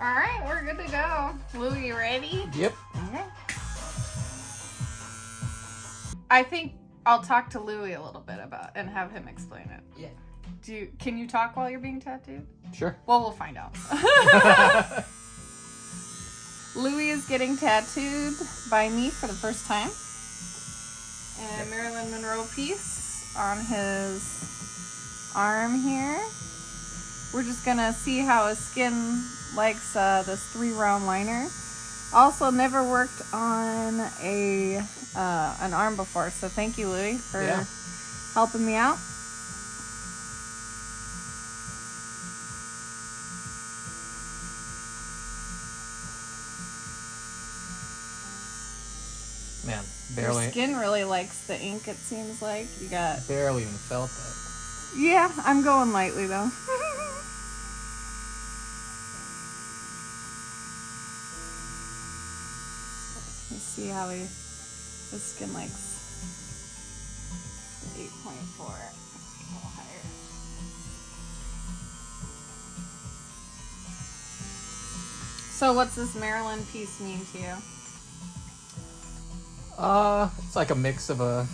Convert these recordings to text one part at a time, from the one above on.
All right, we're good to go. Louie, you ready? Yep. Okay. I think I'll talk to Louie a little bit about and have him explain it. Yeah. Can you talk while you're being tattooed? Sure. Well, we'll find out. Louie is getting tattooed by me for the first time. And a Marilyn Monroe piece on his arm here. We're just gonna see how his skin likes this 3-round liner. Also, never worked on an arm before, so thank you, Louie, for helping me out. Man, barely. Your skin really likes the ink, it seems like. You got... Barely even felt that. Yeah, I'm going lightly, though. Let's see how his skin likes 8.4. A little higher. So what's this Marilyn piece mean to you? It's like a mix of a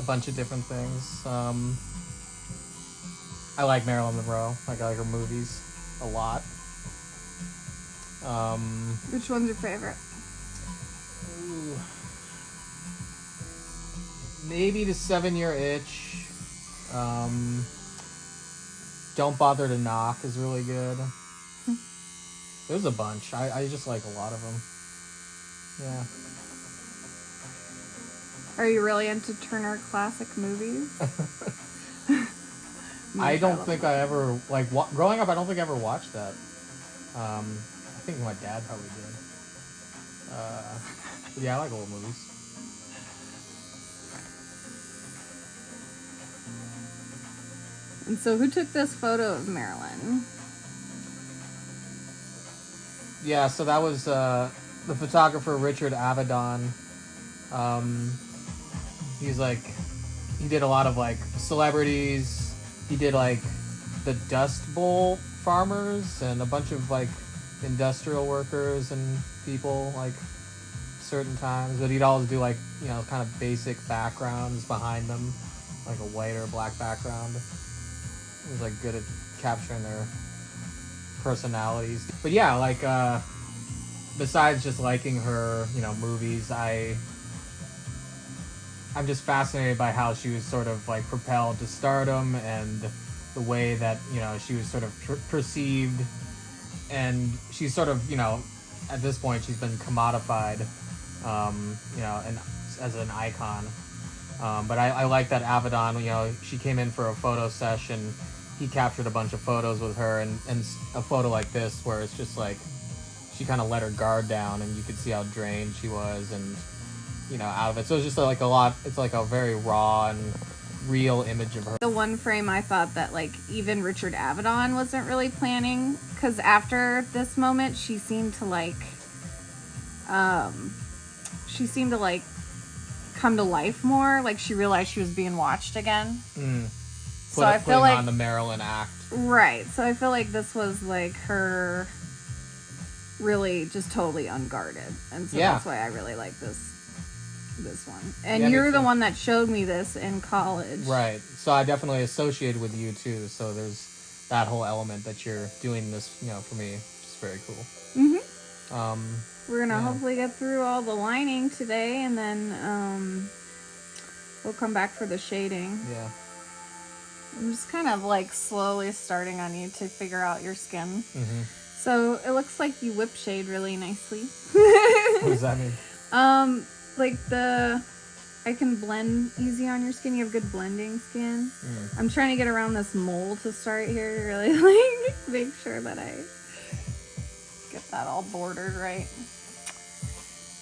bunch of different things. I like Marilyn Monroe. Like, I like her movies a lot. Which one's your favorite? Maybe The 7-Year Itch. Don't Bother to Knock is really good. There's a bunch. I just like a lot of them. Yeah. Are you really into Turner Classic Movies? I don't think I ever, like, growing up, I don't think I ever watched that. I think my dad probably did. But yeah, I like old movies. And so who took this photo of Marilyn? Yeah, so that was the photographer Richard Avedon. He did a lot of like celebrities. He did like the Dust Bowl farmers and a bunch of like industrial workers and people like certain times. But he'd always do like, kind of basic backgrounds behind them, like a white or black background. He was like good at capturing their personalities. But yeah, like besides just liking her, movies, I'm just fascinated by how she was sort of like propelled to stardom and the way that, she was sort of perceived, and she's sort of, at this point she's been commodified, and as an icon. But I like that Avedon, she came in for a photo session. He captured a bunch of photos with her, and a photo like this where it's just like she kind of let her guard down and you could see how drained she was and, out of it. So it's just like a lot, it's like a very raw and real image of her. The one frame I thought that like even Richard Avedon wasn't really planning, because after this moment she seemed to like come to life more. Like she realized she was being watched again. So I feel like on the Marilyn act. Right. So I feel like this was like her really just totally unguarded. And so that's why I really like this one. And you're the one that showed me this in college. Right. So I definitely associated with you too. So there's that whole element that you're doing this, for me, which is very cool. We're going to hopefully get through all the lining today, and then we'll come back for the shading. Yeah. I'm just kind of like slowly starting on you to figure out your skin. So it looks like you whip shade really nicely. What does that mean? I can blend easy on your skin. You have good blending skin. I'm trying to get around this mole to start here to really like make sure that I get that all bordered right.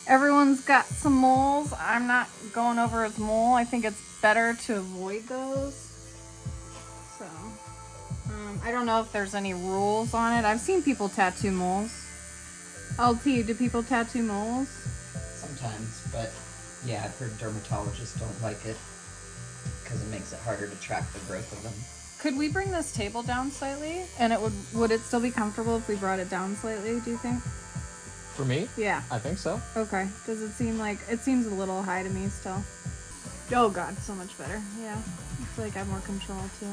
Everyone's got some moles. I'm not going over his mole. I think it's better to avoid those. So, I don't know if there's any rules on it. I've seen people tattoo moles. LT, do people tattoo moles? Sometimes, but yeah, I've heard dermatologists don't like it because it makes it harder to track the growth of them. Could we bring this table down slightly? And would it still be comfortable if we brought it down slightly, do you think? For me? Yeah. I think so. Okay. Does it seem like... It seems a little high to me still. Oh god, so much better. Yeah. I feel like I have more control too.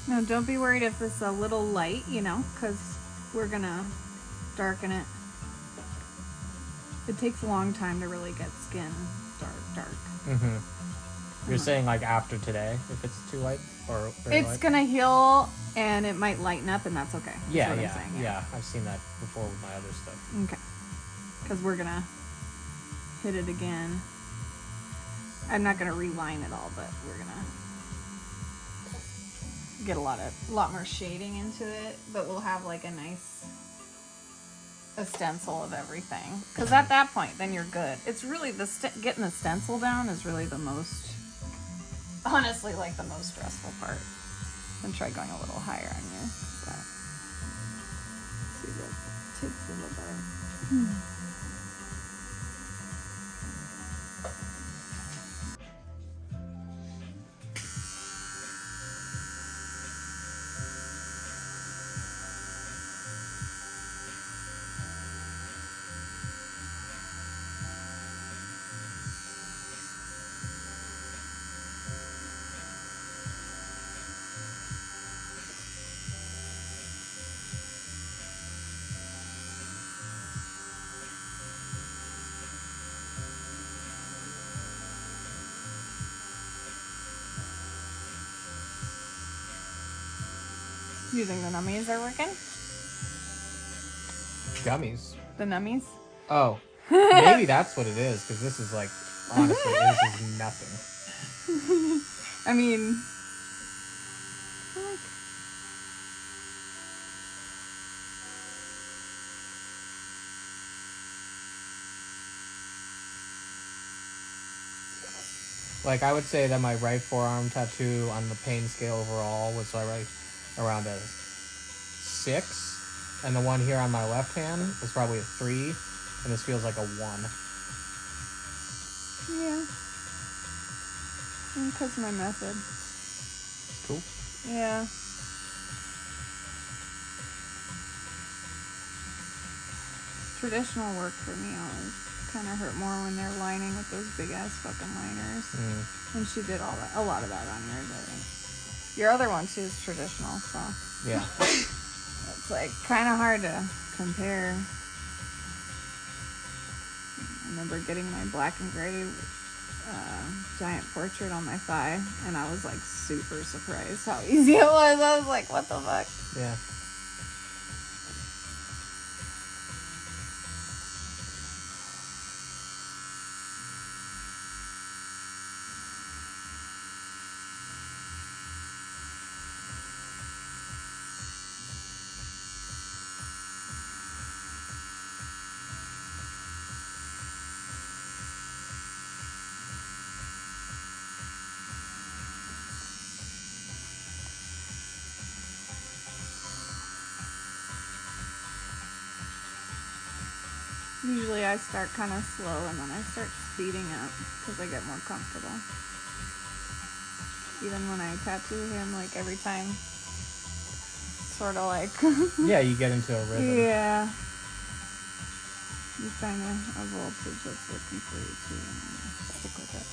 No, don't be worried if it's a little light, you know, because we're gonna darken it. It takes a long time to really get skin dark. Mm-hmm. You're saying like after today, if it's too light or very it's light? gonna heal and it might lighten up, and that's okay. That's Yeah, what yeah, I'm saying, yeah. I've seen that before with my other stuff. Okay. Because we're gonna hit it again. I'm not gonna reline it all, but we're gonna get a lot more shading into it, but we'll have like a stencil of everything. Because at that point, then you're good. It's really getting the stencil down is really the most, honestly, like the most stressful part. And try going a little higher on you. See the tips of the bar. You think the nummies are working? Gummies. The nummies? Oh, maybe that's what it is, because this is like, honestly, this is nothing. I mean, Like, I would say that my right forearm tattoo on the pain scale overall was around a 6, and the one here on my left hand was probably a 3, and this feels like a 1. yeah. Because of my method. Cool. Yeah. Traditional work for me always kind of hurt more when they're lining with those big ass fucking liners. And she did a lot of that on yours, I think. Your other one too is traditional, so Yeah. it's like kind of hard to compare. I remember getting my black and gray giant portrait on my thigh, and I was like super surprised how easy it was. I was like, what the fuck? Yeah. Usually I start kind of slow and then I start speeding up because I get more comfortable. Even when I tattoo him, like every time, sort of like... Yeah, you get into a rhythm. Yeah. You find a voltage that's working for you too, and stick with it.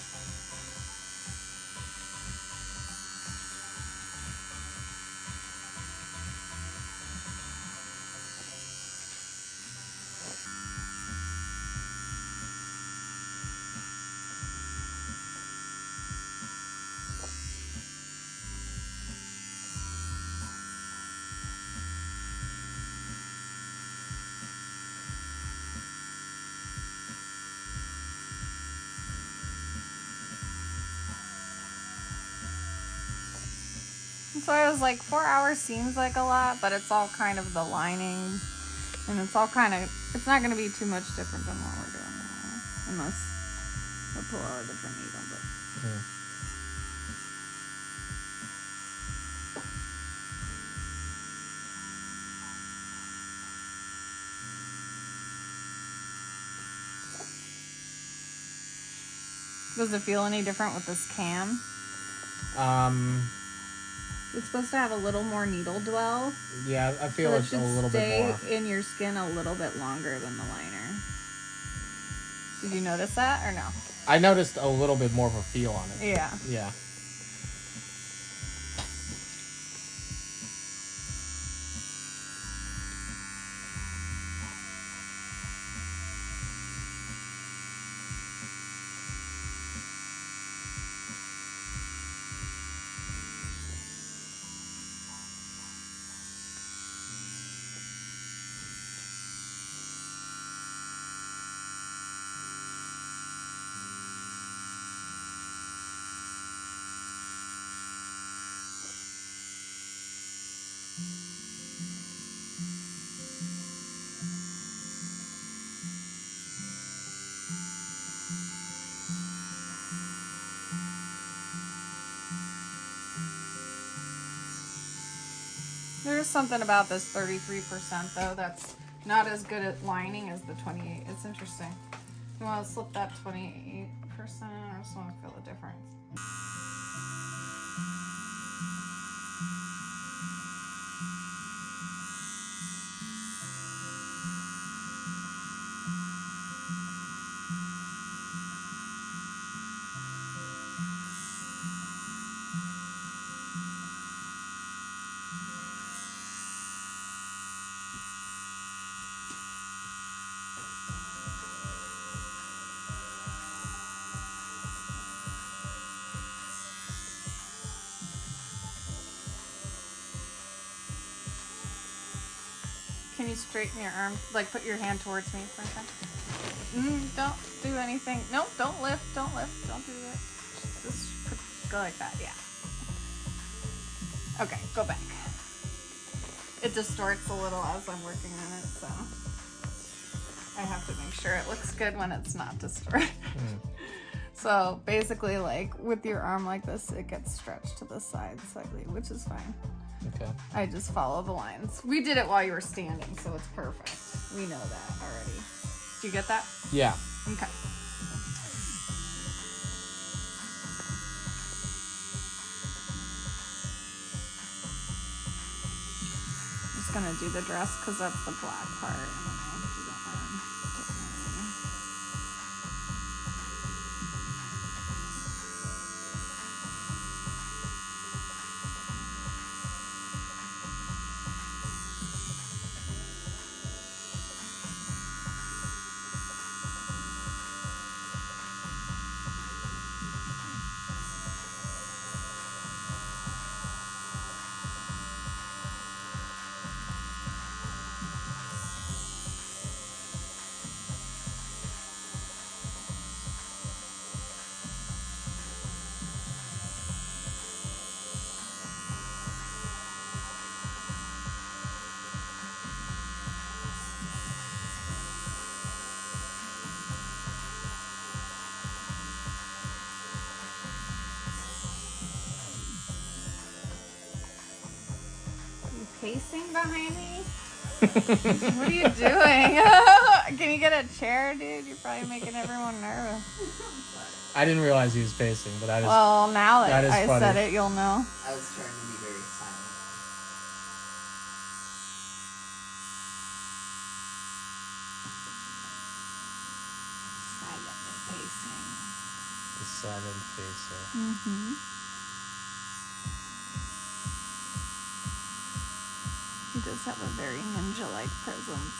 So I was like, 4 hours seems like a lot, but it's all kind of the lining, and it's all kind of, it's not going to be too much different than what we're doing now, unless we pull out a different needle. But. Does it feel any different with this cam? It's supposed to have a little more needle dwell. Yeah, I feel it's a little bit more. Stay in your skin a little bit longer than the liner. Did you notice that or no? I noticed a little bit more of a feel on it. Yeah. Yeah. There's something about this 33% though that's not as good at lining as the 28. It's interesting. You want to slip that 28%? I just want to feel the difference. Can you straighten your arm? Like, put your hand towards me for a second. Don't do anything. Nope, don't lift. Don't lift. Don't do that. Just go like that. Yeah. Okay, go back. It distorts a little as I'm working on it, so I have to make sure it looks good when it's not distorted. So basically, like, with your arm like this, it gets stretched to the side slightly, which is fine. Okay. I just follow the lines. We did it while you were standing, so it's perfect. We know that already. Do you get that? Yeah. Okay. I'm just gonna do the dress because that's the black part, and then I'll do the arm differently. Pacing behind me? What are you doing? Can you get a chair, dude? You're probably making everyone nervous. I didn't realize he was pacing, but that is. Well, now that I funny. said it, you'll know. I was trying to be very silent. Silent pacing. The silent pacer. Mm-hmm. He does have a very ninja-like presence.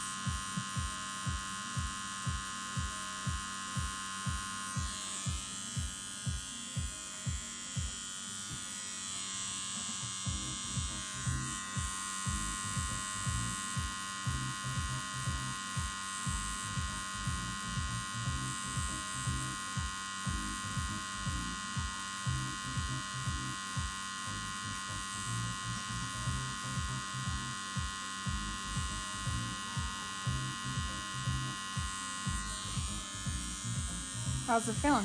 How's it feeling?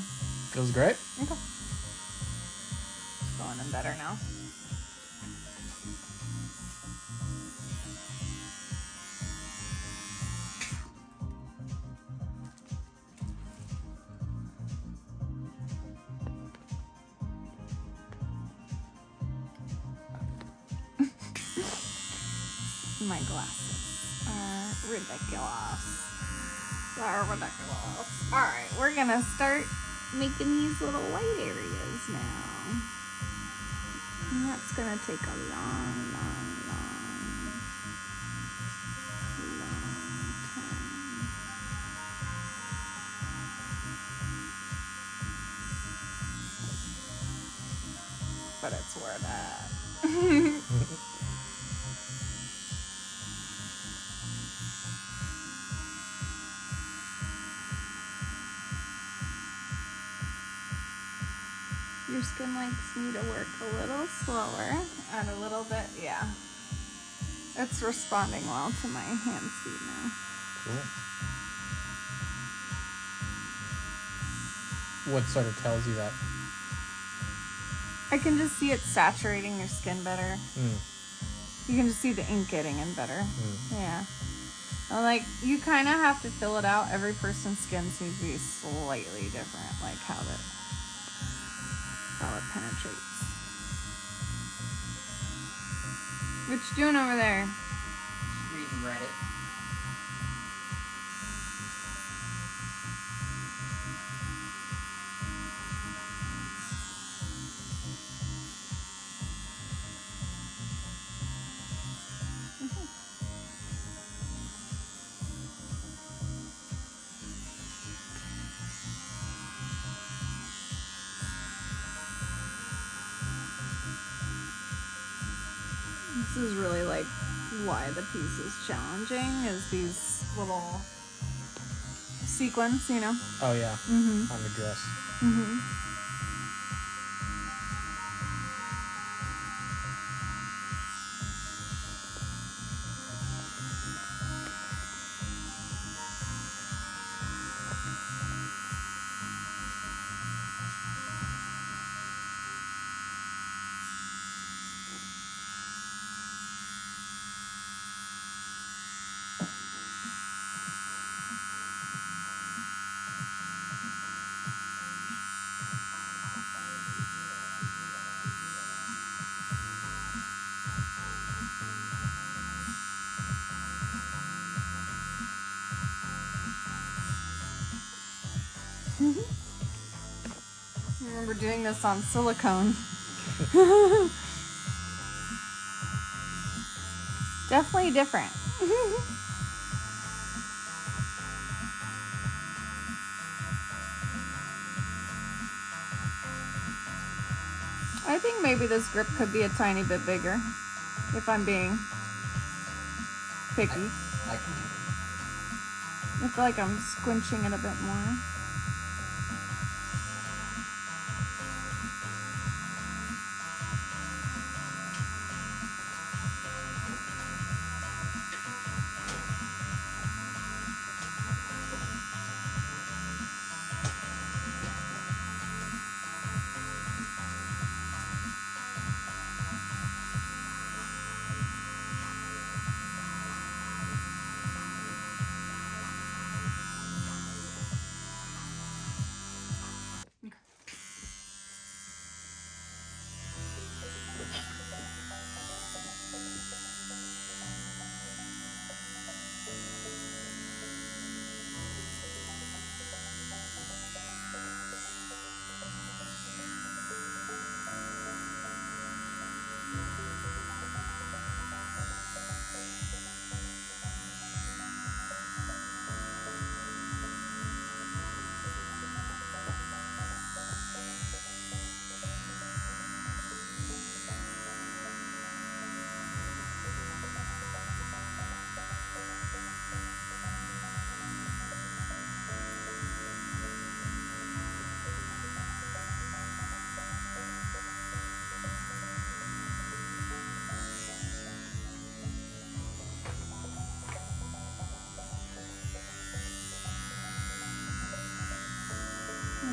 Feels great. Okay. It's going in better now. My glasses are ridiculous. They're ridiculous. Alright, we're gonna start making these little white areas now. And that's gonna take a long time. But it's worth it. Your skin likes me to work a little slower and a little bit, yeah. It's responding well to my hand speed now. Cool. What sort of tells you that? I can just see it saturating your skin better. You can just see the ink getting in better. Yeah. And like, you kind of have to fill it out. Every person's skin seems to be slightly different, like how it penetrates. What you doing over there? Just reading Reddit. This is really like why the piece is challenging, is these little sequins, you know? Oh yeah. On the dress. I remember doing this on silicone. Definitely different. I think maybe this grip could be a tiny bit bigger, if I'm being picky. I can do I feel like I'm squinching it a bit more.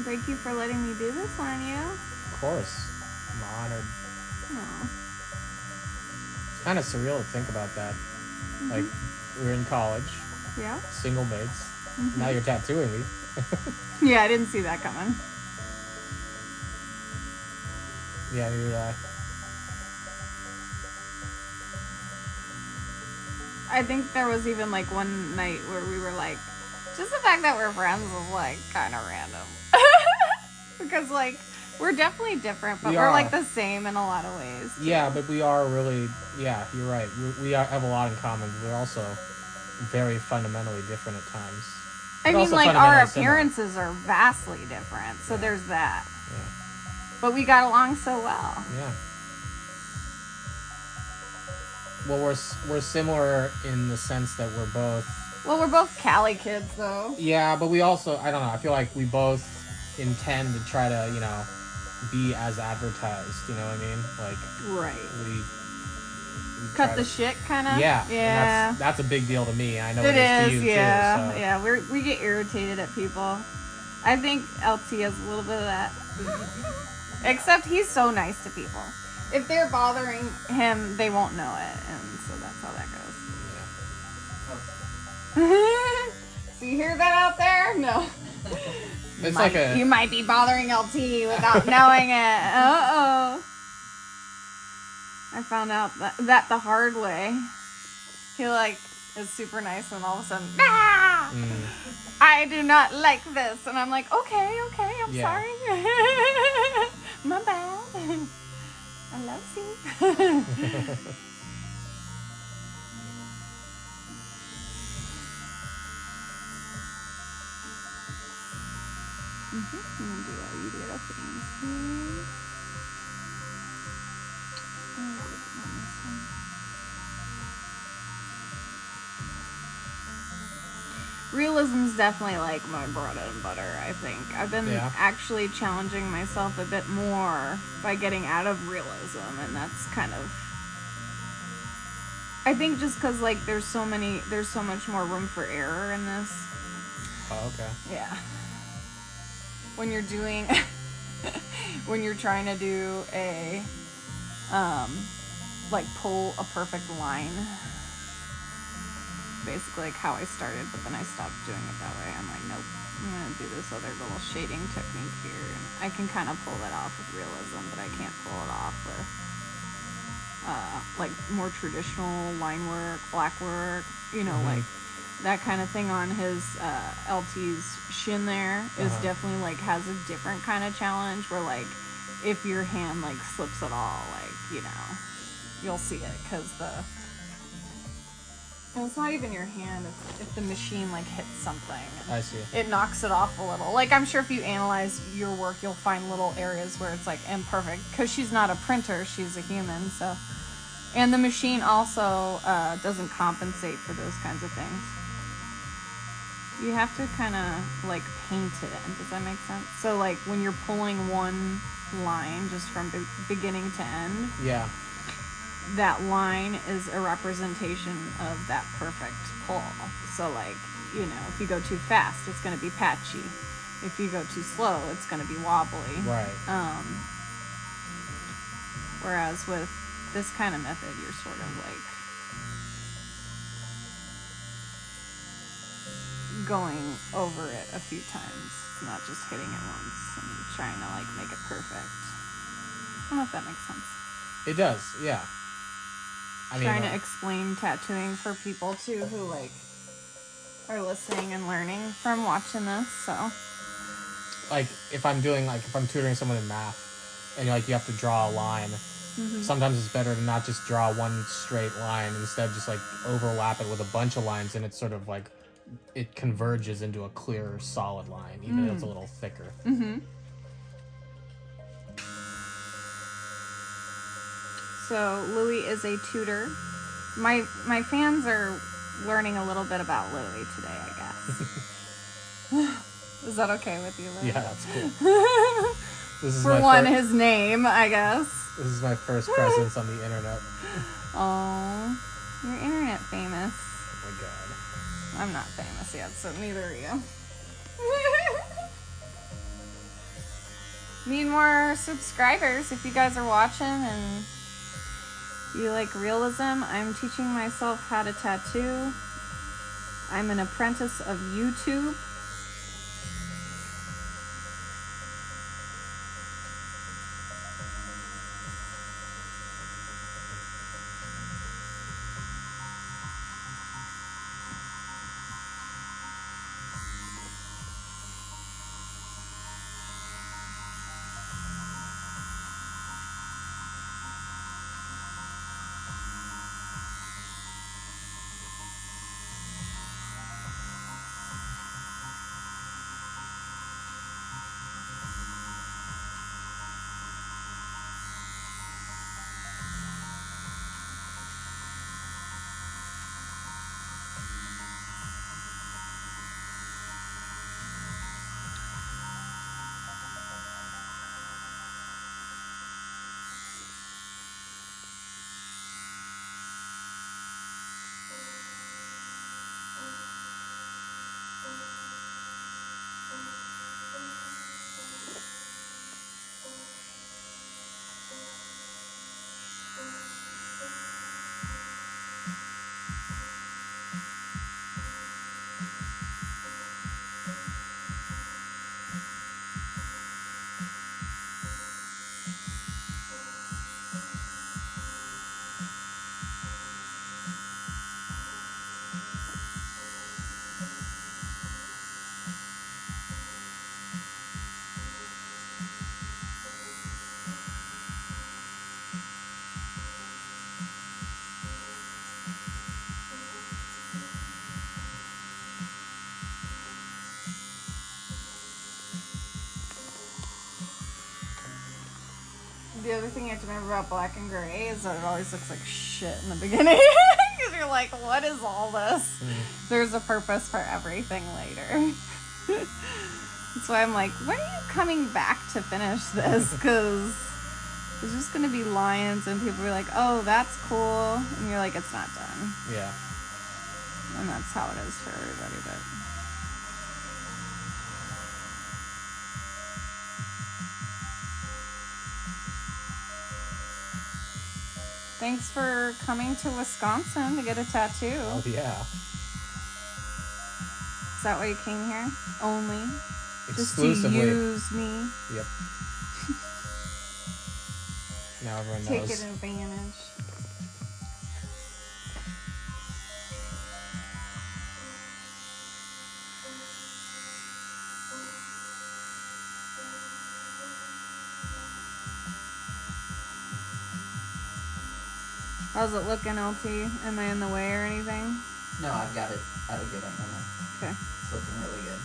Thank you for letting me do this on you. Of course. I'm honored. Oh. It's kind of surreal to think about that. Like, we were in college, Yeah. single mates. Now you're tattooing me. Yeah, I didn't see that coming. Yeah, neither did I think there was even like one night where we were like, just the fact that we're friends was like kind of random. Because like, we're definitely different, but we're like the same in a lot of ways. Too. Yeah, but we are really, yeah, you're right. Have a lot in common, but we're also very fundamentally different at times. I mean, like, our appearances are vastly different, so there's that. Yeah. But we got along so well. Yeah. Well, we're similar in the sense that we're both... Well, we're both Cali kids, though. Yeah, but we also, I don't know, I feel like we both intend to try to, you know, be as advertised, you know what I mean? Like, right. We cut the shit, kind of? Yeah. Yeah. And that's a big deal to me. I know it is to you, yeah. too. So. Yeah, we get irritated at people. I think LT has a little bit of that. Except he's so nice to people. If they're bothering him, they won't know it, and so that's how that goes. Yeah. So you hear that out there? No. You might be bothering LT without knowing it. Uh-oh. I found out that the hard way. He like is super nice and all of a sudden, I do not like this. And I'm like, okay, I'm sorry. My bad. I love you. I'm gonna do all you little things here. Realism's definitely like my bread and butter, I think. I've been actually challenging myself a bit more by getting out of realism, and that's kind of... I think just because like there's so much more room for error in this. Oh, okay. Yeah. When you're doing... when you're trying to do a... like pull a perfect line. Basically like how I started, but then I stopped doing it that way. I'm like, nope, I'm gonna do this other little shading technique here. And I can kind of pull that off with realism, but I can't pull it off with like more traditional line work, black work, you know, like that kind of thing on his LT's shin there is definitely like has a different kind of challenge where like if your hand like slips at all, like, you know, you'll see it because and it's not even your hand, if the machine like hits something. I see. It knocks it off a little. Like, I'm sure if you analyze your work, you'll find little areas where it's like imperfect. Because she's not a printer, she's a human, so. And the machine also doesn't compensate for those kinds of things. You have to kind of like paint it in. Does that make sense? So like when you're pulling one line just from beginning to end. Yeah. That line is a representation of that perfect pull. So like, you know, if you go too fast, it's going to be patchy. If you go too slow, it's going to be wobbly. Right. Whereas with this kind of method, you're sort of like going over it a few times, not just hitting it once and trying to like make it perfect. I don't know if that makes sense. It does, yeah. Trying to explain tattooing for people too who like are listening and learning from watching this. So like if I'm tutoring someone in math and like you have to draw a line, sometimes it's better to not just draw one straight line, instead just like overlap it with a bunch of lines, and it's sort of like it converges into a clear solid line, even though it's a little thicker. So Louie is a tutor. My fans are learning a little bit about Louie today, I guess. Is that okay with you, Louie? Yeah, that's cool. This is For one, his name, I guess. This is my first presence on the internet. Oh, you're internet famous. Oh my god. I'm not famous yet, so neither are you. Need more subscribers if you guys are watching and you like realism. I'm teaching myself how to tattoo. I'm an apprentice of YouTube. The other thing you have to remember about black and gray is that it always looks like shit in the beginning. Because you're like, what is all this? There's a purpose for everything later. That's why I'm like, when are you coming back to finish this? Because it's just going to be lines and people are like, oh, that's cool. And you're like, it's not done. Yeah. And that's how it is for everybody. But thanks for coming to Wisconsin to get a tattoo. Oh, yeah. Is that why you came here? Only? Exclusively. Just to use me? Yep. Now everyone Take knows. advantage. How's it looking, LT? Am I in the way or anything? No, I've got it at a good angle. Okay. It's looking really good.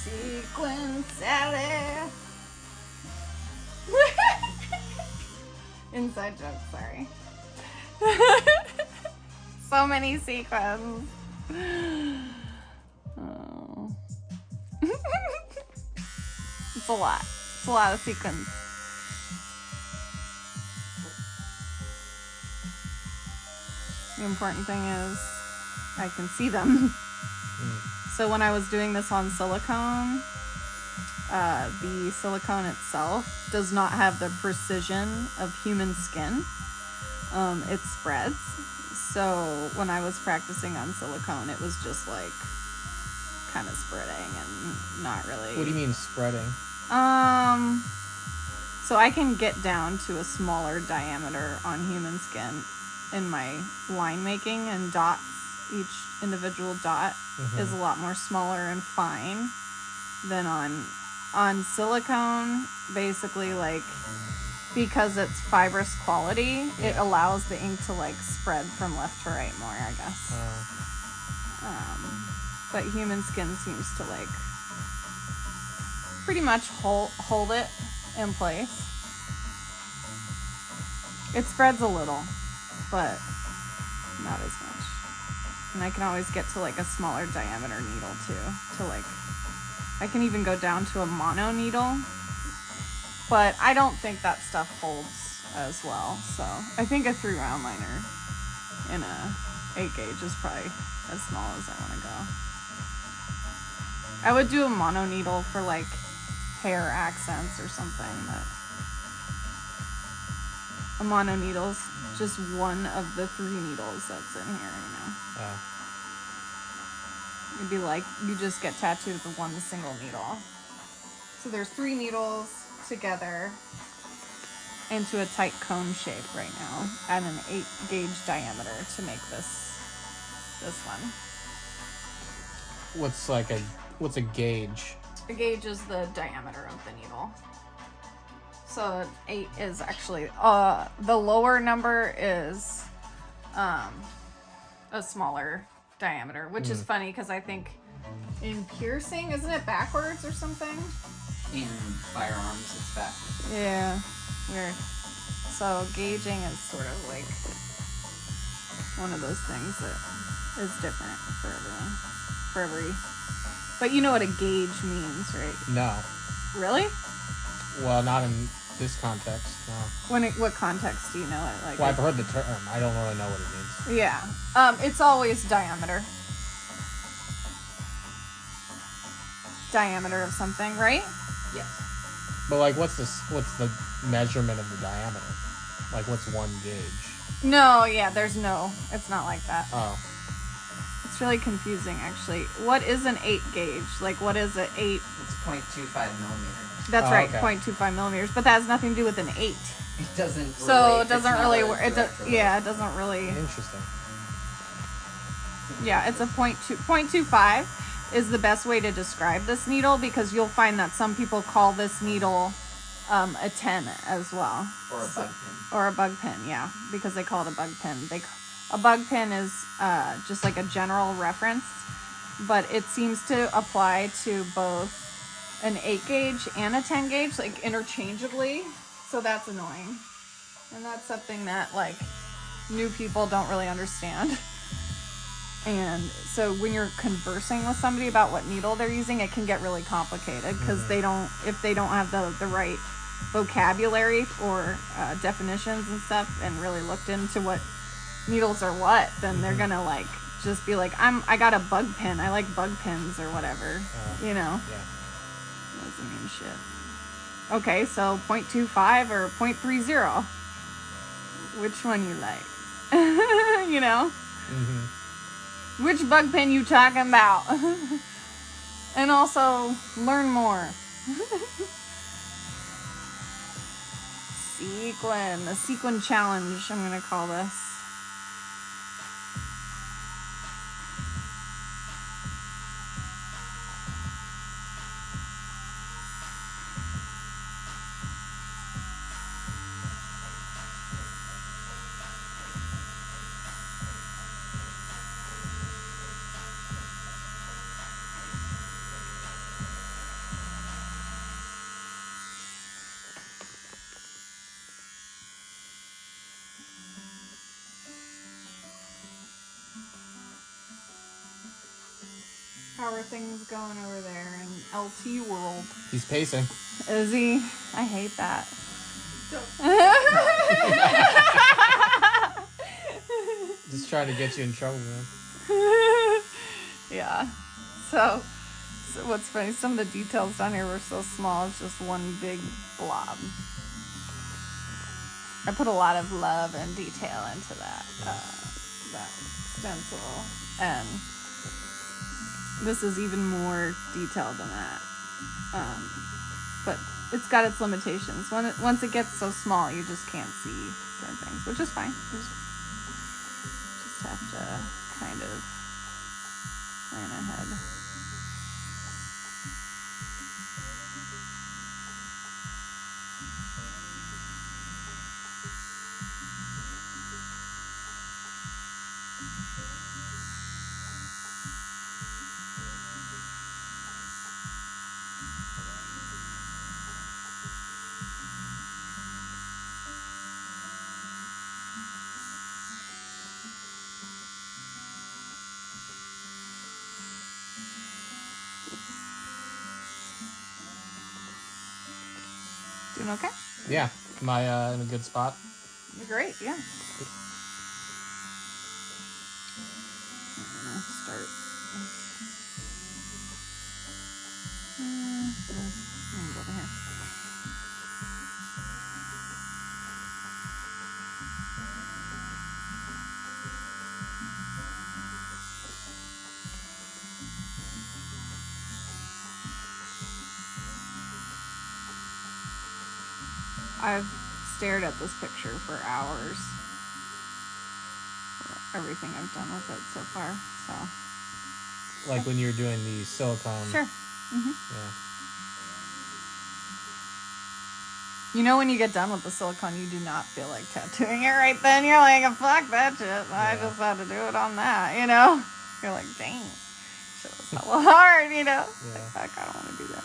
Sequin Sally. Inside joke, sorry. So many sequins. Oh. It's a lot. It's a lot of sequins. The important thing is I can see them. So when I was doing this on silicone, the silicone itself does not have the precision of human skin. It spreads. So when I was practicing on silicone, it was just like kind of spreading and not really. What do you mean spreading? So I can get down to a smaller diameter on human skin in my line making, and dots. Each individual dot is a lot more smaller and fine than on silicone. Basically, like, because it's fibrous quality, it allows the ink to like spread from left to right more, I guess. But human skin seems to like pretty much hold it in place. It spreads a little, but not as much. And I can always get to like a smaller diameter needle too. To like, I can even go down to a mono needle. But I don't think that stuff holds as well. So I think a 3 round liner in a 8 gauge is probably as small as I want to go. I would do a mono needle for like hair accents or something, but a mono needle's just one of the 3 needles that's in here, you know. Oh. It'd be like you just get tattooed with one single needle. So there's 3 needles together into a tight cone shape right now at an 8 gauge diameter to make this one. What's a gauge? A gauge is the diameter of the needle. So 8 is actually the lower number is a smaller diameter, which is funny because I think in piercing, isn't it backwards or something? In firearms, it's backwards. Yeah, weird. So gauging is sort of like one of those things that is different for everyone. For every... But you know what a gauge means, right? No. Really? Well, not in this context, no. What context do you know it? Like, well, I've heard the term. I don't really know what it means. Yeah. It's always diameter. Diameter of something, right? Yes. But like, what's the measurement of the diameter? Like, what's 1 gauge? No, yeah, it's not like that. Oh. It's really confusing, actually. What is an 8 gauge? Like, what is an 8? It's 0.25 millimeters. That's right, okay. 0.25 millimeters. But that has nothing to do with an 8. It doesn't. So relate. it doesn't really work. It Yeah. it doesn't really. Interesting. Yeah, it's a 0.25 is the best way to describe this needle because you'll find that some people call this needle a 10 as well. Or a bug pin. Or a bug pin, yeah, because they call it a bug pin. A bug pin is just like a general reference, but it seems to apply to both an 8 gauge and a 10 gauge, like interchangeably. So that's annoying. And that's something that like new people don't really understand. And so when you're conversing with somebody about what needle they're using, it can get really complicated because if they don't have the right vocabulary or definitions and stuff and really looked into what needles are what, then they're gonna like just be like, I got a bug pin. I like bug pins or whatever, you know? Yeah. Doesn't mean shit. Okay, so 0.25 or 0.30. Which one you like? You know? Mm-hmm. Which bug pin you talking about? And also, learn more. Sequin. The sequin challenge, I'm going to call this. How are things going over there in LT world? He's pacing. Is he? I hate that. Just trying to get you in trouble, man. Yeah. So what's funny, some of the details down here were so small, it's just one big blob. I put a lot of love and detail into that stencil, and this is even more detailed than that. But it's got its limitations. Once it gets so small, you just can't see certain things, which is fine. Just have to kind of plan ahead. Doing okay? Yeah. Am I in a good spot? You're great, yeah. I'm gonna start. Let me go over here. I've stared at this picture for hours. For everything I've done with it so far, so. Like when you're doing the silicone. Sure. Yeah. You know when you get done with the silicone, you do not feel like tattooing it right then. You're like, fuck that shit. I just had to do it on that, you know? You're like, dang. Shit was hella hard, you know? Yeah. Like, fuck, I don't want to do that.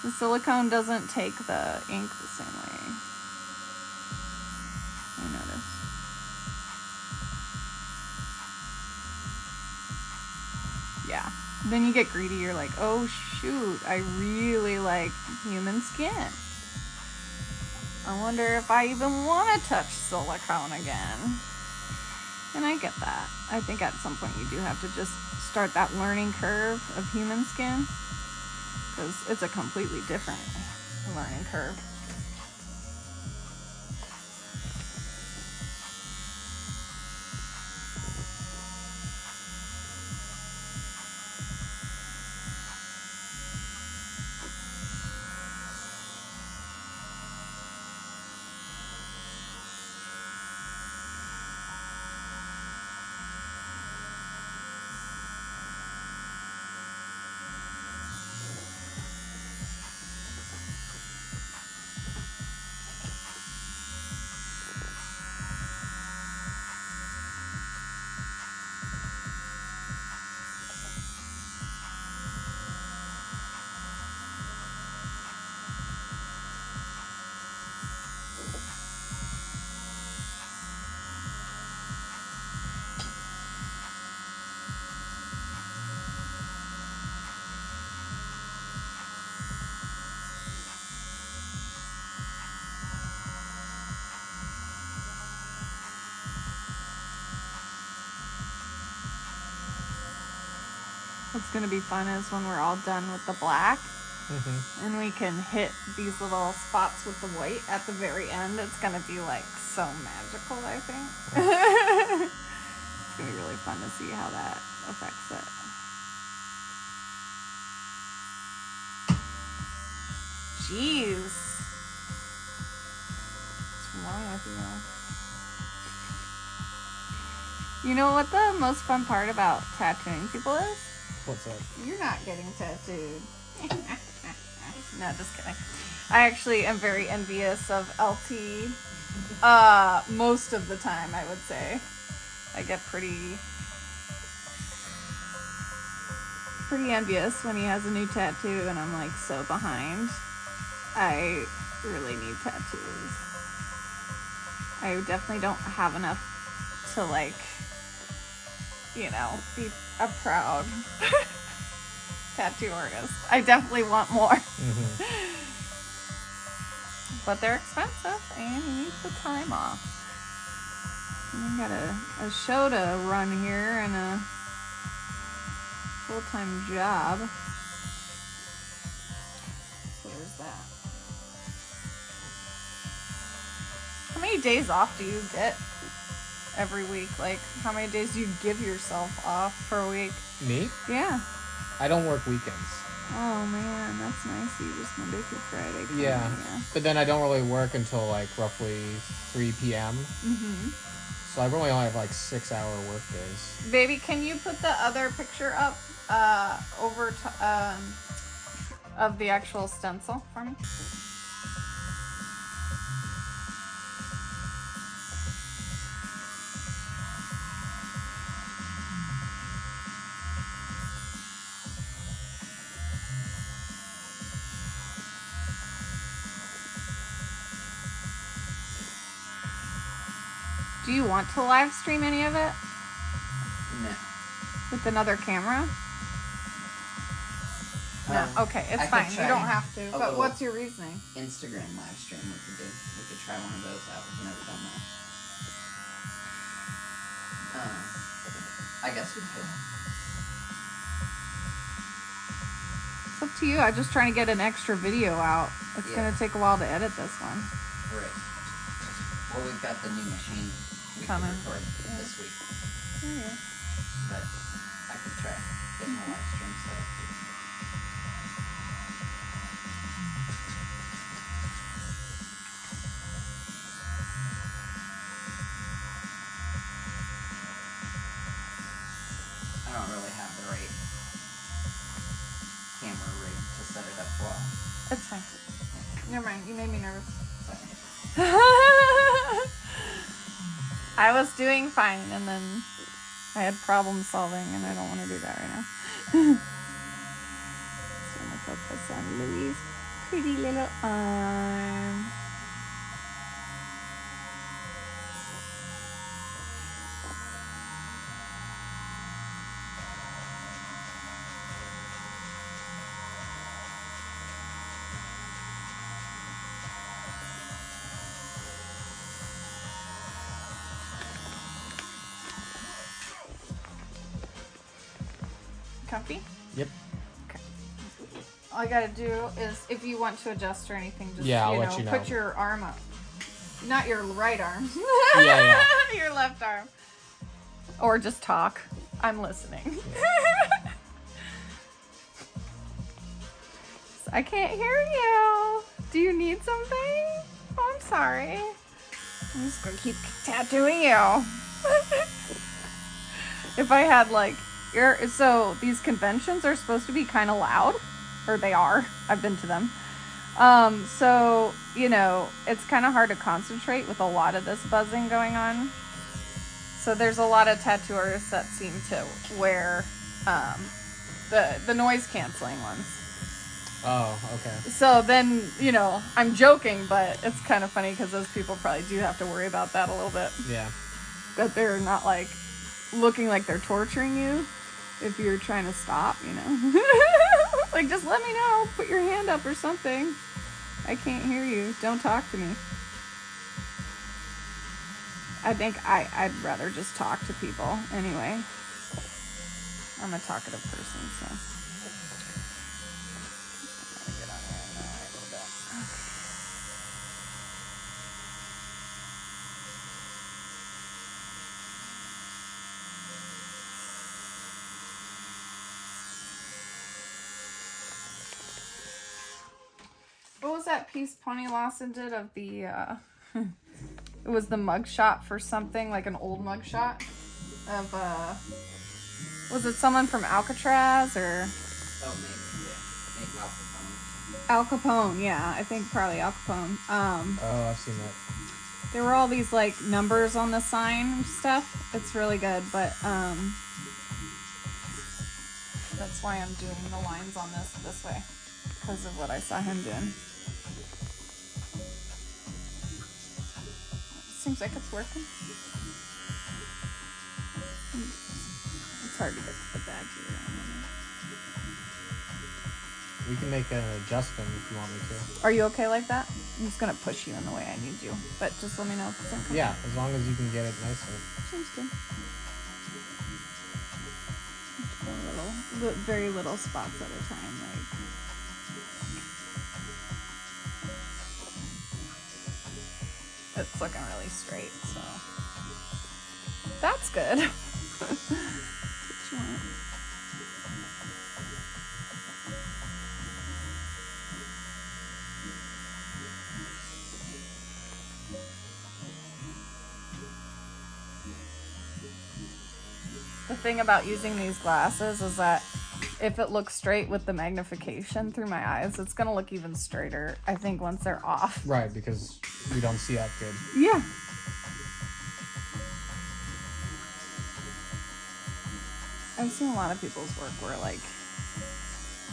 The silicone doesn't take the ink the same way. I noticed. Yeah. Then you get greedy. You're like, oh shoot, I really like human skin. I wonder if I even want to touch silicone again. And I get that. I think at some point you do have to just start that learning curve of human skin. Because it's a completely different learning curve. What's going to be fun is when we're all done with the black and we can hit these little spots with the white at the very end. It's going to be like so magical, I think. It's going to be really fun to see how that affects it. Jeez. What's wrong with you? You know what the most fun part about tattooing people is? What's that? You're not getting tattooed. No, just kidding. I actually am very envious of LT. Most of the time, I would say. I get pretty envious when he has a new tattoo and I'm like so behind. I really need tattoos. I definitely don't have enough to like, you know, be a proud tattoo artist. I definitely want more. But they're expensive and you need the time off. And I got a show to run here and a full-time job. So there's that. How many days off do you get every week? Like, how many days do you give yourself off per week? Me? Yeah. I don't work weekends. Oh man, that's nice. You just Monday through Friday. Yeah. But then I don't really work until like roughly 3 p.m. So I really only have like 6-hour work days. Baby, can you put the other picture up over to, of the actual stencil for me? Do you want to live stream any of it? No. With another camera? No. Okay, it's I could fine. You try don't have to. a But little- what's your reasoning? Instagram live stream we could do. We could try one of those out. We've never done that. I guess we could. It's up to you. I'm just trying to get an extra video out. It's Yeah. gonna take a while to edit this one. Right. Well, we've got the new machine we Coming. could record this week. Yeah. But I could try getting a live stream set up. I don't really have the right camera rig to set it up well. It's fine. Never mind. You made me nervous. So, I was doing fine, and then I had problem solving, and I don't want to do that right now. So I'm gonna focus on Louie's pretty little arm. Comfy? Yep. Okay. All I gotta do is, if you want to adjust or anything, just I'll let you know. put your arm up. Not your right arm. Yeah. Your left arm. Or just talk. I'm listening. I can't hear you. Do you need something? Oh, I'm sorry. I'm just gonna keep tattooing you. If I had like so these conventions are supposed to be kind of loud, or they are. I've been to them. So, it's kind of hard to concentrate with a lot of this buzzing going on. So there's a lot of tattooers that seem to wear the noise canceling ones. Oh, okay. So then, I'm joking, but it's kind of funny because those people probably do have to worry about that a little bit. Yeah. That they're not like looking like they're torturing you if you're trying to stop, Like, just let me know. Put your hand up or something. I can't hear you. Don't talk to me. I think I'd rather just talk to people anyway. I'm a talkative person, so. I'm gonna get on there now a little bit. What was that piece Pony Lawson did of the, it was the mugshot for something, like an old mugshot of, was it someone from Alcatraz, or? oh, maybe, yeah. Maybe Al Capone, yeah. I think probably Al Capone. Oh, I've seen that. There were all these, like, numbers on the sign and stuff. It's really good, but, that's why I'm doing the lines on this way. Because of what I saw him doing. Seems like it's working. It's hard to get the badge around. We can make an adjustment if you want me to. Are you okay like that? I'm just gonna push you in the way I need you, but just let me know if it's uncomfortable. Yeah, as long as you can get it nicer. Seems good. Very little spots at a time, like. It's looking really straight, so that's good. That's what you want. The thing about using these glasses is that if it looks straight with the magnification through my eyes, it's gonna look even straighter, I think, once they're off. Right, because we don't see that good. Yeah. I've seen a lot of people's work where, like,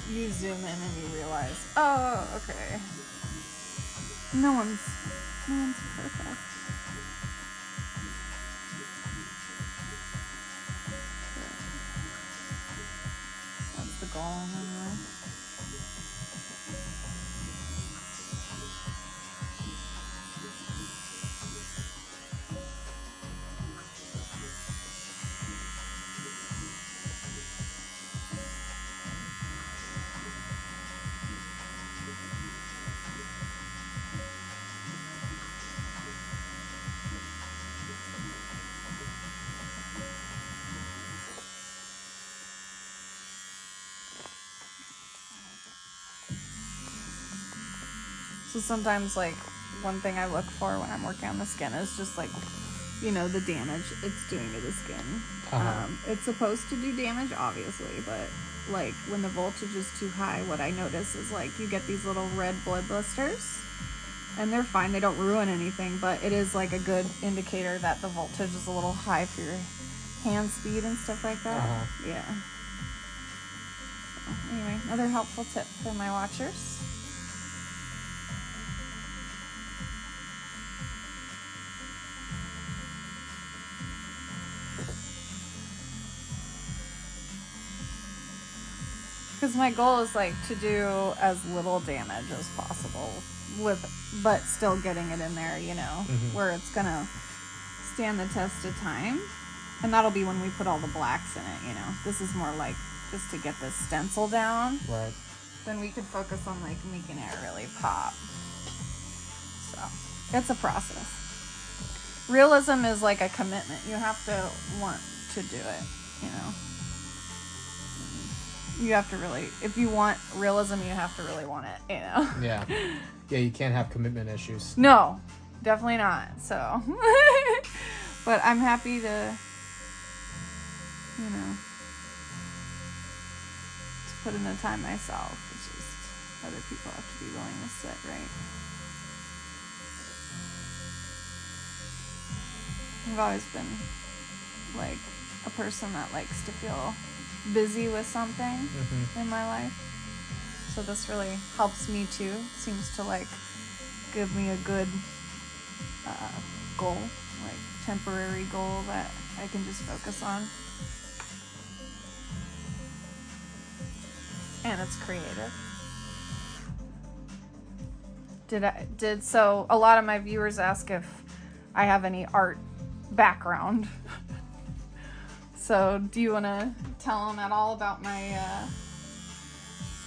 you zoom in and you realize, oh, okay. No one's perfect. That's the goal, anyway. So sometimes, like, one thing I look for when I'm working on the skin is just, like, you know, the damage it's doing to the skin. It's supposed to do damage, obviously, but, like, when the voltage is too high, what I notice is, like, you get these little red blood blisters, and they're fine. They don't ruin anything, but it is, like, a good indicator that the voltage is a little high for your hand speed and stuff like that. Yeah. So, anyway, another helpful tip for my watchers. Because my goal is, like, to do as little damage as possible but still getting it in there, you know, where it's gonna stand the test of time. And that'll be when we put all the blacks in it, you know. This is more like just to get this stencil down. Right. Then we could focus on, like, making it really pop. So, it's a process. Realism is like a commitment. You have to want to do it, you know. You have to really, if you want realism, you have to really want it, you know? Yeah. Yeah, you can't have commitment issues. No, definitely not, so. But I'm happy to, you know, to put in the time myself. It's just other people have to be willing to sit, right? I've always been, like, a person that likes to feel busy with something in my life, so this really helps me too. Seems to, like, give me a good goal, like temporary goal that I can just focus on, and it's creative. So a lot of my viewers ask if I have any art background. So, do you want to tell them at all about my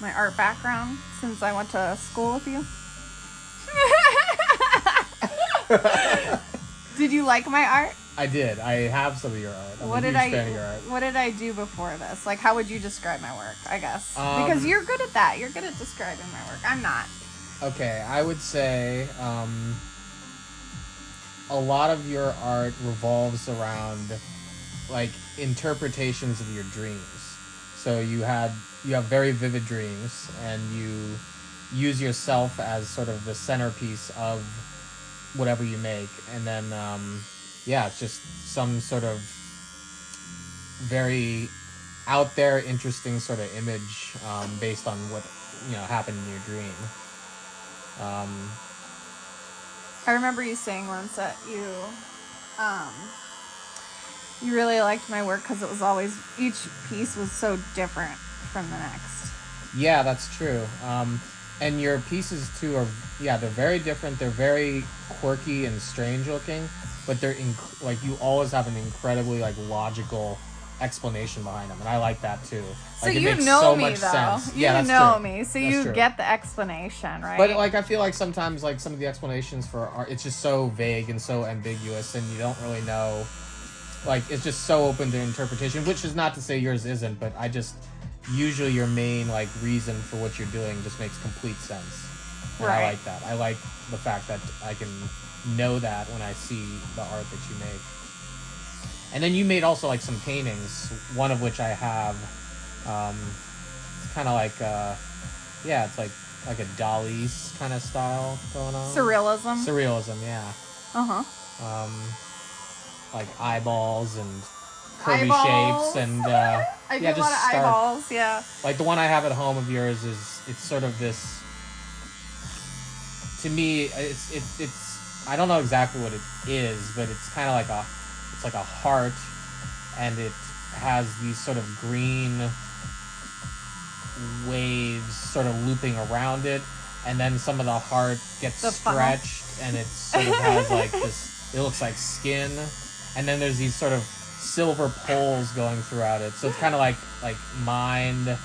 my art background since I went to school with you? Did you like my art? I did. I have some of your art. I'm What a did huge fan of your art. What did I do before this? Like, how would you describe my work? I guess because you're good at that. You're good at describing my work. I'm not. Okay, I would say a lot of your art revolves around, like, interpretations of your dreams. So you have very vivid dreams, and you use yourself as sort of the centerpiece of whatever you make, and then it's just some sort of very out there, interesting sort of image based on what, you know, happened in your dream. I remember you saying once that you really liked my work because it was always, each piece was so different from the next. Yeah, that's true. And your pieces too are, they're very different. They're very quirky and strange looking, but they're like, you always have an incredibly, like, logical explanation behind them, and I like that too. So like, you it makes know so me much though. sense. You that's know true. me, so That's you true. get the explanation, right? But, like, I feel like sometimes, like, some of the explanations for art, it's just so vague and so ambiguous, and you don't really know. Like, it's just so open to interpretation, which is not to say yours isn't, but I just, usually your main, like, reason for what you're doing just makes complete sense. And right. I like that. I like the fact that I can know that when I see the art that you make. And then you made also, like, some paintings, one of which I have. It's kind of like, it's like a Dali's kind of style going on. Surrealism, yeah. Uh-huh. Like eyeballs and curvy shapes and I do a lot of eyeballs, yeah. Like the one I have at home of yours it's sort of this. To me, it's I don't know exactly what it is, but it's kind of like a heart, and it has these sort of green waves sort of looping around it, and then some of the heart gets stretched, and it sort of has like this. It looks like skin. And then there's these sort of silver poles going throughout it. So it's kind of like mind,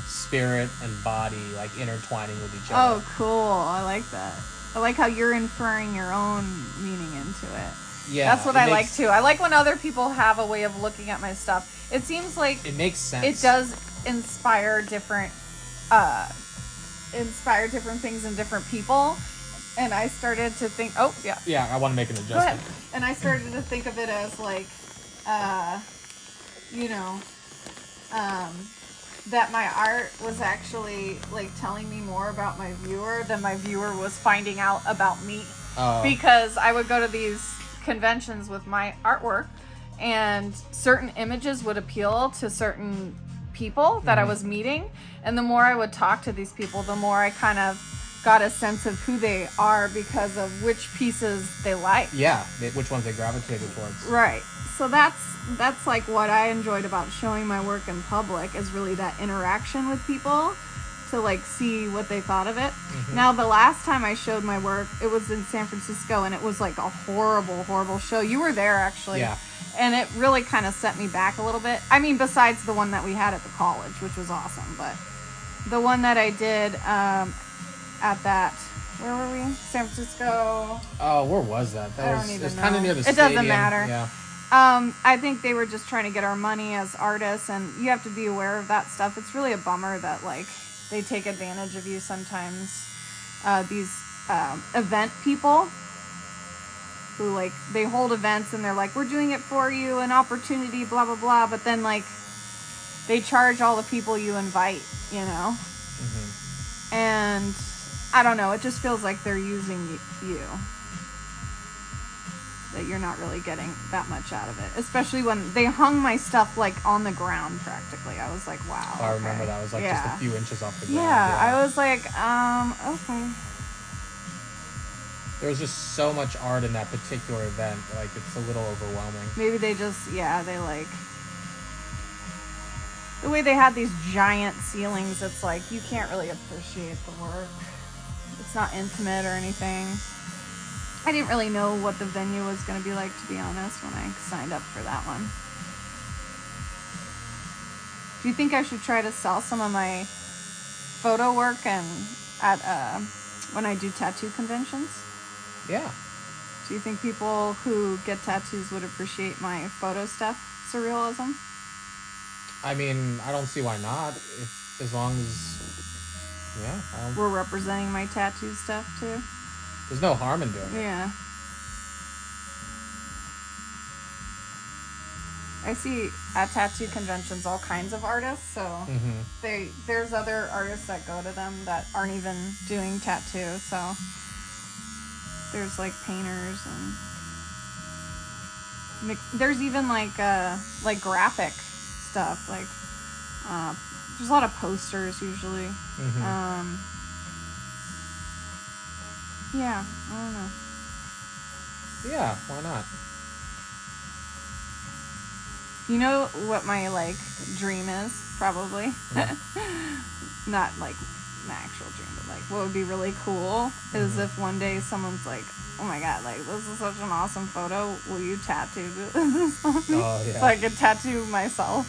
spirit, and body, like, intertwining with each other. Oh, cool. I like that. I like how you're inferring your own meaning into it. Yeah. That's what I like, too. I like when other people have a way of looking at my stuff. It seems like... It makes sense. It does inspire different things in different people. And I started to think, oh, yeah. Yeah, I want to make an Go ahead. adjustment. And I started to think of it as like, you know, that my art was actually like telling me more about my viewer than my viewer was finding out about me. Because I would go to these conventions with my artwork and certain images would appeal to certain people that I was meeting. And the more I would talk to these people, the more I kind of got a sense of who they are because of which pieces they like. Yeah, which ones they gravitated towards. Right. So that's like what I enjoyed about showing my work in public, is really that interaction with people to like see what they thought of it. Now, the last time I showed my work, it was in San Francisco, and it was like a horrible show. You were there, actually. Yeah. And it really kind of set me back a little bit. I mean, besides the one that we had at the college, which was awesome. But the one that I did at that, where were we? San Francisco. Oh, where was that? I don't even know. It was kind of near the It stadium. doesn't matter. Yeah. I think they were just trying to get our money as artists, and you have to be aware of that stuff. It's really a bummer that like they take advantage of you sometimes. These event people who like they hold events and they're like, we're doing it for you, an opportunity, blah blah blah. But then like they charge all the people you invite, you know. And I don't know. It just feels like they're using you. That you're not really getting that much out of it, especially when they hung my stuff like on the ground practically. I was like, wow. I remember that. It was like just a few inches off the ground. Yeah, I was like, okay. There was just so much art in that particular event. Like, it's a little overwhelming. Maybe they just, they like the way they had these giant ceilings. It's like you can't really appreciate the work. It's not intimate or anything. I didn't really know what the venue was going to be like, to be honest, when I signed up for that one. Do you think I should try to sell some of my photo work and at when I do tattoo conventions? Yeah. Do you think people who get tattoos would appreciate my photo stuff, surrealism? I mean, I don't see why not. As long as, yeah. We're representing my tattoo stuff too. There's no harm in doing it. Yeah. I see at tattoo conventions all kinds of artists, so there's other artists that go to them that aren't even doing tattoo, so there's like painters and there's even like graphic stuff, like there's a lot of posters usually. Yeah, I don't know. Yeah, why not? You know what my like dream is, probably? Not like my actual dream, but like what would be really cool is if one day someone's like, oh my god, like this is such an awesome photo, will you tattoo this on me? Oh, yeah. So I could tattoo myself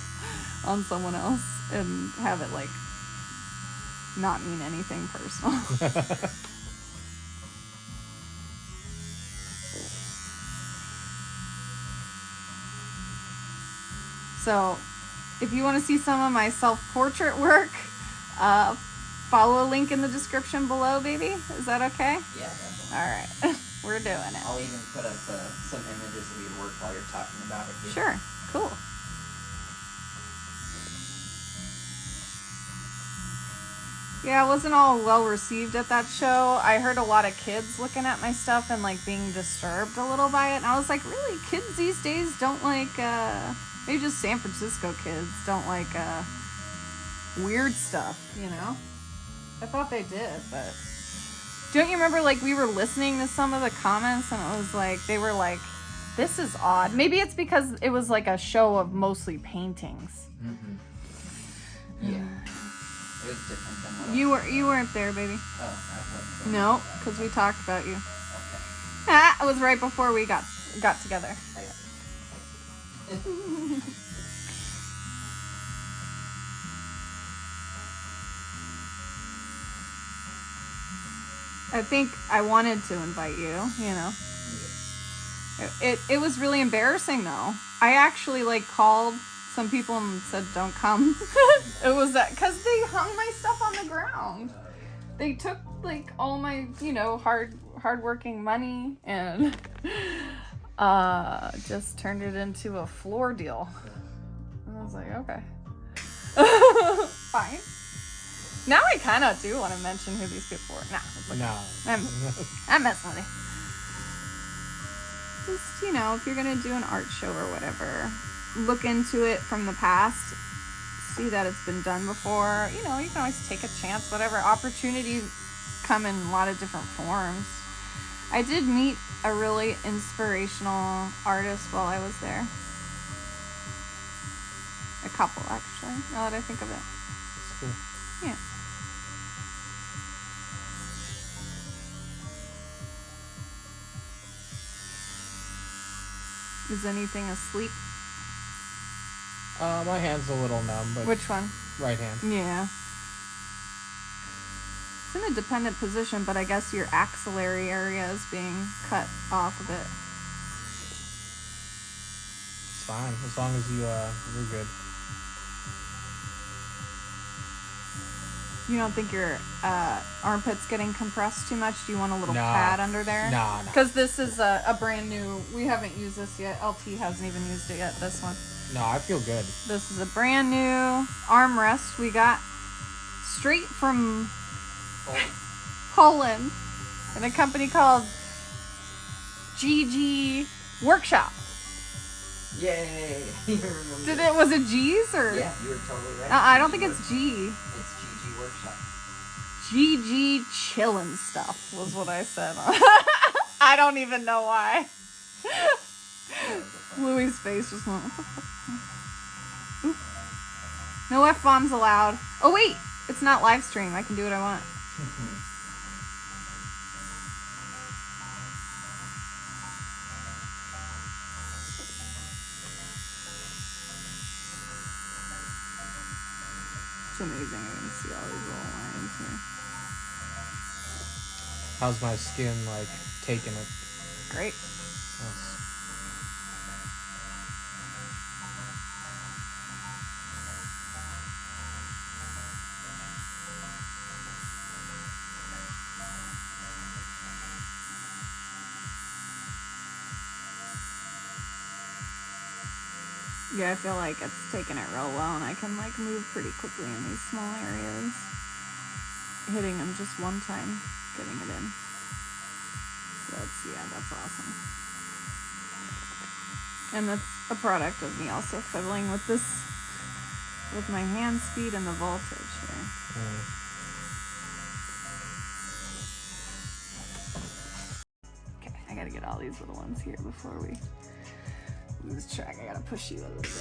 on someone else and have it like not mean anything personal. So, if you want to see some of my self-portrait work, follow a link in the description below, baby. Is that okay? Yeah, definitely. All right. We're doing it. I'll even put up some images of your work while you're talking about it. Too. Sure. Cool. Yeah, I wasn't all well received at that show. I heard a lot of kids looking at my stuff and like being disturbed a little by it. And I was like, really? Kids these days don't like, maybe just San Francisco kids don't like weird stuff, you know? I thought they did, but don't you remember like we were listening to some of the comments and it was like, they were like, this is odd. Maybe it's because it was like a show of mostly paintings. Yeah. It was different than what You weren't there, baby. Oh, I wasn't. No, because we talked about you. Okay. It was right before we got together. I think I wanted to invite you, you know. It was really embarrassing though. I actually like called some people and said don't come. It was that because they hung my stuff on the ground. They took like all my, you know, hardworking money and just turned it into a floor deal. And I was like, okay. Fine. Now I kind of do want to mention who these people were. Nah, it's okay. No. I'm messing with it. Just, you know, if you're going to do an art show or whatever, look into it from the past. See that it's been done before. You know, you can always take a chance. Whatever. Opportunities come in a lot of different forms. I did meet a really inspirational artist while I was there. A couple, actually, now that I think of it. That's cool. Yeah. Is anything asleep? My hand's a little numb, but... Which one? Right hand. Yeah. It's in a dependent position, but I guess your axillary area is being cut off a bit. It's fine, as long as you're good. You don't think your armpit's getting compressed too much? Do you want a little No. pad under there? No. Because this is a brand new... We haven't used this yet. LT hasn't even used it yet, this one. No, I feel good. This is a brand new armrest we got straight from Poland in a company called GG Workshop. Yay! You remember. Was it G's or? Yeah, you were totally right. I don't think it's G. It's GG Workshop. GG chillin' stuff was what I said. I don't even know why. Louie's face just went, what the fuck? Oop. No F-bombs allowed. Oh wait, it's not live stream. I can do what I want. It's amazing. I can see all these little lines here. How's my skin, like, taking it? Great. Nice. Yeah, I feel like it's taking it real well, and I can like move pretty quickly in these small areas. Hitting them just one time, getting it in. That's awesome. And that's a product of me also fiddling with this, with my hand speed and the voltage here. Okay, I gotta get all these little ones here before we lose track. I gotta push you a little bit.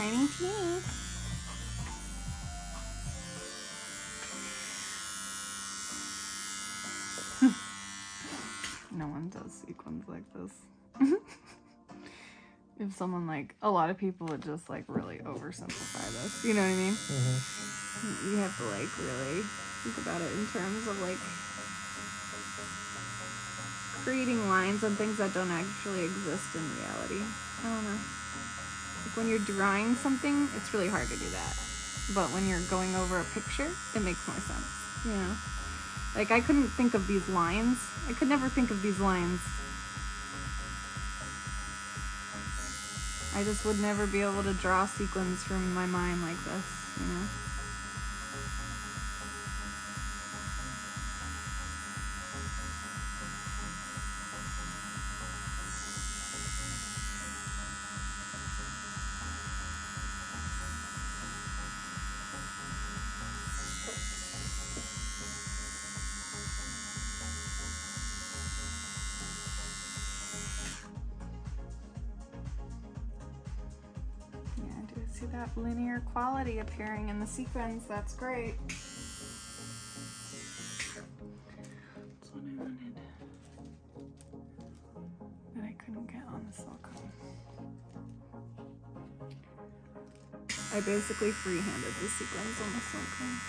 tiny teeny. No one does sequins like this. If someone like, a lot of people would just like really oversimplify this, you know what I mean? You have to like really think about it in terms of like creating lines on things that don't actually exist in reality. I don't know. Like when you're drawing something, it's really hard to do that. But when you're going over a picture, it makes more sense, you know? Like I couldn't think of these lines. I could never think of these lines. I just would never be able to draw sequins from my mind like this, you know? See that linear quality appearing in the sequins. That's great. That's what I wanted. That I couldn't get on the silicone. I basically free-handed the sequins on the silicone.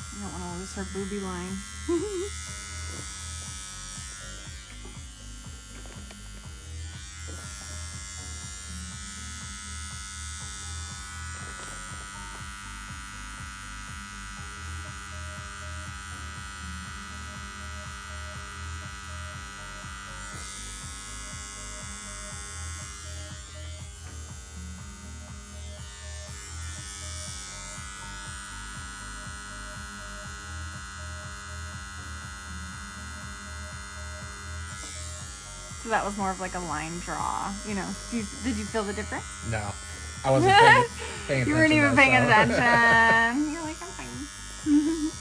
I don't want to lose her booby line. So that was more of like a line draw, you know. Did you feel the difference? No, I wasn't paying attention. You weren't even paying attention. You're like, I'm fine.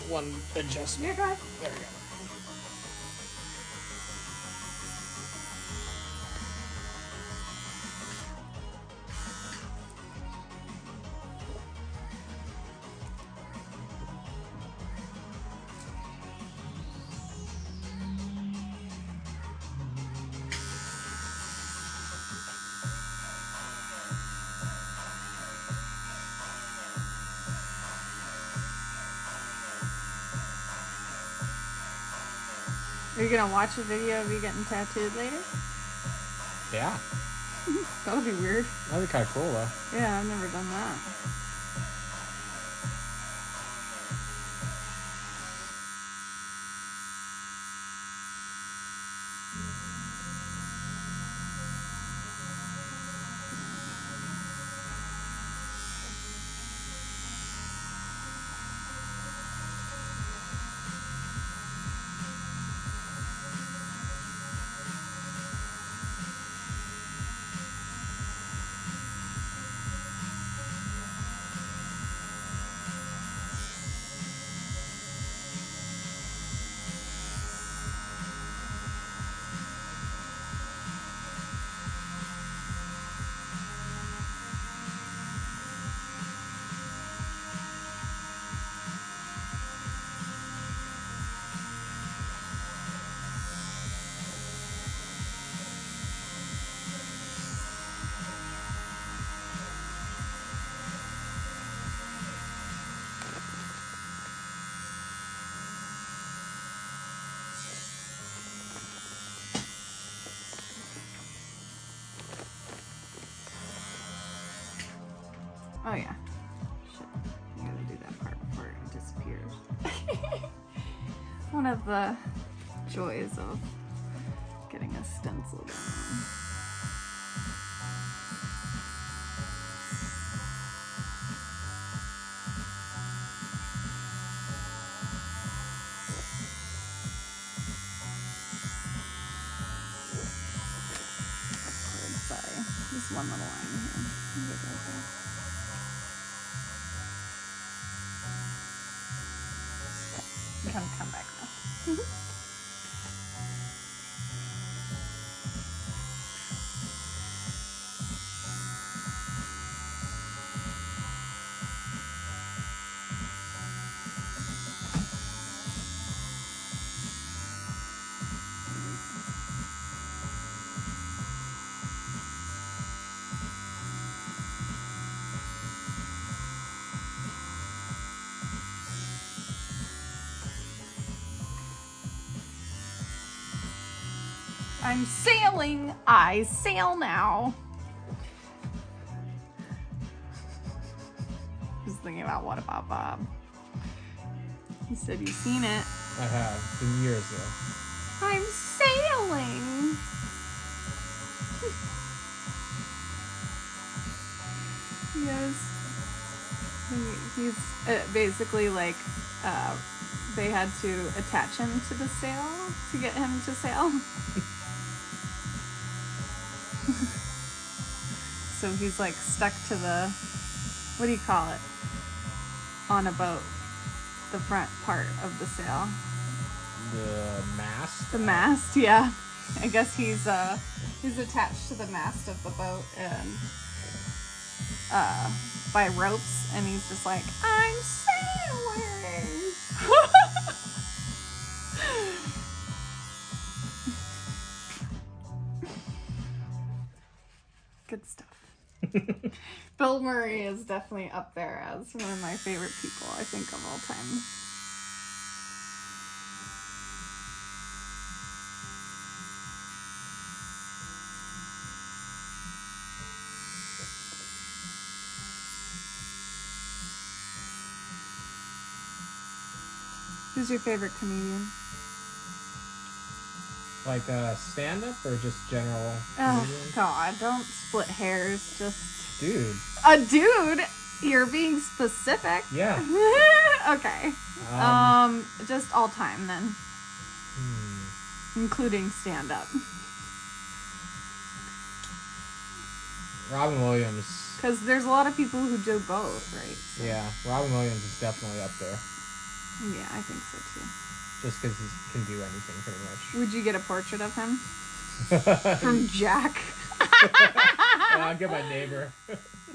One adjustment. Yeah, go ahead. There we go. Are you gonna watch a video of you getting tattooed later? Yeah. That would be weird. That'd be kind of cool, though. Yeah, I've never done that. Oh yeah. Shit. I gotta do that part before it disappears. One of the joys of getting a stencil done. Sorry, just one little line here. Get right there. You can come back now. I'm sailing. I sail now. Just thinking about What About Bob. He said you've seen it. I have. It's been years, though. I'm sailing. Yes. He's basically like they had to attach him to the sail to get him to sail. so he's like stuck to the, what do you call it? On a boat. The front part of the sail. The mast? The mast, yeah. I guess he's attached to the mast of the boat and by ropes, and he's just like, I'm sailing. Good stuff. Bill Murray is definitely up there as one of my favorite people, I think, of all time. Who's your favorite comedian? Like stand-up or just general Oh, comedian? God, don't split hairs. Just... Dude. A dude? You're being specific. Yeah. Okay. Just all time, then. Including stand-up. Robin Williams. Because there's a lot of people who do both, right? So. Yeah, Robin Williams is definitely up there. Yeah, I think so, too. Just because he can do anything, pretty much. Would you get a portrait of him? From Jack? I'll get my neighbor.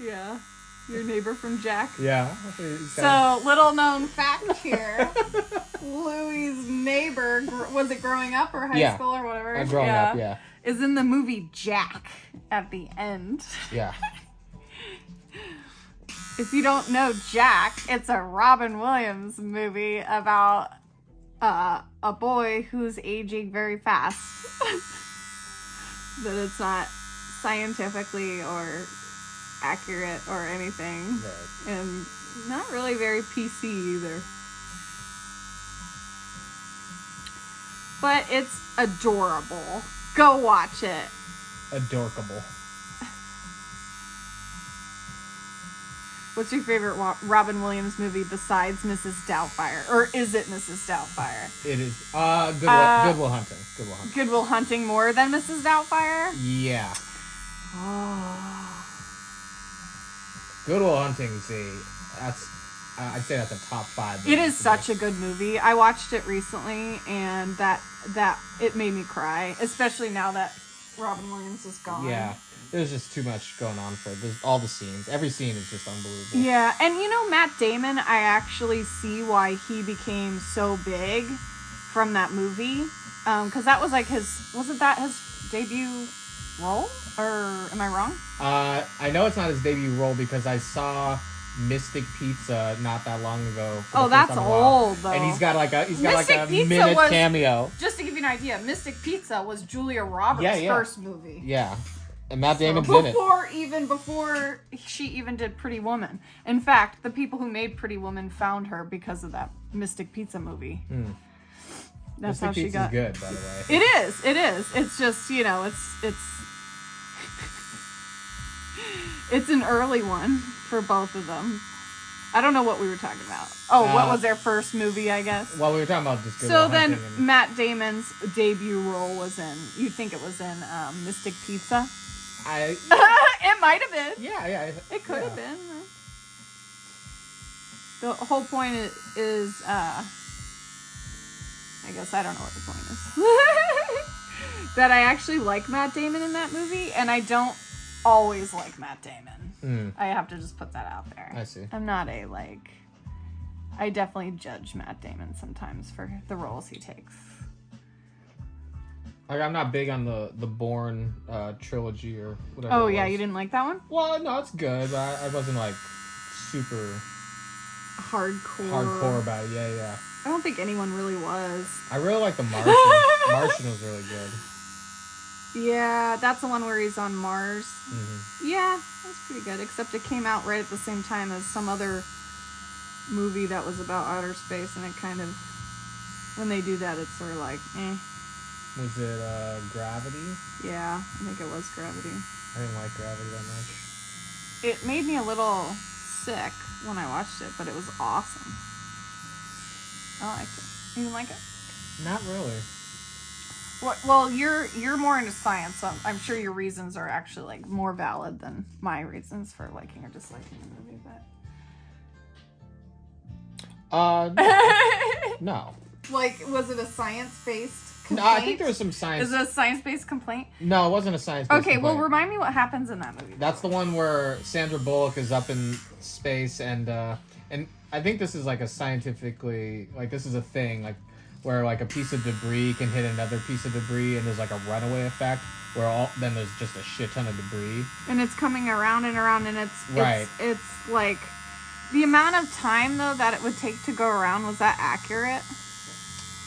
Yeah. Your neighbor from Jack? Yeah. So, little known fact here. Louie's neighbor, was it growing up or high school or whatever? Growing up, yeah. Is in the movie Jack at the end. Yeah. If you don't know Jack, it's a Robin Williams movie about a boy who's aging very fast. That it's not scientifically or accurate or anything. Right. And not really very PC either. But it's adorable. Go watch it. Adorkable. What's your favorite Robin Williams movie besides Mrs. Doubtfire? Or is it Mrs. Doubtfire? It is. Good Will Hunting. Good Will Hunting. Good Will Hunting more than Mrs. Doubtfire? Yeah. Oh. Good Will Hunting, see, I'd say that's a top 5. It is such a good movie. I watched it recently, and that it made me cry, especially now that Robin Williams is gone. Yeah. There's just too much going on for it. There's all the scenes. Every scene is just unbelievable. Yeah, and you know, Matt Damon, I actually see why he became so big from that movie. Because that was like wasn't that his debut role? Or am I wrong? I know it's not his debut role because I saw Mystic Pizza not that long ago. Oh, that's old though. And he's got like a Pizza minute cameo. Just to give you an idea, Mystic Pizza was Julia Roberts' first movie. Yeah. And Matt Damon's in it. Before she even did Pretty Woman. In fact, the people who made Pretty Woman found her because of that Mystic Pizza movie. That's Mystic how she got. Pizza's good, by the way. It is. It's just, you know, it's an early one for both of them. I don't know what we were talking about. Oh, what was their first movie, I guess? Well, we were talking about just Good So Will then Hunting Matt Damon's debut role was in, you'd think it was in Mystic Pizza? It might have been. Yeah. It could have been. The whole point is I guess I don't know what the point is. That I actually like Matt Damon in that movie, and I don't always like Matt Damon. I have to just put that out there. I see. I'm not I definitely judge Matt Damon sometimes for the roles he takes. Like, I'm not big on the Bourne trilogy or whatever. Oh, yeah, you didn't like that one? Well, no, it's good, but I wasn't like super hardcore about it. Yeah. I don't think anyone really was. I really like The Martian. Martian was really good. Yeah, that's the one where he's on Mars. Mm-hmm. Yeah, that's pretty good, except it came out right at the same time as some other movie that was about outer space, and it kind of, when they do that, it's sort of like, eh. Was it Gravity? Yeah, I think it was Gravity. I didn't like Gravity that much. It made me a little sick when I watched it, but it was awesome. I liked it. You didn't like it? Not really. Well, you're more into science, so I'm sure your reasons are actually like more valid than my reasons for liking or disliking the movie. But No. Like, was it a science-based complaint? No, I think there was some science. Is it a science-based complaint? No, it wasn't a science-based Okay, complaint. well, remind me what happens in that movie. That's the one where Sandra Bullock is up in space, and I think this is like a scientifically, like, this is a thing, like, where like a piece of debris can hit another piece of debris, and there's like a runaway effect where then there's just a shit ton of debris, and it's coming around and around, and it's right. It's like the amount of time though that it would take to go around. Was that accurate?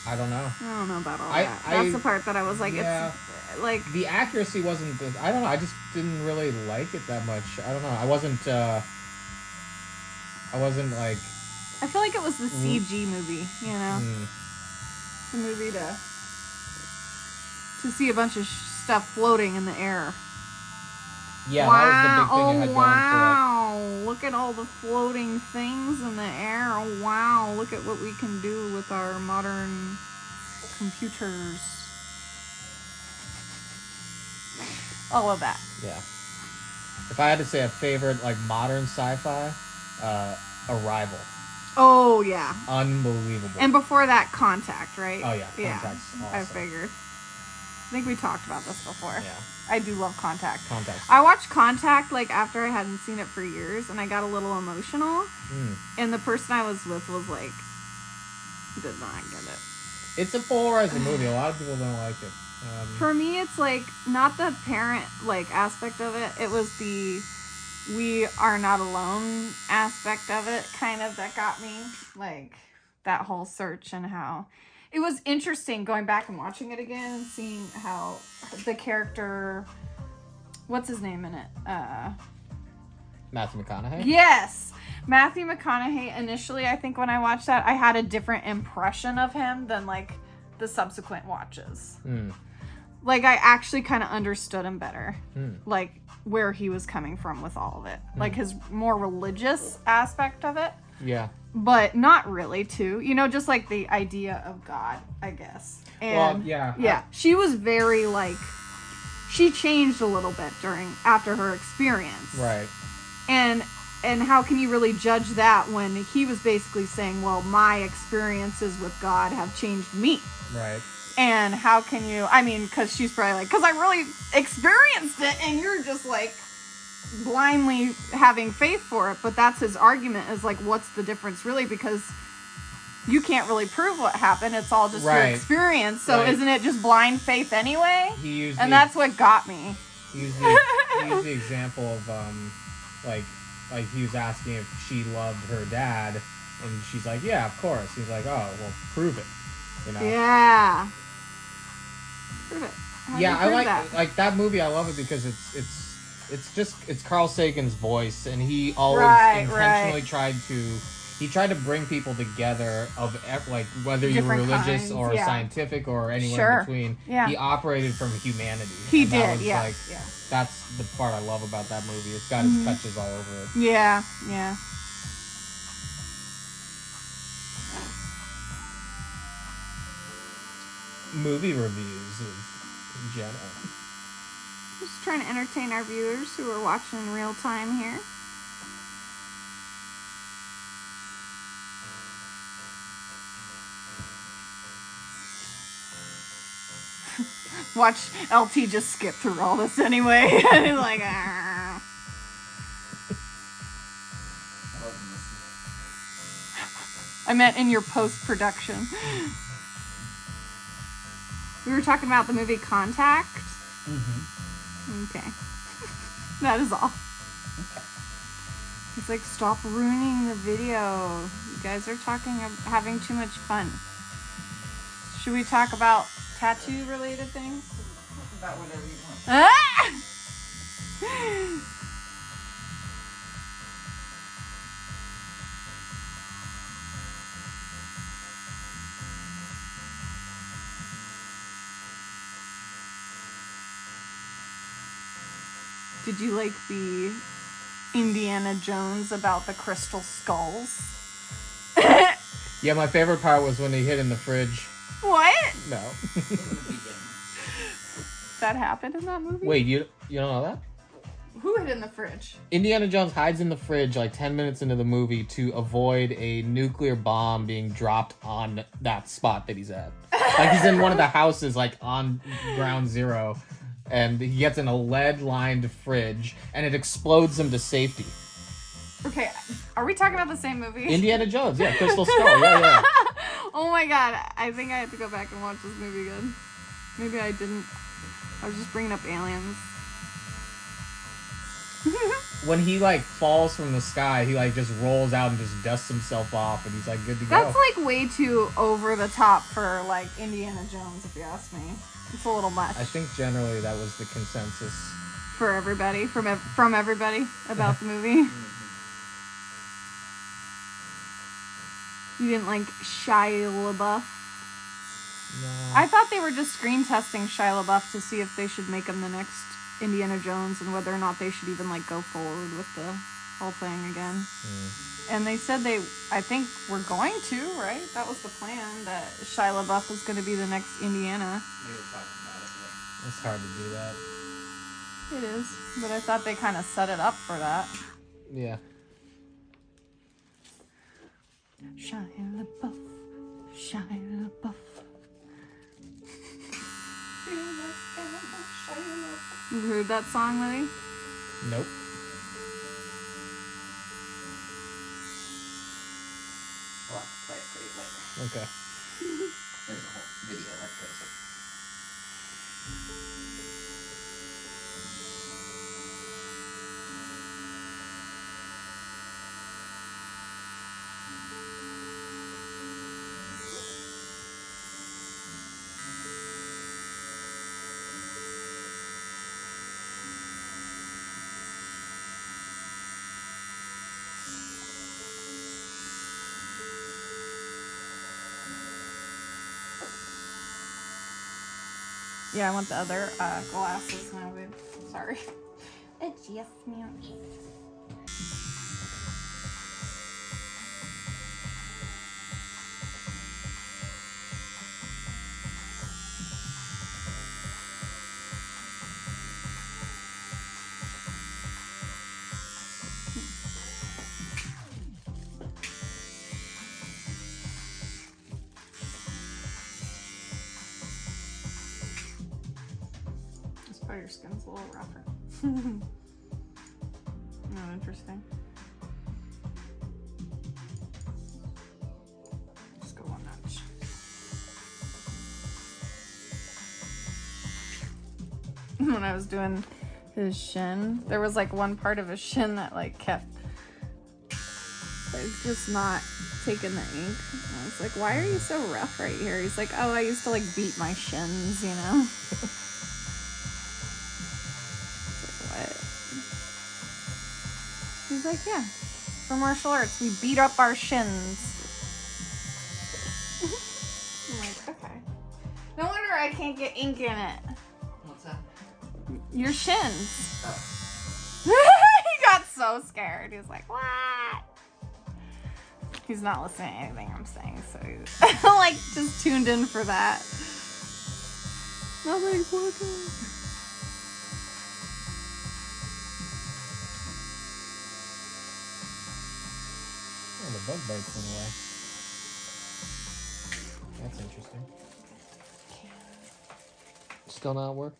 I don't know. I don't know about all that. That's the part that I was like, yeah, it's like the accuracy wasn't. I don't know. I just didn't really like it that much. I don't know. I wasn't like. I feel like it was the CG movie, you know, the movie to see a bunch of stuff floating in the air. Yeah, wow. That was the big thing it had wow! Going for it. Look at all the floating things in the air. Oh wow! Look at what we can do with our modern computers. All of that. Yeah. If I had to say a favorite, like, modern sci-fi, Arrival. Oh, yeah. Unbelievable. And before that, Contact, right? Oh, yeah. Contact's awesome. I figured. I think we talked about this before. Yeah. I do love Contact. Contact's I watched Contact, like, after I hadn't seen it for years, and I got a little emotional. And the person I was with was, like, did not get it. It's a polarizing movie. A lot of people don't like it. For me, it's, like, not the parent, like, aspect of it. It was the we are not alone aspect of it, kind of, that got me. Like, that whole search and how... It was interesting going back and watching it again and seeing how the character... What's his name in it? Matthew McConaughey? Yes! Matthew McConaughey, initially, I think when I watched that, I had a different impression of him than, like, the subsequent watches. Like, I actually kind of understood him better. Like, where he was coming from with all of it. Like, his more religious aspect of it. Yeah. But not really, too. You know, just, like, the idea of God, I guess. And, well, yeah. Yeah. She was very, like... She changed a little bit after her experience. Right. And how can you really judge that when he was basically saying, well, my experiences with God have changed me. Right. And how can you, I mean, because she's probably like, because I really experienced it, and you're just like blindly having faith for it. But that's his argument, is like, what's the difference really? Because you can't really prove what happened. It's all just your experience. So isn't it just blind faith anyway? That's what got me. He used the example of, like he was asking if she loved her dad, and she's like, yeah, of course. He's like, oh, well, prove it. You know? Yeah. Prove it. How yeah, do you I prove like that movie. I love it because it's Carl Sagan's voice, and he always intentionally tried to bring people together of, like, whether you were religious or scientific or anywhere in between. Yeah. He operated from humanity. He did. That's the part I love about that movie. It's got his touches all over it. Yeah. Yeah. Movie reviews of Jenna. Just trying to entertain our viewers who are watching in real time here. Watch LT just skip through all this anyway. And he's like, ah. I meant in your post-production. We were talking about the movie Contact. Okay. That is all. It's like, stop ruining the video. You guys are having too much fun. Should we talk about tattoo-related things? Talk about whatever you want. Ah! Did you like the Indiana Jones about the crystal skulls? Yeah, my favorite part was when he hid in the fridge. What? No. that happened in that movie? Wait, you don't know that? Who hid in the fridge? Indiana Jones hides in the fridge like 10 minutes into the movie to avoid a nuclear bomb being dropped on that spot that he's at. Like, he's in one of the houses, like, on ground zero, and he gets in a lead-lined fridge, and it explodes him to safety. Okay, are we talking about the same movie? Indiana Jones, yeah, Crystal Skull, yeah. Oh my god, I think I have to go back and watch this movie again. Maybe I didn't. I was just bringing up aliens. When he, like, falls from the sky, he, like, just rolls out and just dusts himself off, and he's, like, good to go. That's, like, way too over the top for, like, Indiana Jones, if you ask me. It's a little much. I think generally that was the consensus. For everybody, from everybody about the movie. You didn't like Shia LaBeouf? No. I thought they were just screen testing Shia LaBeouf to see if they should make him the next Indiana Jones and whether or not they should even like go forward with the whole thing again. And they said I think we're going to, right? That was the plan, that Shia LaBeouf was going to be the next Indiana. Maybe we'll talk about it, but... It's hard to do that. It is, but I thought they kind of set it up for that. Yeah. Shia LaBeouf, Shia LaBeouf. You heard that song, Louie? Nope. We'll have to play it for you later. Okay. There's a whole video that goes up. Yeah, I want the other glasses now, babe. Sorry. It's just me. Your skin's a little rougher. Oh, interesting. Just go one notch. When I was doing his shin, there was like one part of his shin that like kept like just not taking the ink. And I was like, why are you so rough right here? He's like, oh, I used to like beat my shins, you know? He's like, yeah, for martial arts, we beat up our shins. I'm like, okay. No wonder I can't get ink in it. What's that? Your shins. Oh. He got so scared. He was like, what? He's not listening to anything I'm saying, so he's like just tuned in for that. Nothing's working. Oh, the bug bites went away. That's interesting. Still not work?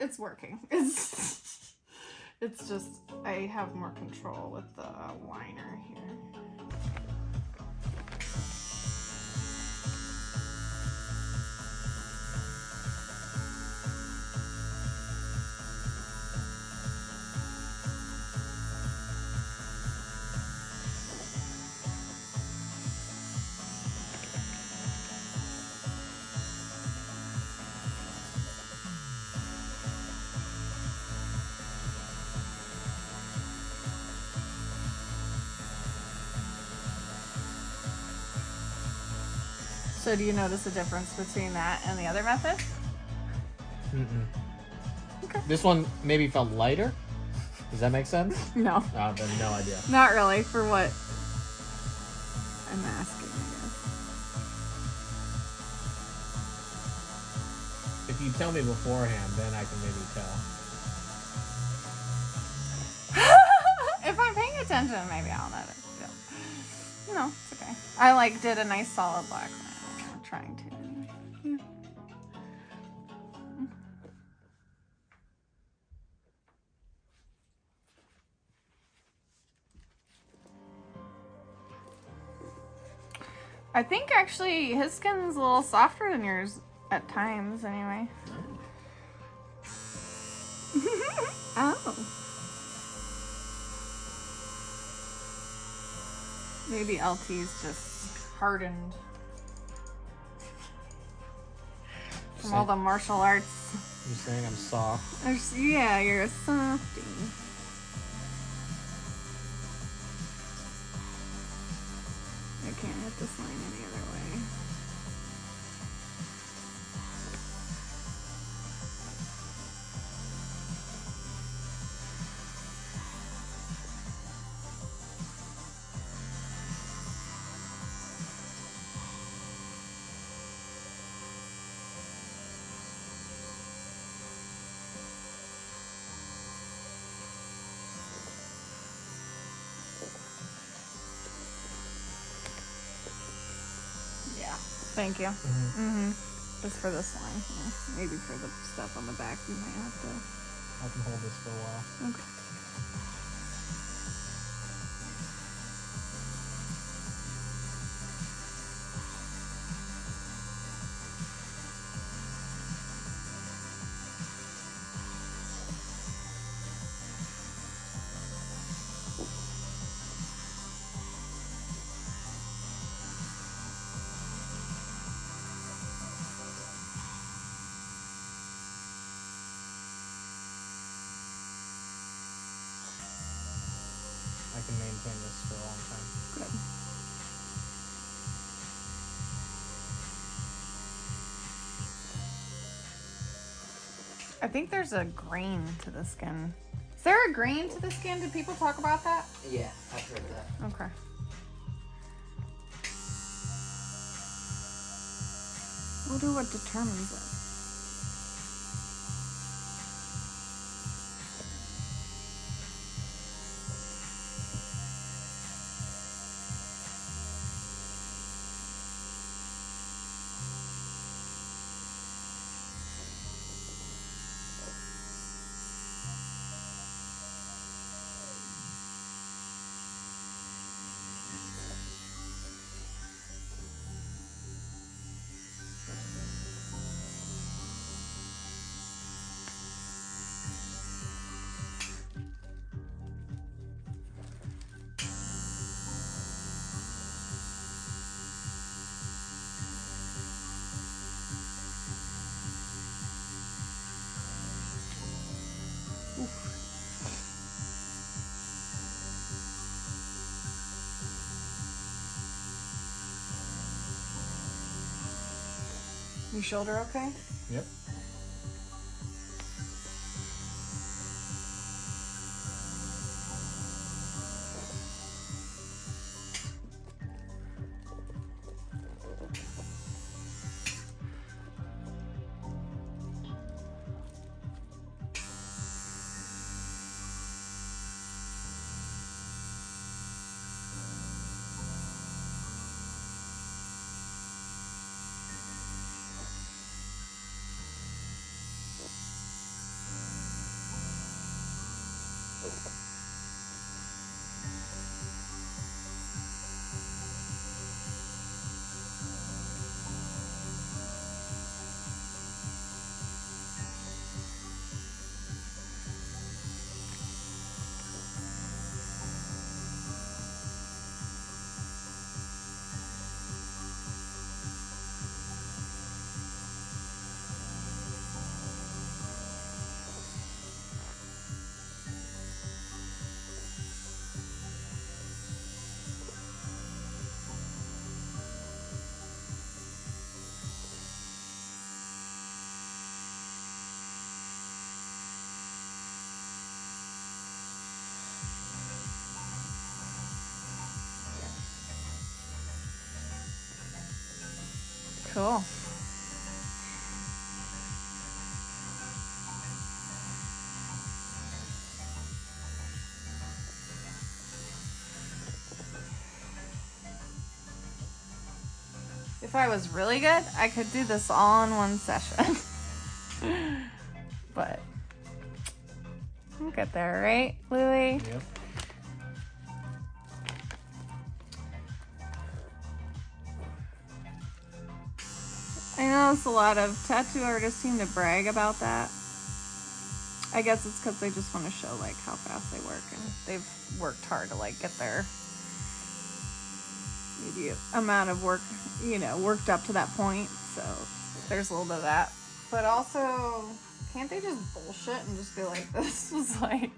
It's working. It's just I have more control with the liner here. So do you notice a difference between that and the other method? Mm-mm. Okay. This one maybe felt lighter. Does that make sense? No. Then no idea. Not really, for what I'm asking, I guess. If you you tell me beforehand, then I can maybe tell. If I'm paying attention, maybe I'll notice. Yeah. No, it's okay. I like did a nice solid black one. I'm trying to. Yeah. I think actually his skin's a little softer than yours at times, anyway. Oh. Maybe LT's just hardened from all the martial arts. You're saying I'm soft. Yeah, you're a softie. I can't hit this line any other way. Thank you. Just for this line. Yeah. Maybe for the stuff on the back, you might have to. I can hold this for a while. Okay. I can maintain this for a long time. Good. I think there's a grain to the skin. Is there a grain to the skin? Did people talk about that? Yeah, I've heard that. Okay. I wonder what determines it. Your shoulder okay? Yep. Cool. If I was really good, I could do this all in one session. But we'll get there, right, Louie? Yep. I notice a lot of tattoo artists seem to brag about that. I guess it's because they just want to show like how fast they work, and they've worked hard to like get their maybe amount of work, you know, worked up to that point. So there's a little bit of that. But also, can't they just bullshit and just be like, this was like,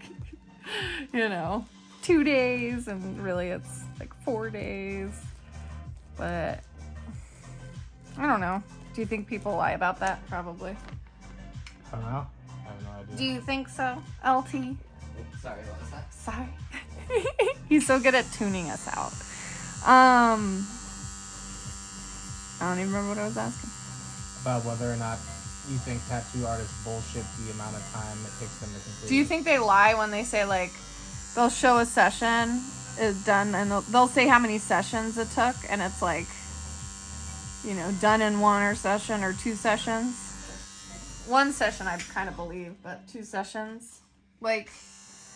you know, 2 days, and really it's like 4 days. But I don't know. Do you think people lie about that? Probably. I don't know. I have no idea. Do you think so, LT? Oops, sorry, what was that? Sorry. He's so good at tuning us out. I don't even remember what I was asking. About whether or not you think tattoo artists bullshit the amount of time it takes them to complete. Do you think they lie when they say, like, they'll show a session is done, and they'll say how many sessions it took, and it's like, you know, done in 1 session or 2 sessions? 1 session I kind of believe, but 2 sessions? Like,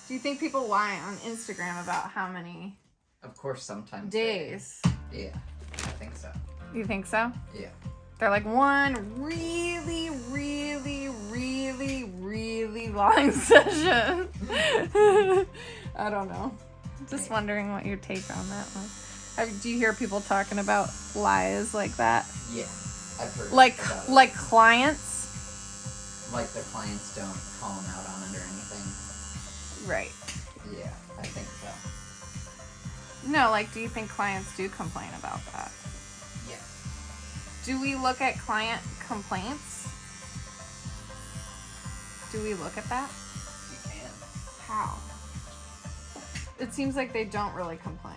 do you think people lie on Instagram about how many Of course, sometimes. days? Yeah, I think so. You think so? Yeah. They're like, one really, really, really, really long session. I don't know. Just wondering what your take on that was. Do you hear people talking about lies like that? Yeah, I've heard Like about clients? Like the clients don't call them out on it or anything. Right. Yeah, I think so. No, like, do you think clients do complain about that? Yeah. Do we look at client complaints? Do we look at that? You can. How? It seems like they don't really complain.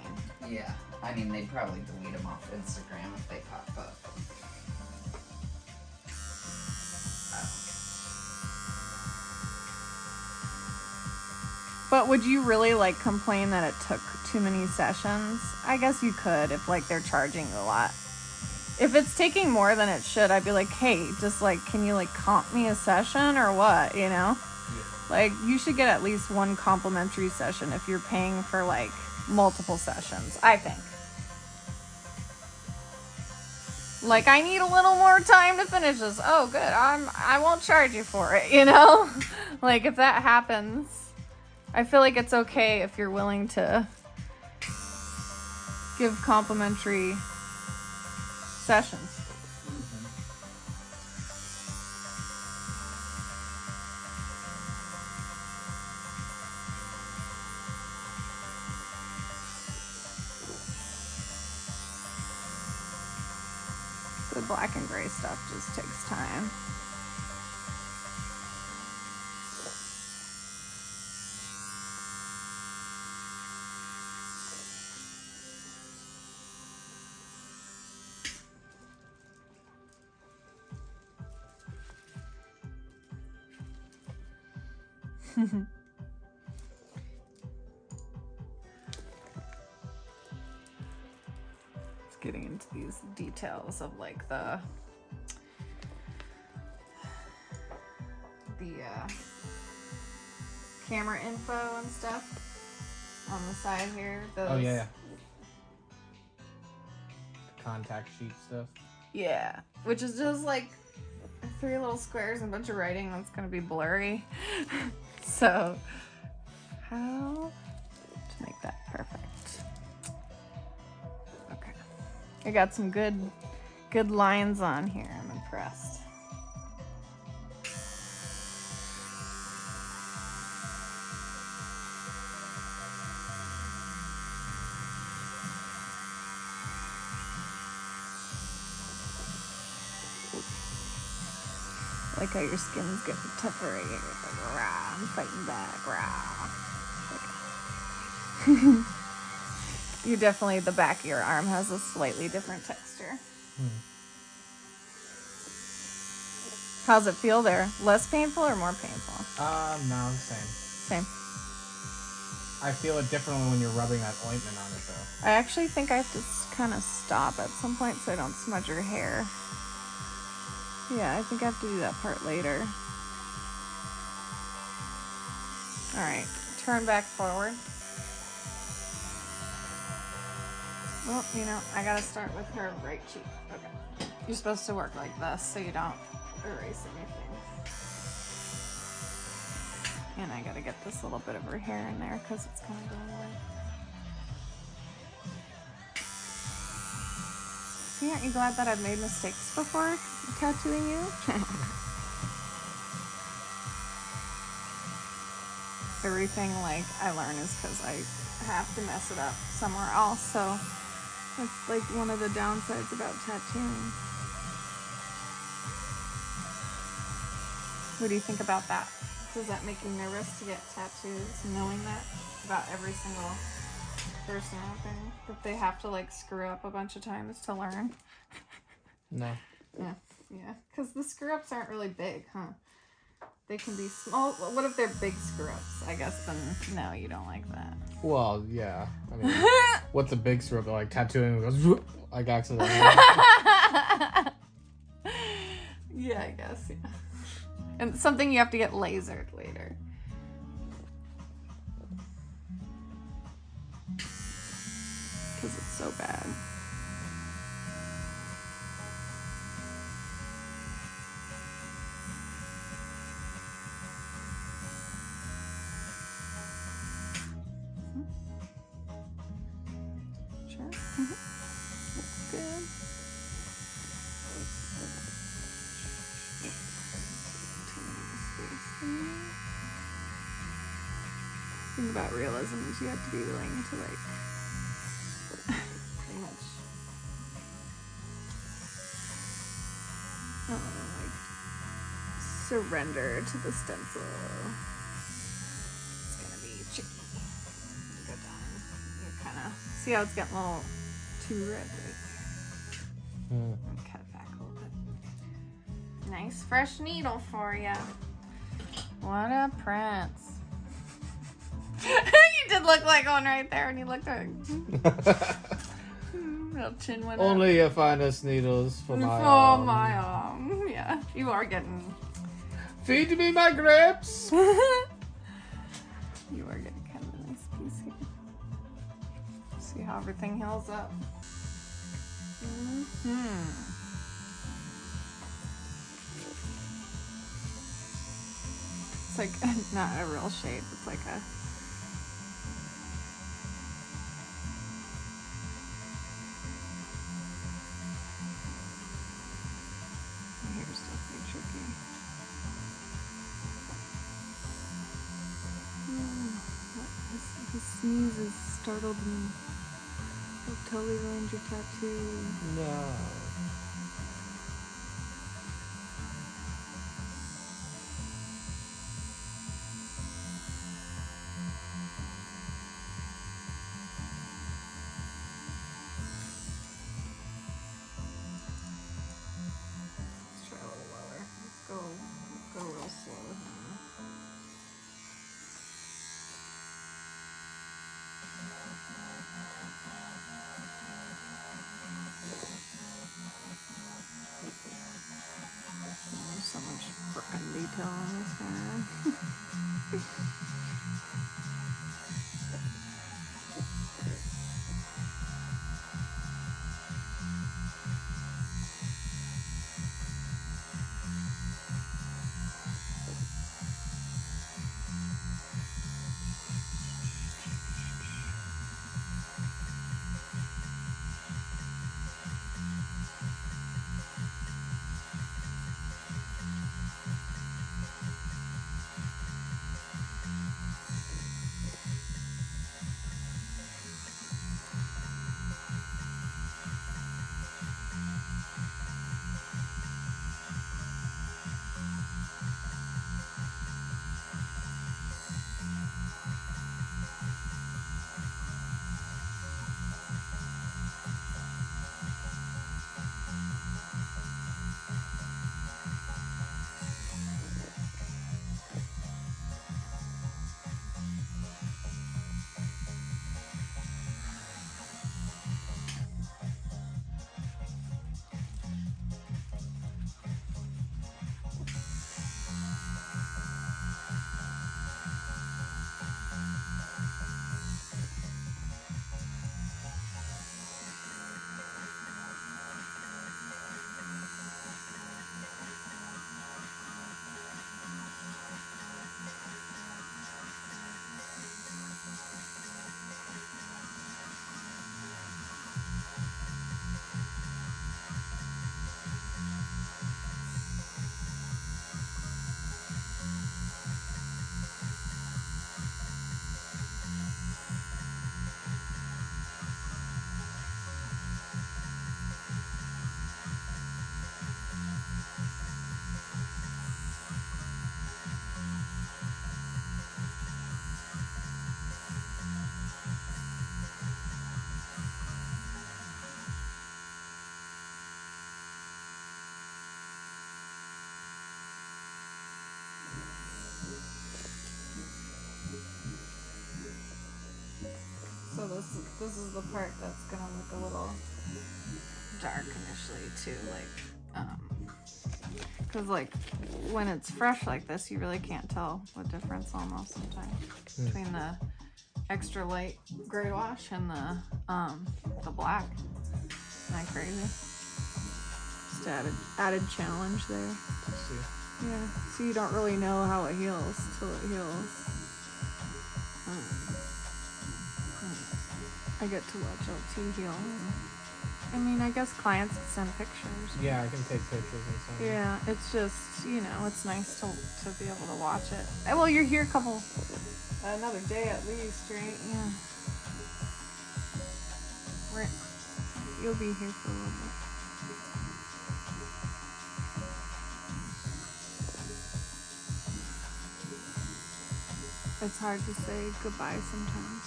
Yeah. I mean, they'd probably delete them off Instagram if they pop up. But would you really, like, complain that it took too many sessions? I guess you could if, like, they're charging a lot. If it's taking more than it should, I'd be like, hey, just, like, can you, like, comp me a session or what, you know? Yeah. Like, you should get at least 1 complimentary session if you're paying for, like, multiple sessions, I think. Like, I need a little more time to finish this. Oh, good. I won't charge you for it, you know? Like, if that happens, I feel like it's okay if you're willing to give complimentary sessions. The black and gray stuff just takes time. It's getting into these details of like the camera info and stuff on the side here. Those, Oh yeah. The contact sheet stuff. Yeah, which is just like 3 little squares and a bunch of writing that's gonna be blurry. So, how to make that perfect? Okay, I got some good lines on here. I'm impressed. Like how your skin's getting tougher right here. It's like, rah, I'm fighting back, rah. You definitely, the back of your arm has a slightly different texture. How's it feel there? Less painful or more painful? No, the same. Same. I feel it differently when you're rubbing that ointment on it, though. I actually think I have to kind of stop at some point so I don't smudge your hair. Yeah, I think I have to do that part later. Alright, turn back forward. Well, you know, I gotta start with her right cheek. Okay. You're supposed to work like this so you don't erase anything. And I gotta get this little bit of her hair in there because it's kind of going away. See, aren't you glad that I've made mistakes before tattooing you? Everything like I learn is because I have to mess it up somewhere else, so that's like one of the downsides about tattooing. What do you think about that? Does that make you nervous to get tattoos, knowing that about every single person out there? That they have to like screw up a bunch of times to learn? No. Yeah, yeah. Because the screw ups aren't really big, huh? They can be small. What if they're big screw ups? I guess then no, you don't like that. Well, yeah. I mean, what's a big screw up? Like tattooing goes like accidentally. Yeah, I guess, yeah. And something you have to get lasered later. Because it's so bad. Sure. Looks good. The thing about realism is you have to be willing to like pretty much like surrender to the stencil. It's gonna be tricky. Go down. You kind of see how it's getting a little too red right there. Cut it back a little bit. Nice fresh needle for you. What a prince. You did look like one right there when you looked at it. Little chin went Only up. your finest needles for my For my arm. Yeah, you are getting... Feed me my grapes! You are getting kind of a nice piece here. See how everything heals up. It's like not a real shape. It's like a... My hair's definitely tricky. His sneezes startled me. I've totally ruined your tattoo. No. Let's try a little lower. Let's go real slow here. There's so much frickin' detail on this one. this is the part that's gonna look a little dark initially too, like, cause like when it's fresh like this, you really can't tell the difference almost sometimes between the extra light gray wash and the black. Isn't that crazy? Just added challenge there. Let's see. Yeah, so you don't really know how it heals till it heals. I get to watch LT heal. I mean, I guess clients can send pictures. Yeah, I can take pictures and stuff. Yeah, it's just, you know, it's nice to be able to watch it. Well, you're here another day at least, right? Yeah. You'll be here for a little bit. It's hard to say goodbye sometimes.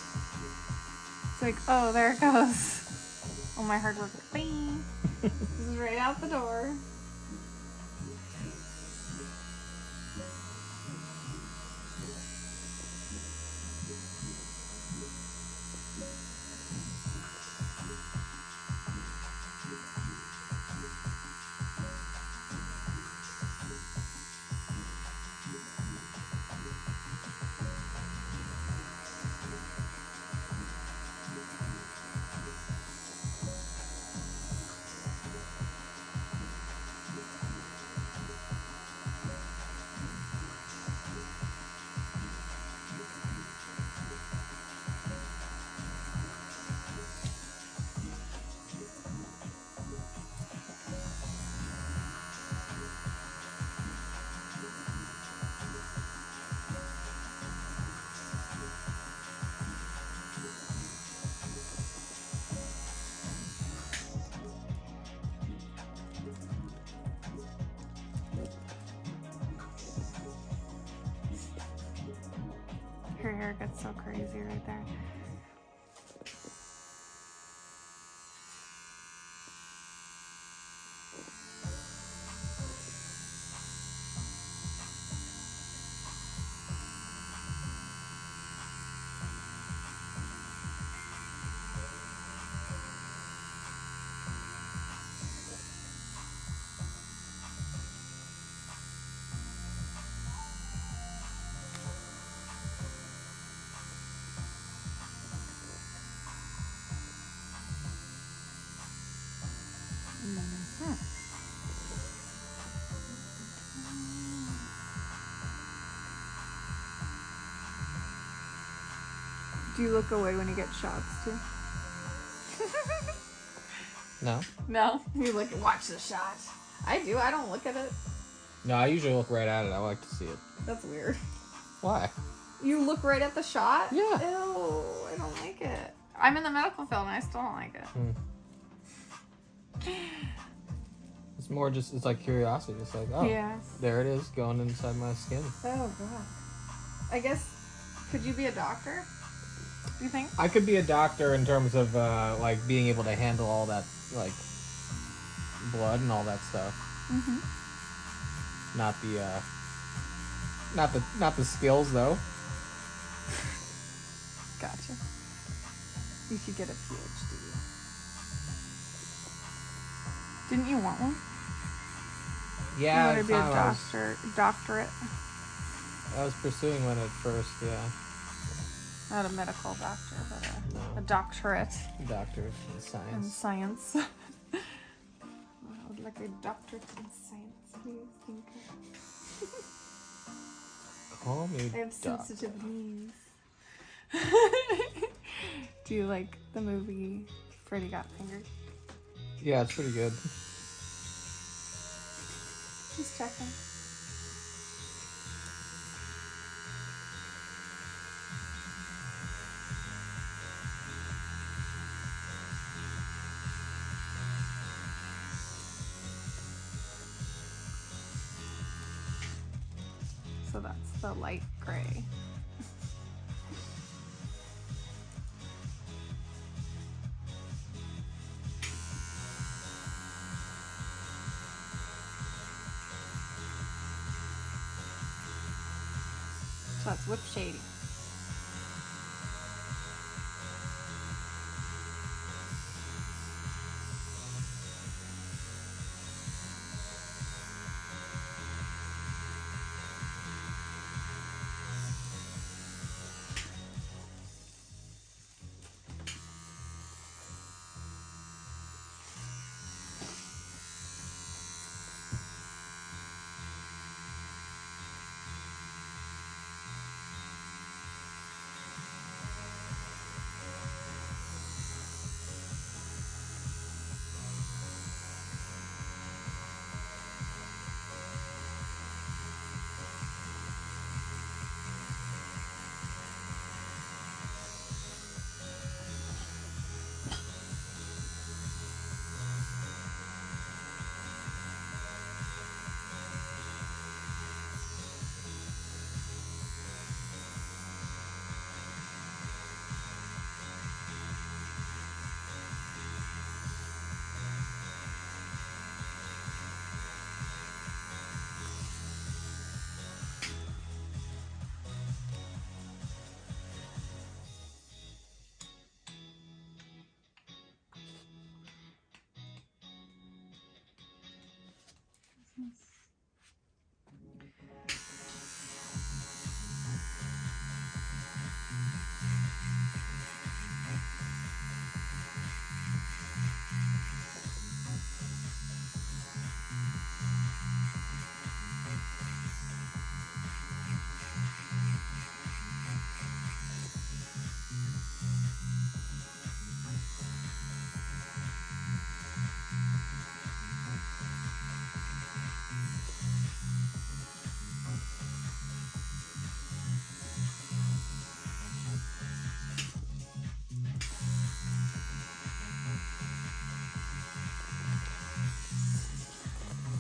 It's like, oh, there it goes. Oh, my hard work. Bing. This is right out the door. Her hair gets so crazy right there. Do you look away when you get shots too? No? No? You watch the shot. I do. I don't look at it. No, I usually look right at it. I like to see it. That's weird. Why? You look right at the shot? Yeah. Ew, I don't like it. I'm in the medical field and I still don't like it. It's more just, it's like curiosity. It's like, oh, Yes. there it is going inside my skin. Oh, God. I guess, could you be a doctor? Do you think? I could be a doctor in terms of, like, being able to handle all that, like, blood and all that stuff. Mm-hmm. Not the skills, though. Gotcha. You should get a PhD. Didn't you want one? Yeah, You want to be a doctorate? I was pursuing one at first, yeah. Not a medical doctor, but a doctorate. Doctor in In science. science. I would like a doctorate in science, please. Thank you. Call me I have doc. sensitive knees. Do you like the movie Freddy Got Fingered? Yeah, it's pretty good. Just checking. So that's the light gray. So that's whip shading.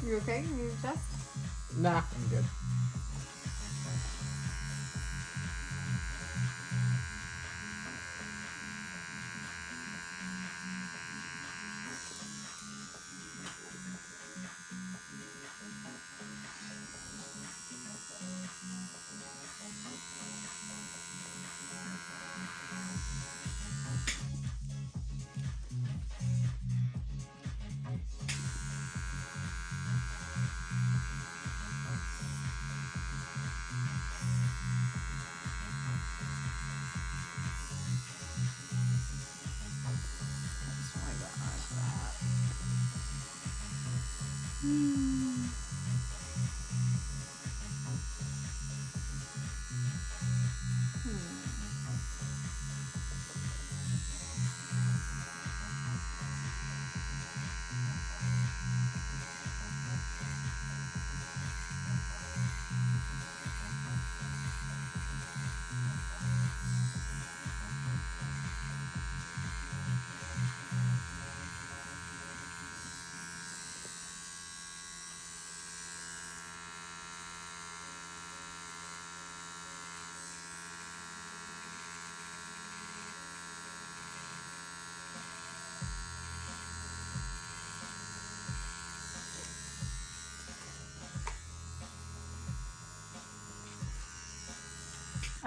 You okay? You need a test? Nah, I'm good.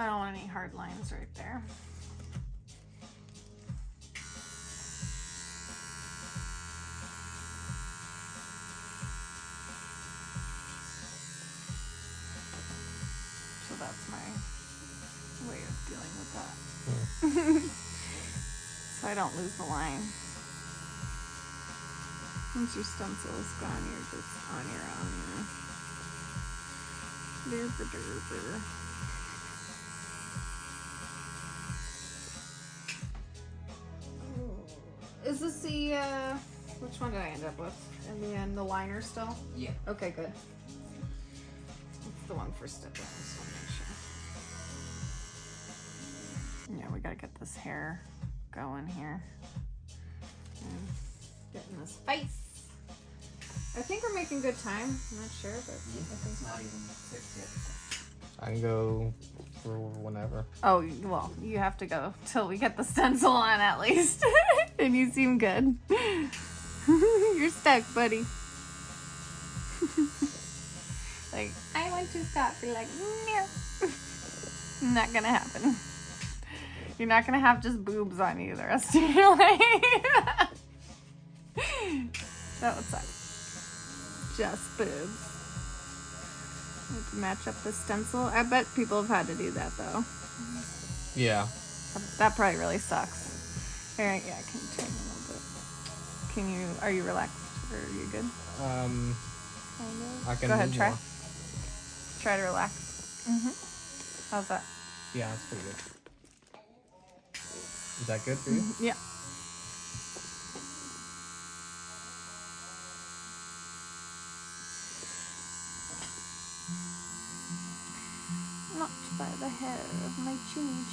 I don't want any hard lines right there. So that's my way of dealing with that. So I don't lose the line. Once your stencil is gone, you're just on your own. Derp, derp. Is this the, which one did I end up with? In the end, the liner still? Yeah. Okay, good. It's the one for stippling, so make sure. Yeah, we gotta get this hair going here. And getting this face. I think we're making good time. I'm not sure, but I think It's not even 6 yet. I can go for whenever. Oh, well, you have to go till we get the stencil on at least. And you seem good. You're stuck, buddy. Like, I want to stop. You're like, no. Not gonna happen. You're not gonna have just boobs on you the rest of your life. That would suck. Just boobs. To match up the stencil. I bet people have had to do that though. Yeah. That probably really sucks. Alright, yeah, I can turn a little bit. Are you relaxed or are you good? I can Go ahead, move try. more. Try to relax. How's that? Yeah, that's pretty good. Is that good for you? Yeah. Not by the hair of my chin.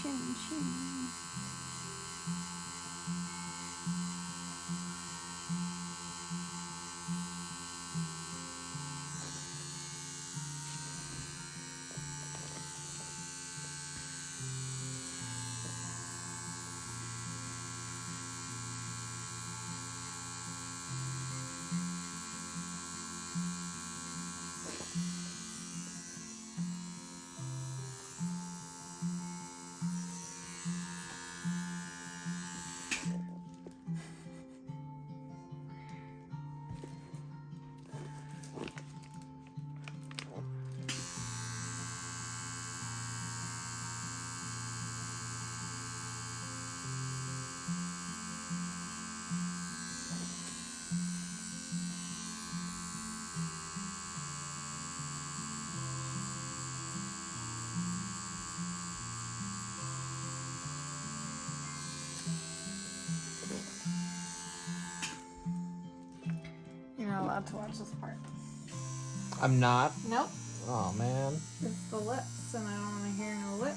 You're not allowed to watch this part. I'm not. Nope. Oh man. It's the lips, and I don't want to hear no lip.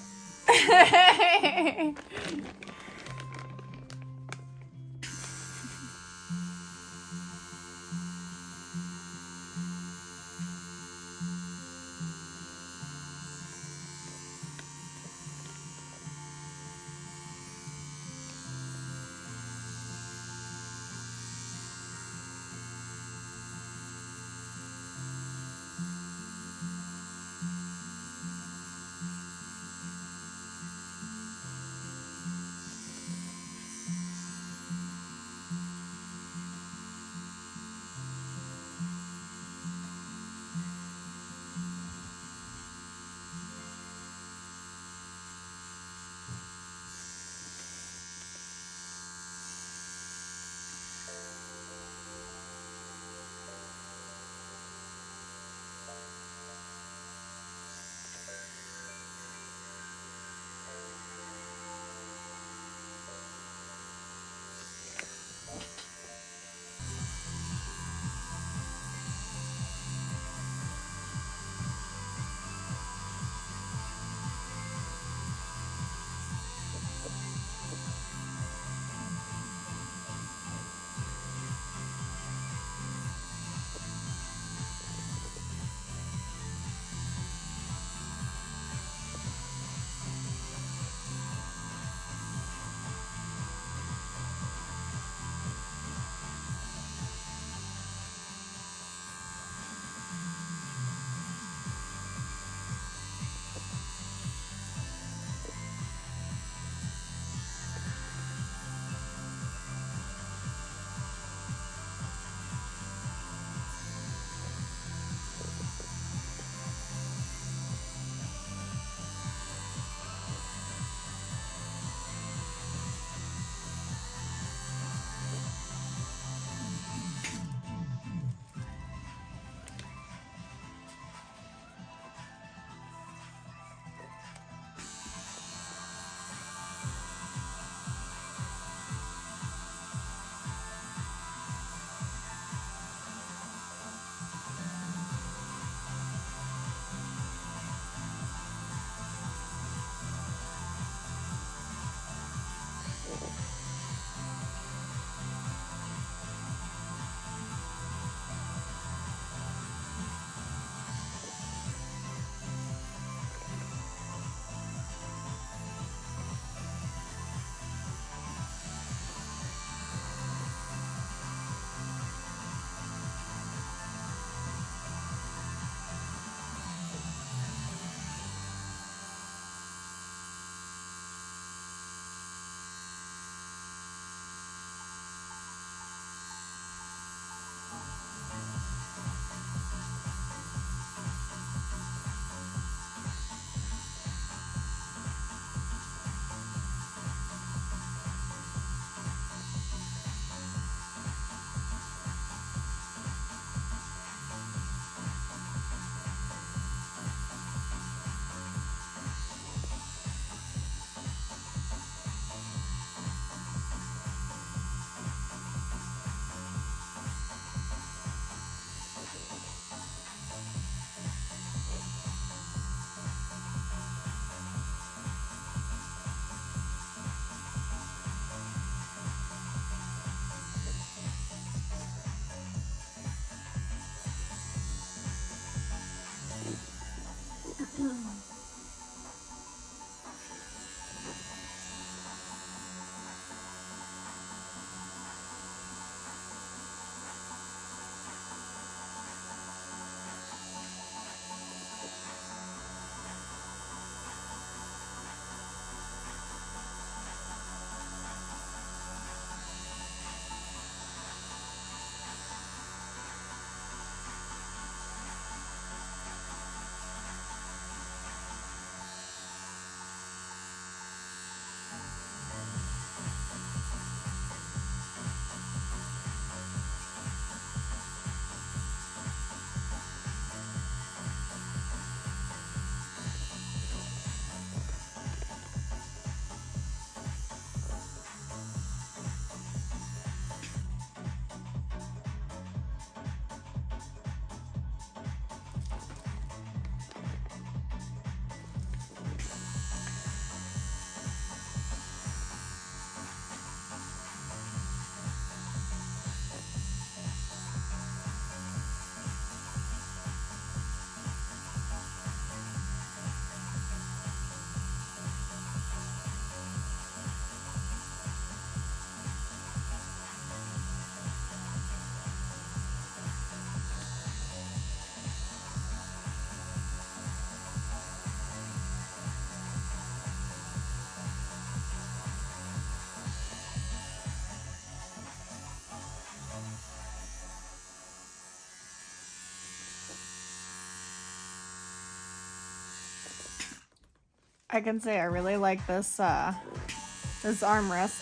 I can say I really like this this armrest.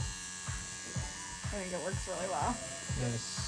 I think it works really well. Nice.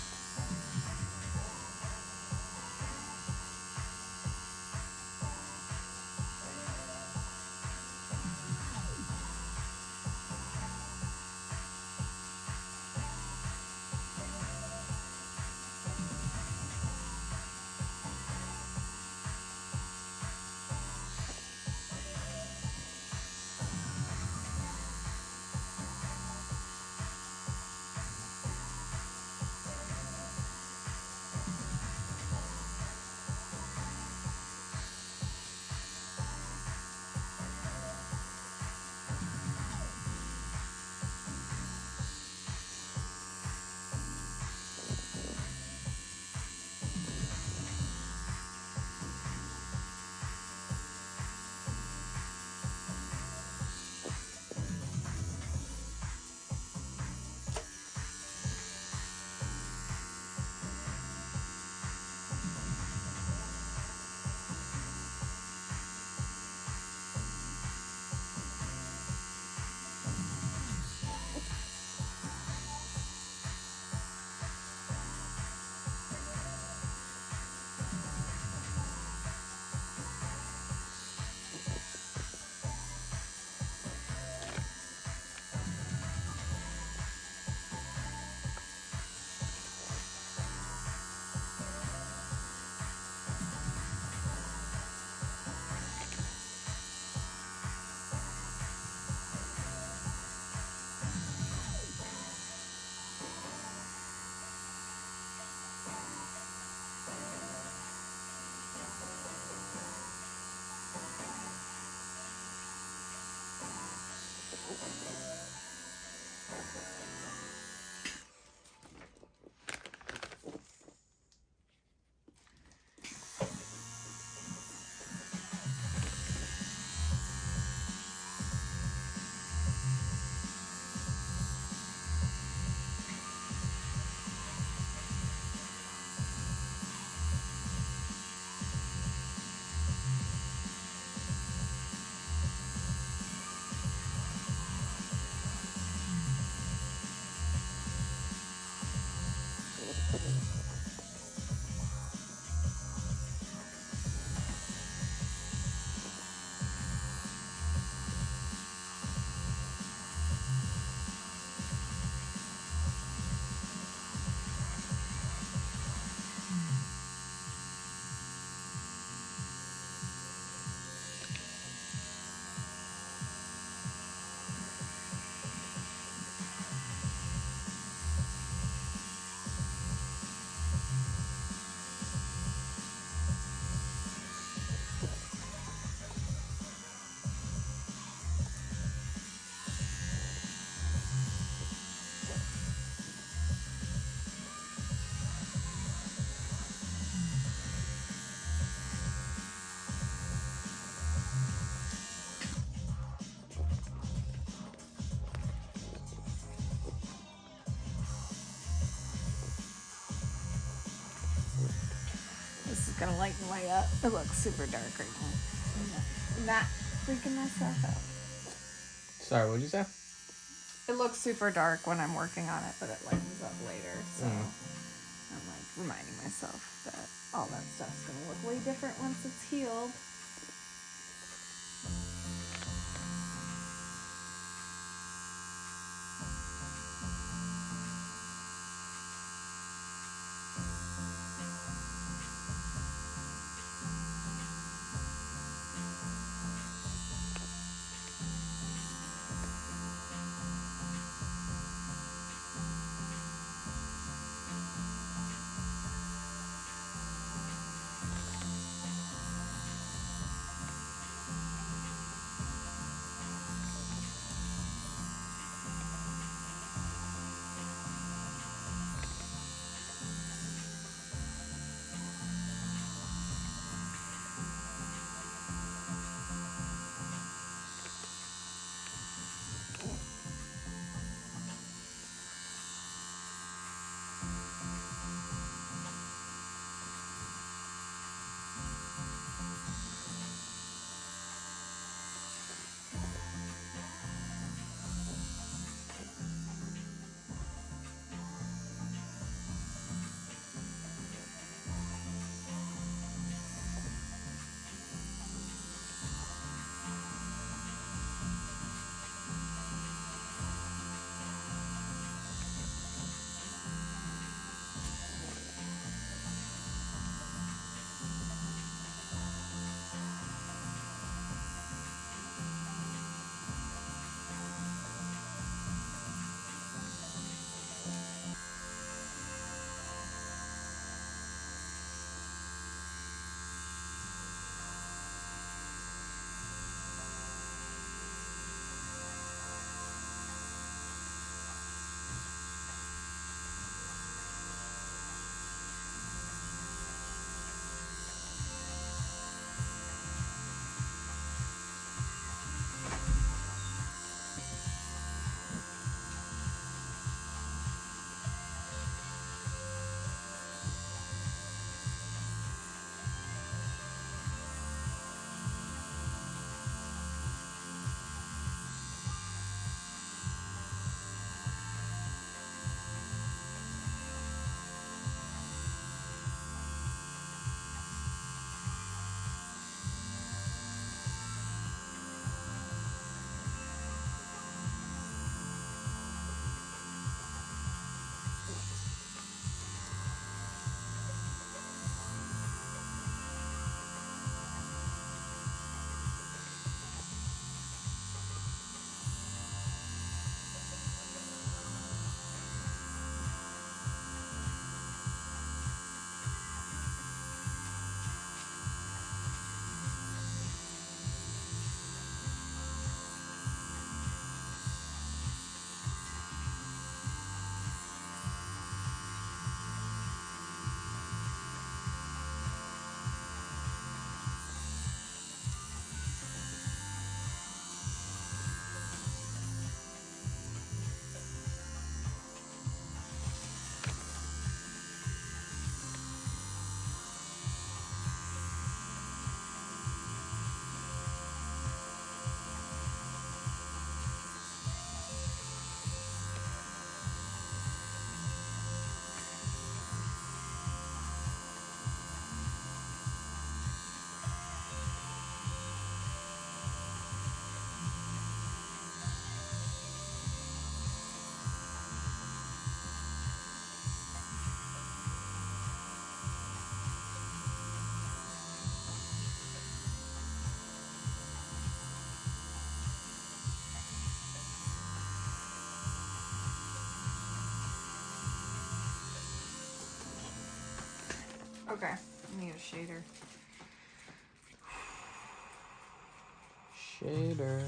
This is gonna lighten way up. It looks super dark right now. Not freaking myself out. Sorry, what'd you say? It looks super dark when I'm working on it, but it lightens up later. So I'm like reminding myself that all that stuff's gonna look way different once it's healed. Okay, I need a shader. Shader.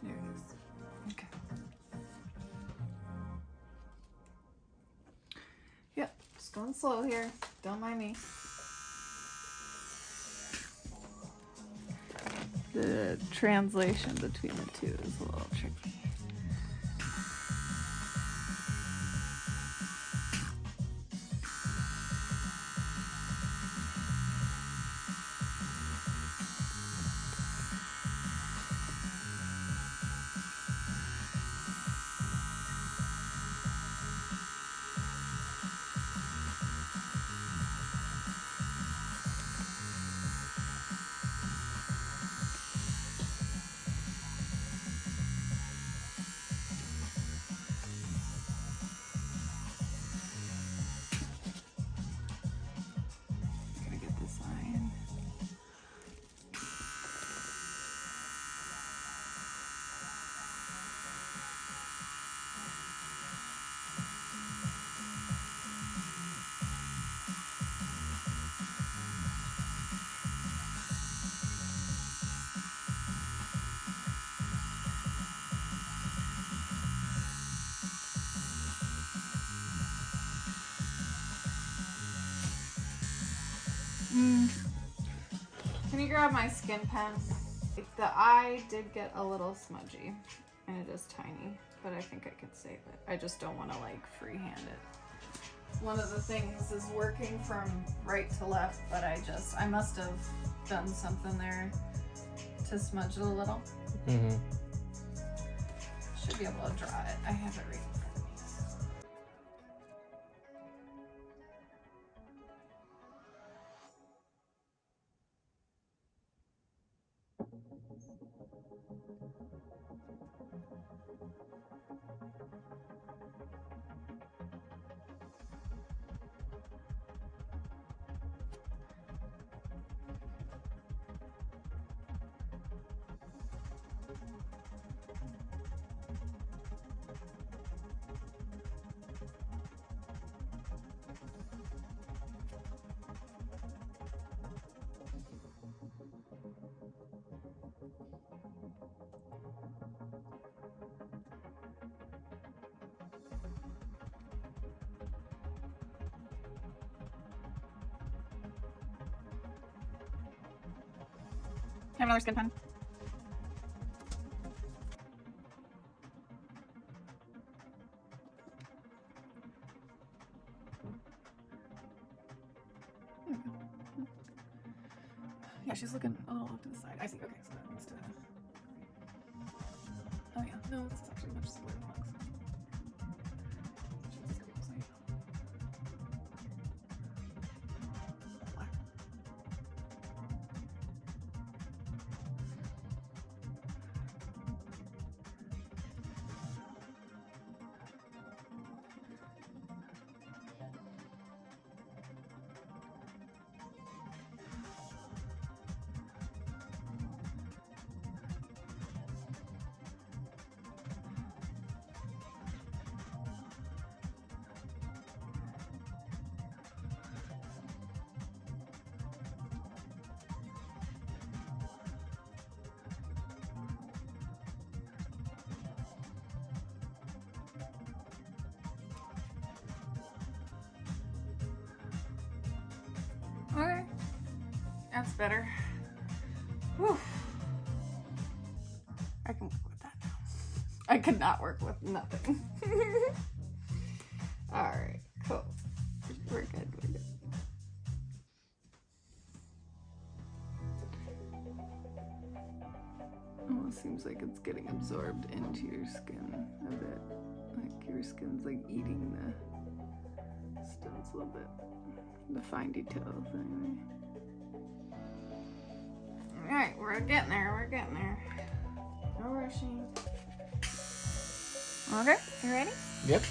There it is. Okay. Yep, just going slow here. Don't mind me. The translation between the two is a little tricky. Gotta get this iron. Can you grab my skin pen? The eye did get a little smudgy, and it is tiny, but I think I could save it. I just don't want to like freehand it. One of the things is working from right to left, but I must have done something there to smudge it a little. Mm-hmm. Should be able to draw it. I have it right in front of me. Have another skin pen. Yeah, she's looking a little off to the side. I see. Okay, so that needs to. Oh yeah, no, this is actually much simpler than it looks. Black. Okay, that's better. Whew. I can work with that now. I could not work with nothing. Alright, cool. We're good, we're good. Almost seems like it's getting absorbed into your skin a bit. Like your skin's like eating the stencil a bit. The fine details, anyway. Alright, we're getting there, we're getting there. No rushing. Okay, you ready? Yep.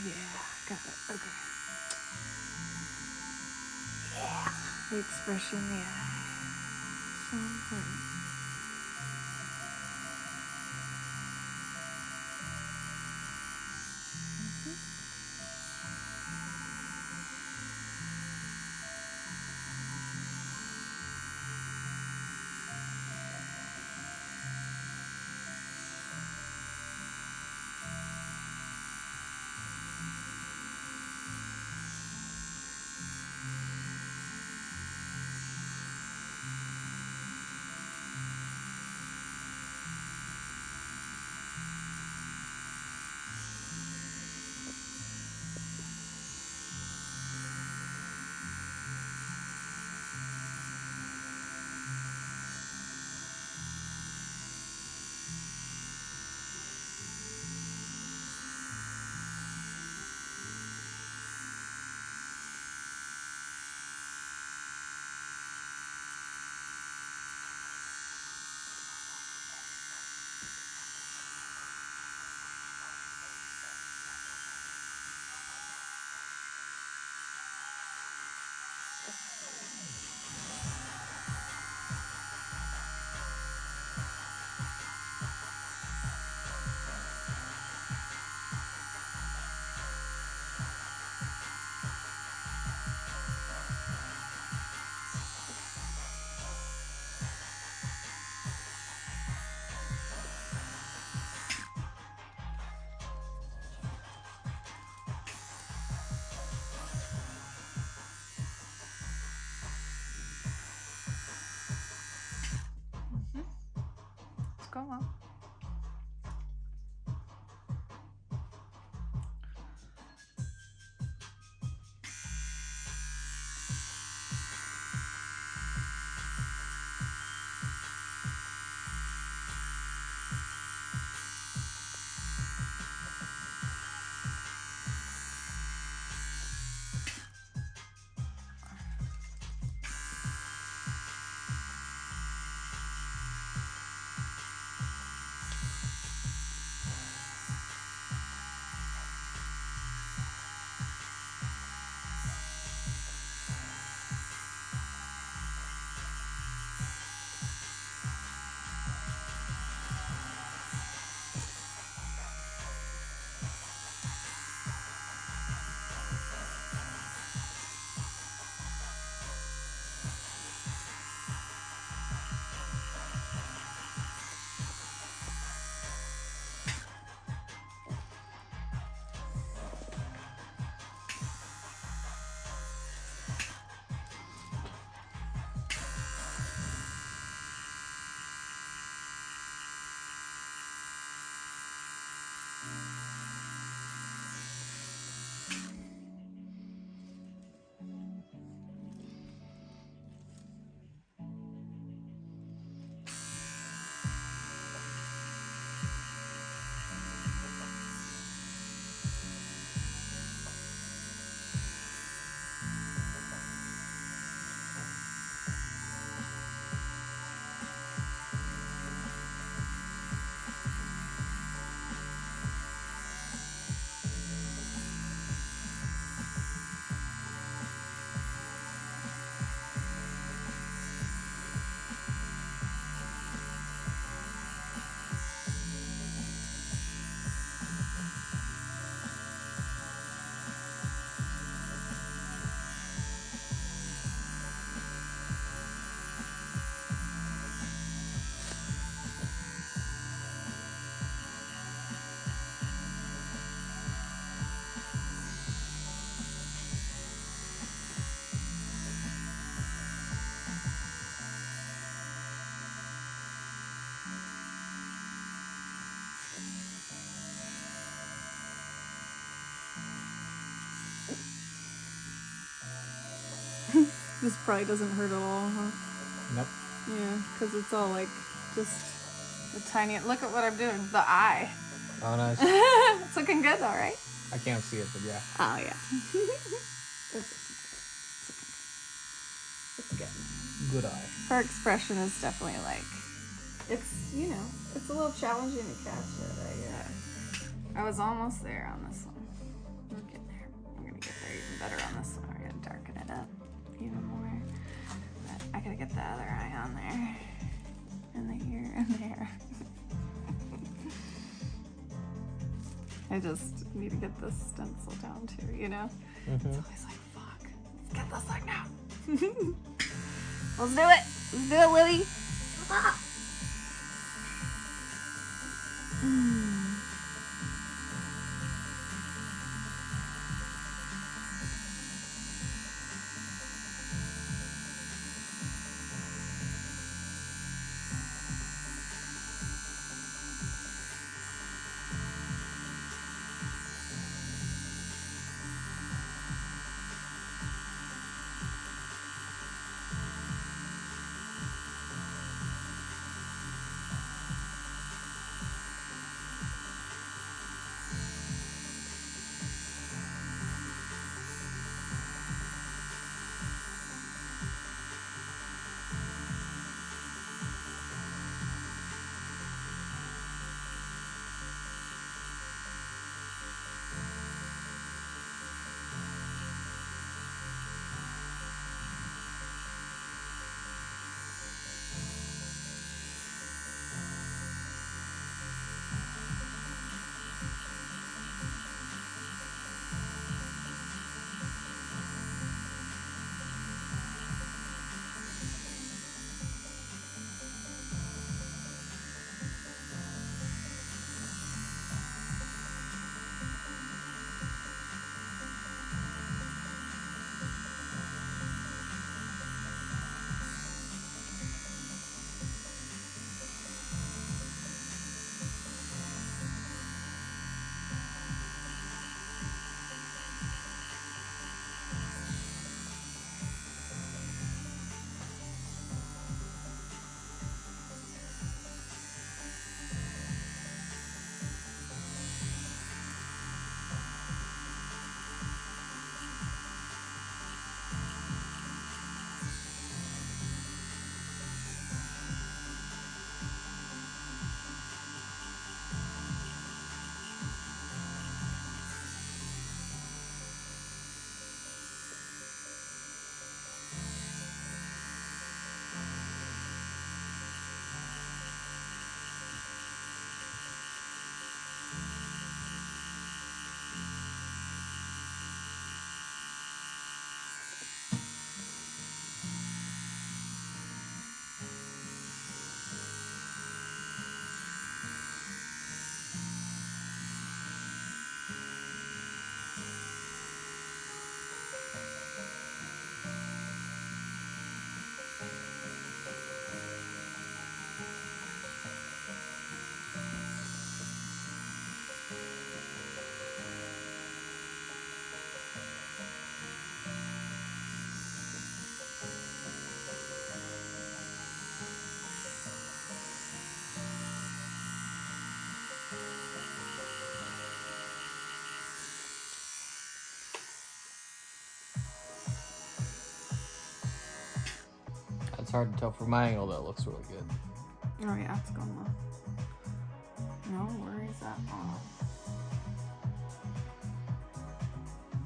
Yeah, got it. Okay. Yeah. The expression, yeah. So important. Let's go on. This probably doesn't hurt at all, huh? Nope. Yeah, because it's all like just the tiny. Look at what I'm doing. The eye. Oh, nice. It's looking good, though, right? I can't see it, but yeah. Oh yeah. It's good. Good eye. Her expression is definitely like, it's, you know, it's a little challenging to catch it. I was almost there on this one. I'm getting there. I'm gonna get there even better on this one. We're gonna darken it up even more. But I gotta get the other eye on there. And the ear and there. I just need to get this stencil down too, you know? It's always like, fuck, let's get this thing now. Let's do it. Let's do it, Louie. It's hard to tell from my angle, that looks really good. Oh yeah, it's going well. No worries at all.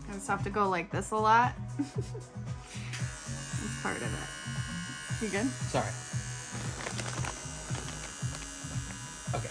I just have to go like this a lot. That's part of it. You good? Sorry. Okay.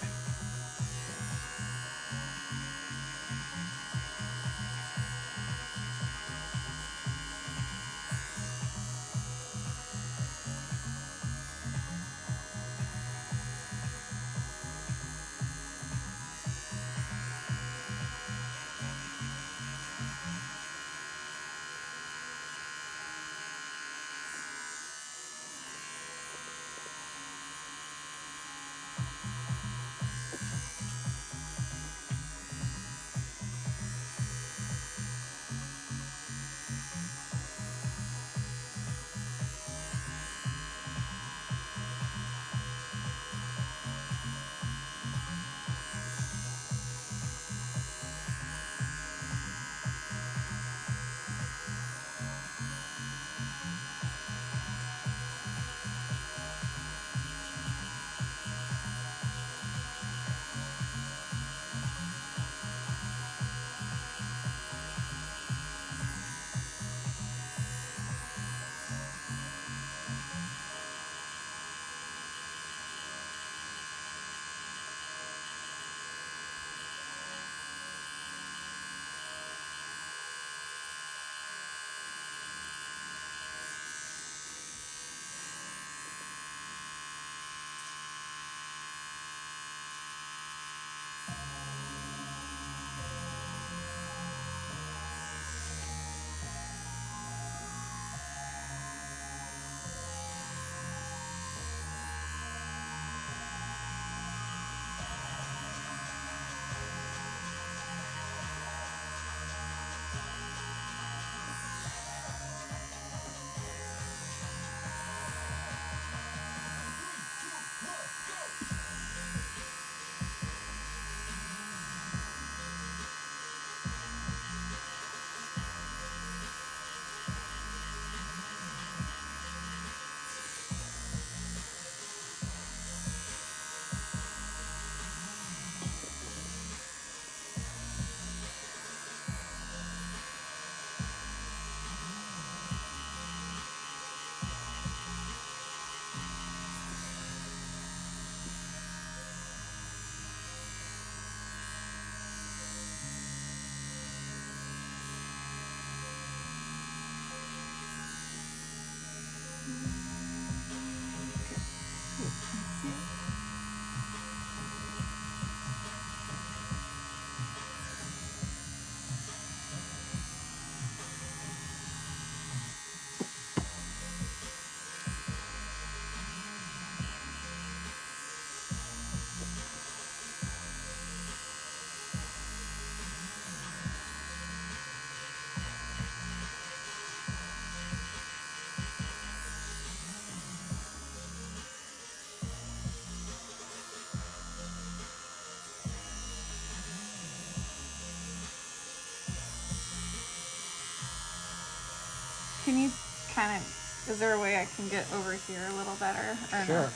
Can you kind of, is there a way I can get over here a little better? Or Sure. no?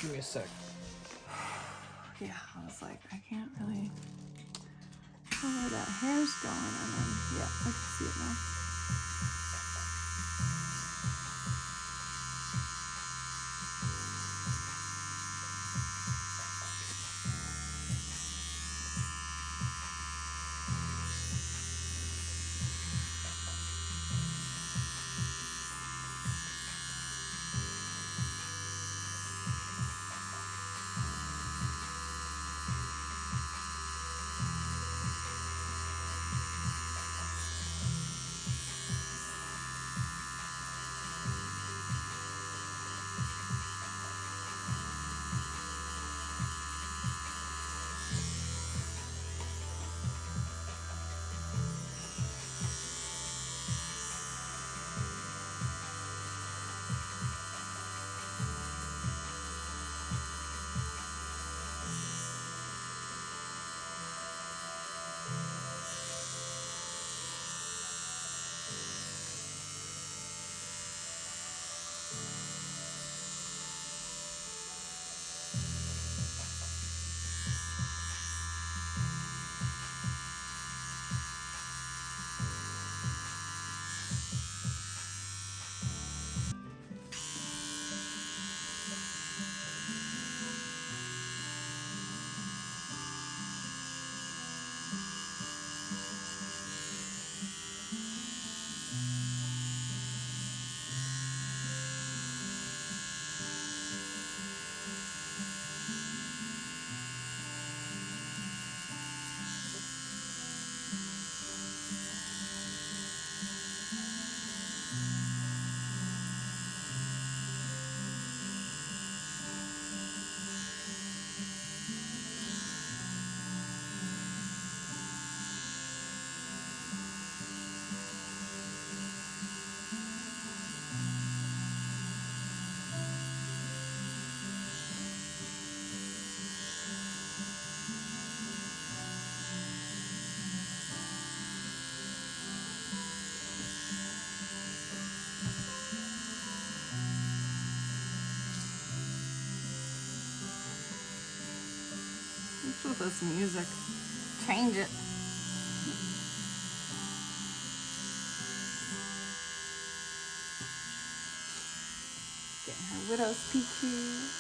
Give me a sec. Yeah, I was like, I can't really tell where that hair's going. And then, yeah, I can see it now. What's with this music? Change it. Getting her widow's peachy.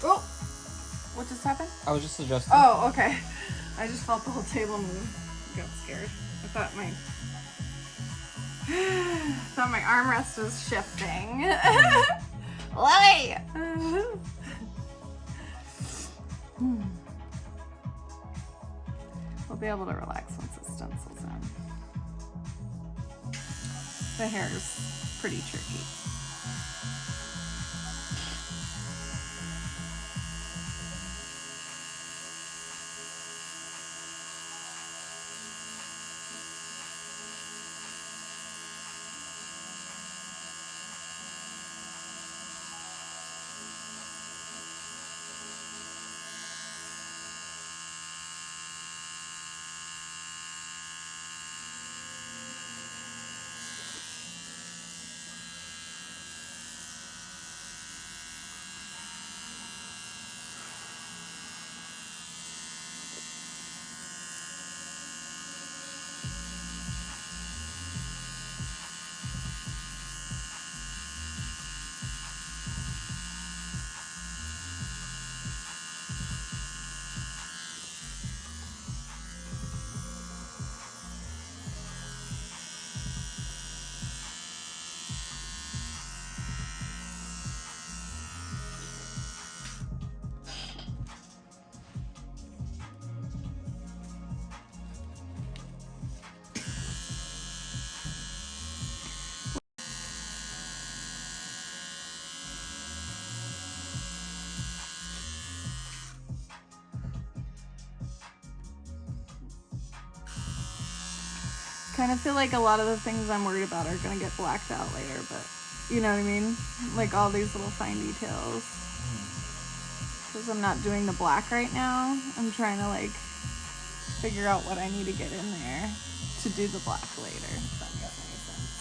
Oh! What just happened? I was just adjusting. Oh, okay. I just felt the whole table move. I got scared. I thought my armrest was shifting. Louie! We'll be able to relax once the stencil's in. The hair is pretty tricky. Kind of feel like a lot of the things I'm worried about are gonna get blacked out later, but you know what I mean? Like all these little fine details. Because I'm not doing the black right now. I'm trying to like figure out what I need to get in there to do the black later, if that makes any sense.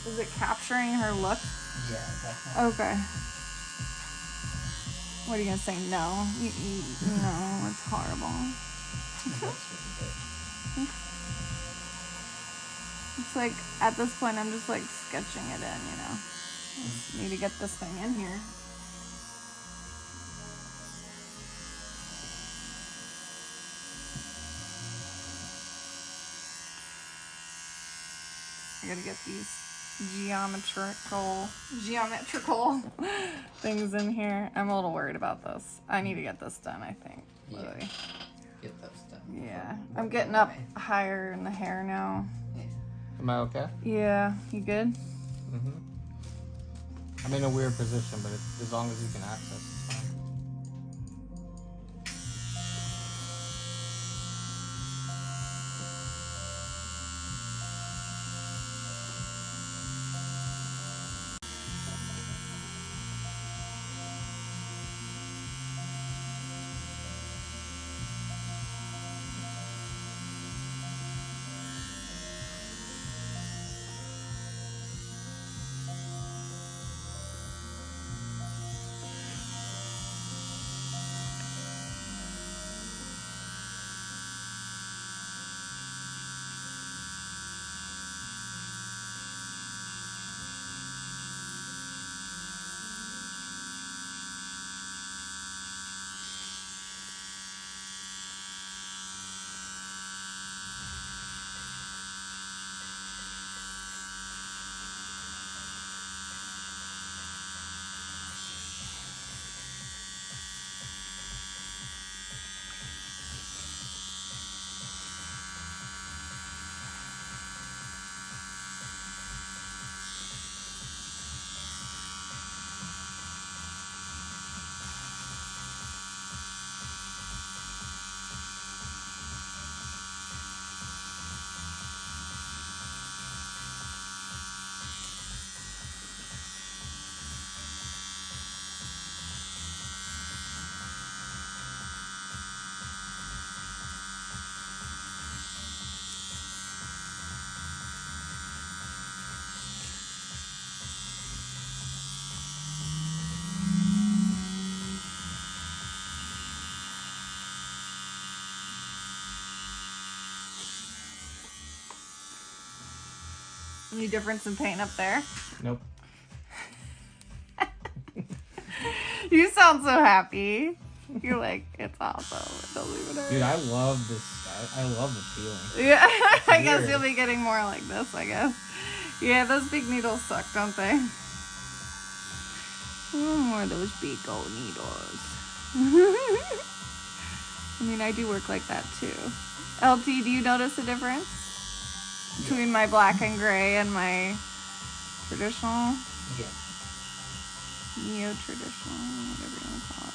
Is it capturing her look? Yeah, definitely. Okay. What are you gonna say? No. No, it's horrible. That's really good. It's like, at this point, I'm just like sketching it in, you know. Just need to get this thing in here. I gotta get these geometrical things in here. I'm a little worried about this. I need to get this done, I think. Yeah. Really. Get those done. Yeah. I'm getting up higher in the hair now. Yeah. Am I okay? Yeah. You good? I'm in a weird position, but as long as you can access, it's fine. Any difference in paint up there? Nope. You sound so happy. You're like, it's awesome. It doesn't even hurt. Dude, I love this. I love the feeling. Yeah, I guess weird. you'll be getting more like this, I guess. Yeah, those big needles suck, don't they? More of those big old needles. I mean, I do work like that too. LT, do you notice a difference between my black and gray and my traditional? Yeah. Neo-traditional, whatever you want to call it.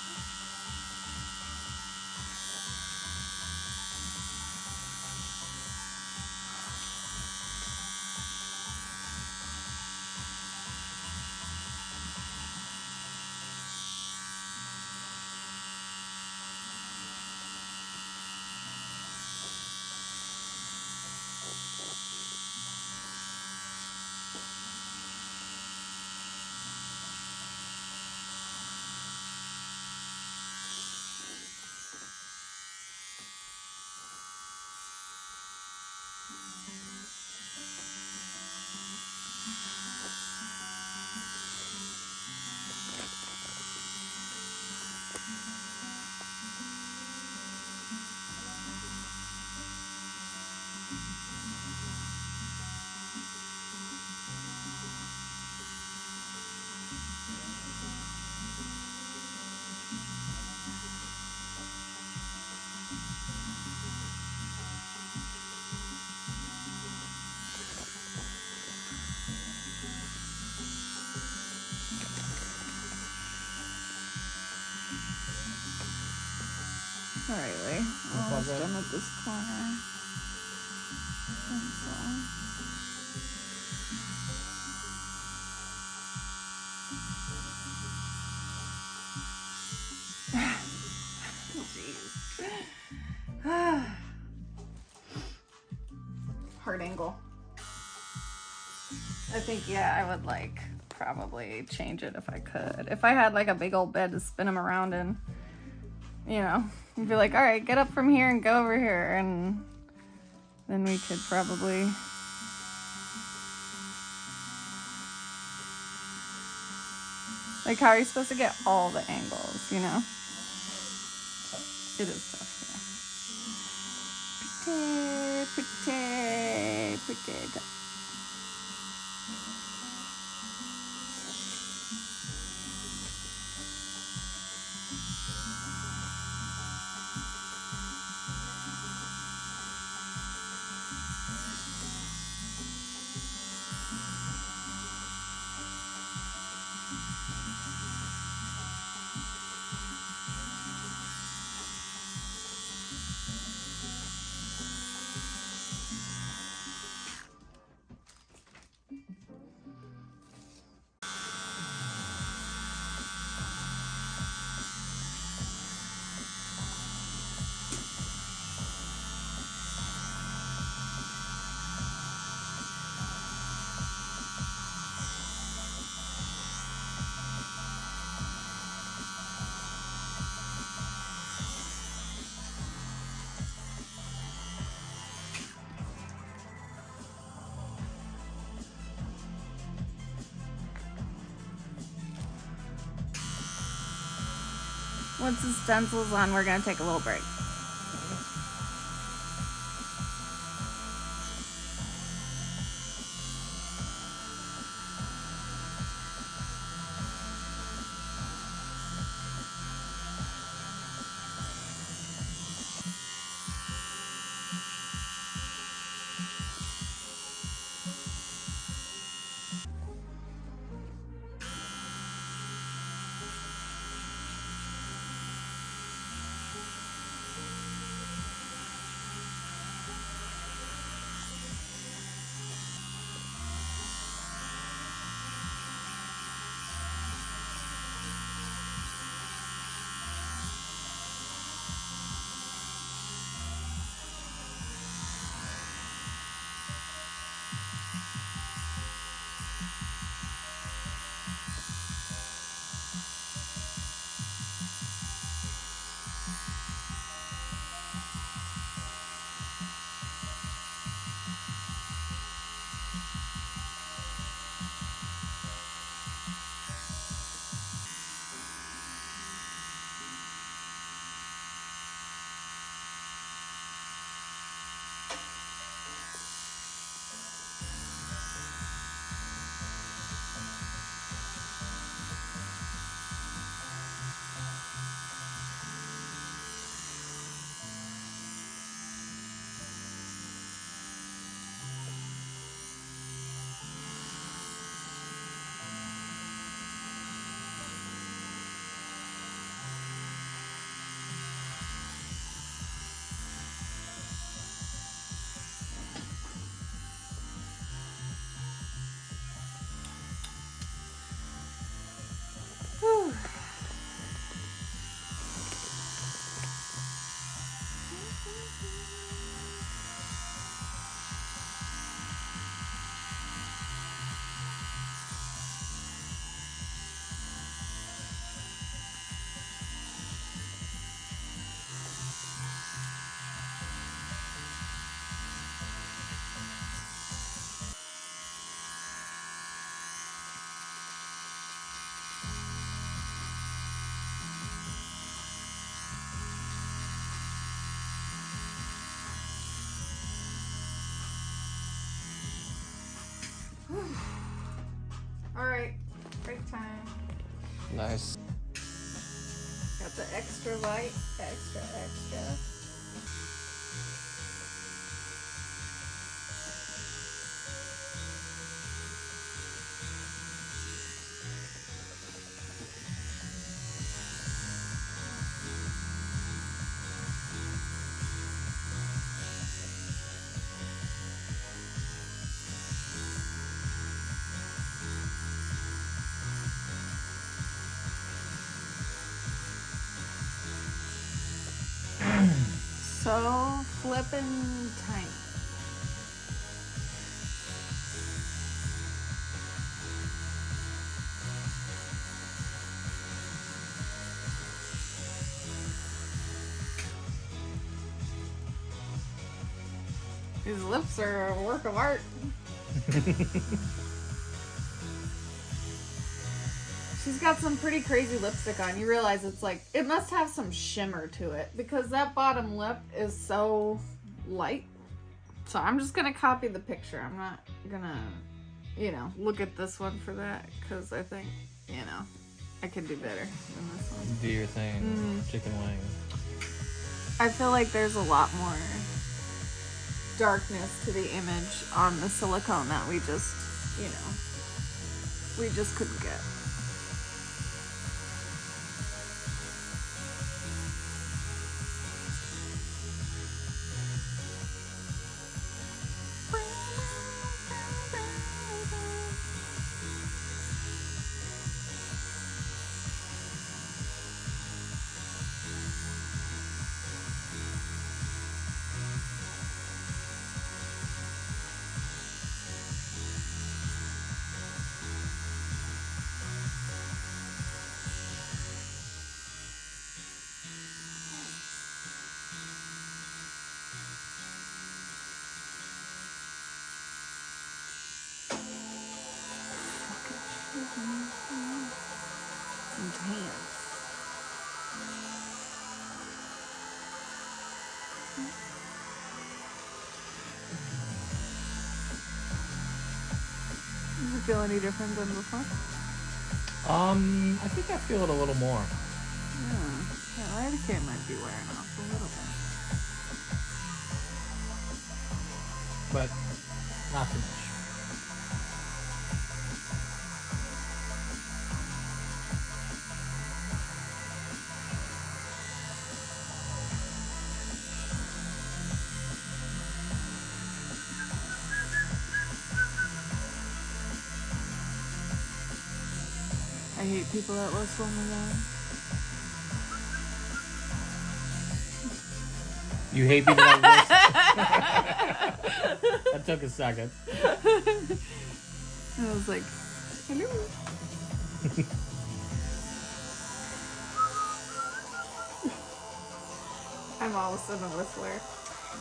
Alright, Lee. Almost done with this corner. Jeez. Hard angle. I think, yeah, I would like probably change it if I could. If I had like a big old bed to spin them around in, you know, you'd be like, all right, get up from here and go over here, and then we could probably. Like, how are you supposed to get all the angles, you know? It is tough, yeah. Pretty tough. Once the stencil's on, we're gonna take a little break. Nice. Got the extra light, extra. So flippin' tiny. These lips are a work of art. She's got some pretty crazy lipstick on. You realize it's like, it must have some shimmer to it because that bottom lip is so light. So I'm just going to copy the picture. I'm not going to, look at this one for that because I think, I could do better than this one. Do your thing. Chicken wing. I feel like there's a lot more darkness to the image on the silicone that we just couldn't get. Does it feel any different than before? I think I feel it a little more. Yeah, that lidocaine might be wearing off a little bit. But not too much. I hate people that whistle me down. You hate people that whistle? That took a second. I was like, hello. I'm also a whistler.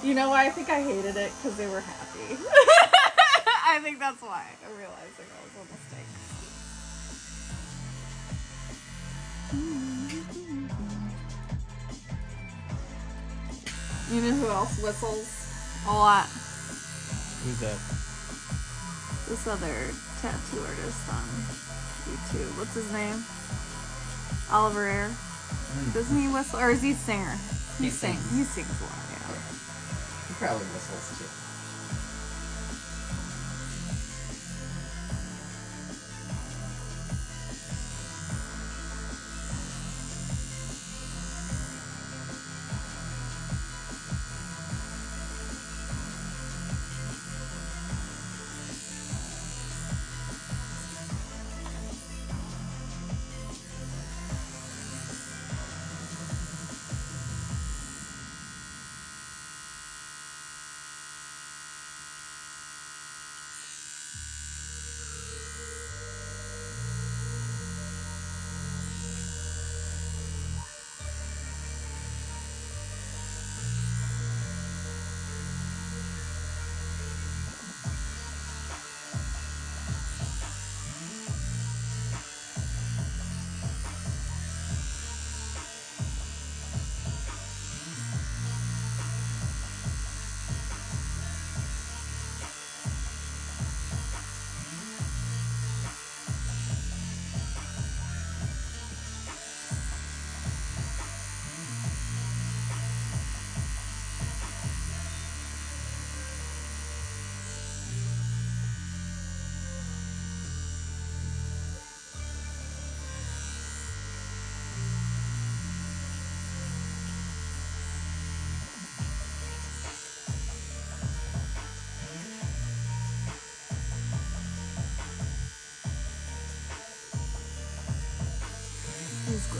You know why? I think I hated it because they were happy. I think that's why. I'm realizing that was a mistake. You know who else whistles a lot? Who's that? This other tattoo artist on YouTube. What's his name? Oliver Air. Doesn't he whistle? Or is he a singer? He sings a lot, yeah. He probably whistles too.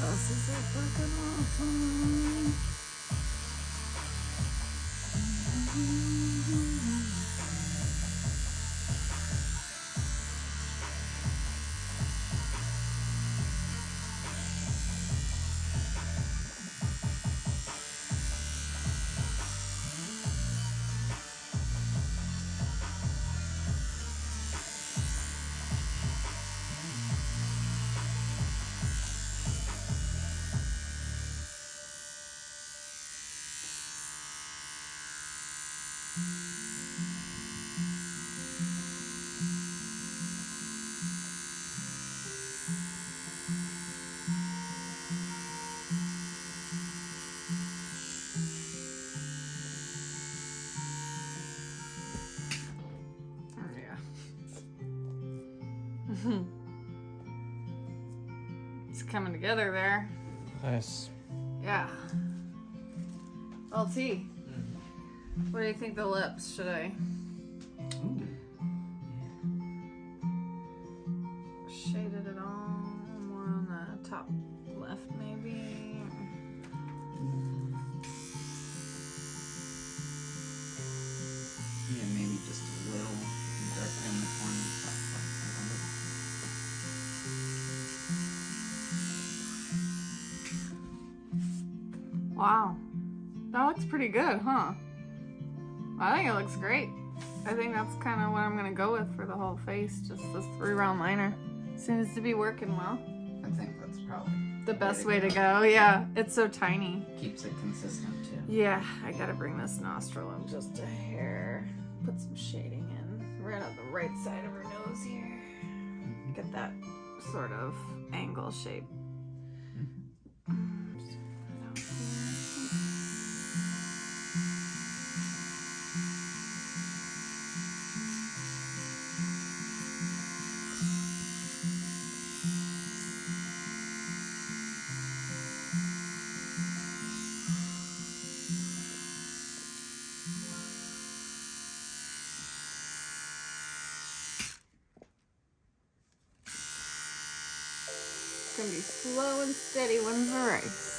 Glasses are fucking awesome. It's coming together there. Nice. Yeah. LT. What do you think the lips? Should I shaded it all more on the top left maybe? Yeah, maybe just a little darker in the corner. Wow. That looks pretty good, huh? I think it looks great. I think that's kind of what I'm going to go with for the whole face. Just this 3-round liner. Seems to be working well. I think that's probably The best way to go. Yeah, it's so tiny. keeps it consistent too. Yeah, I got to bring this nostril in just a hair. Put some shading in. Right on the right side of her nose here. Get that sort of angle shape. Just put it out here. It's gonna be slow and steady wins the race.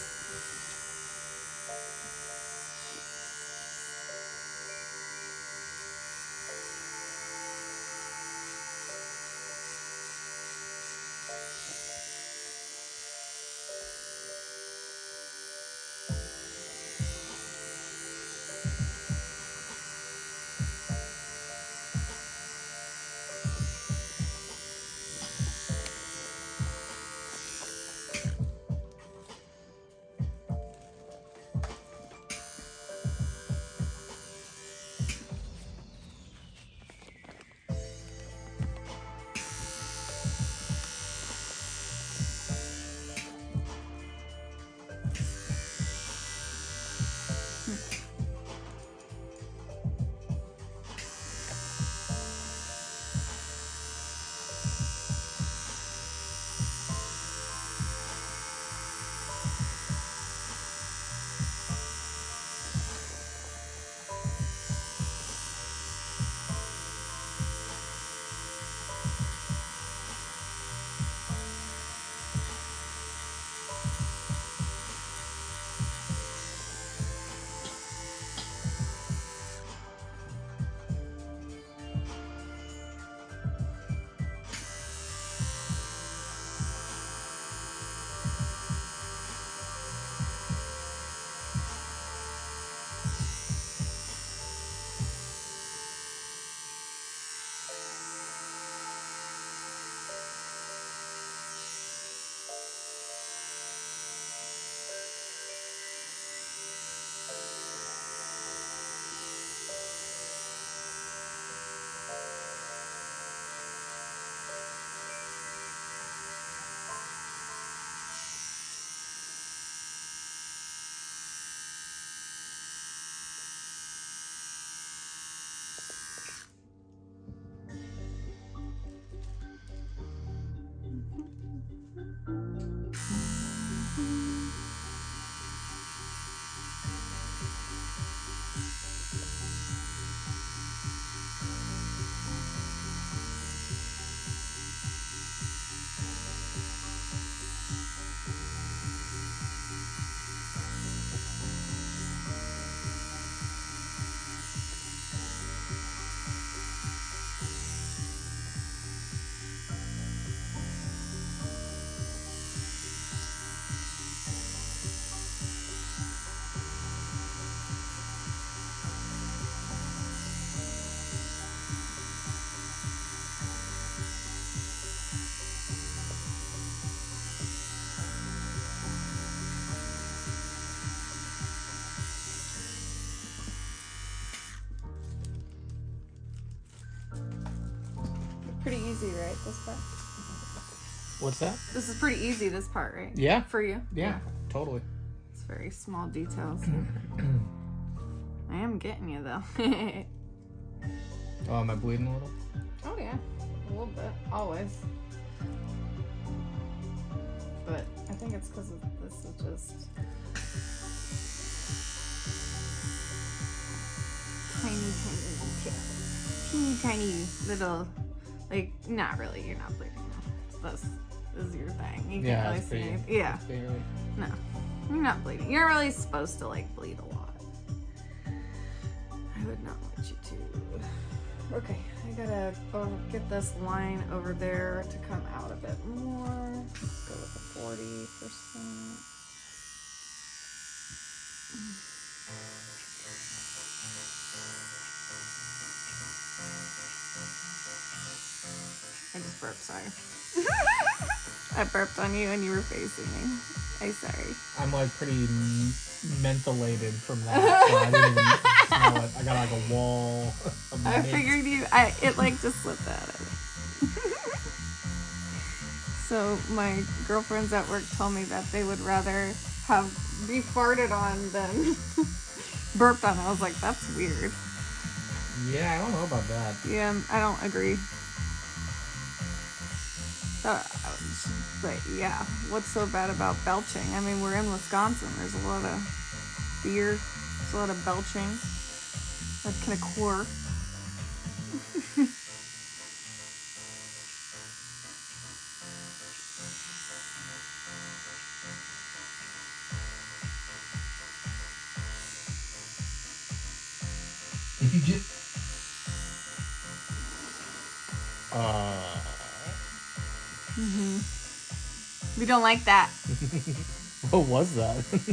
easy, right? This part? What's that? This is pretty easy, this part, right? Yeah. For you? Yeah, totally. It's very small details. I am getting you, though. Oh, am I bleeding a little? Oh, yeah. A little bit. Always. But I think it's because this is just teeny little, like, not really, you're not bleeding. This is your thing. You can't really see anything. Yeah. Barely. No. You're not bleeding. You're not really supposed to, like, bleed a lot. I would not want you to. Okay, I gotta get this line over there to come out a bit more. Go with the 40%. I just burped, sorry. I burped on you and you were facing me. I'm sorry. I'm like pretty mentholated from that, so I didn't even smell it. I got like a wall of I mint. figured it like just slipped out of it. So my girlfriends at work told me that they would rather be farted on than burped on. I was like, that's weird. Yeah, I don't know about that. Yeah, I don't agree. But yeah, what's so bad about belching? I mean, we're in Wisconsin. There's a lot of beer. There's a lot of belching that can occur. If you just We don't like that. what was that? Nothing.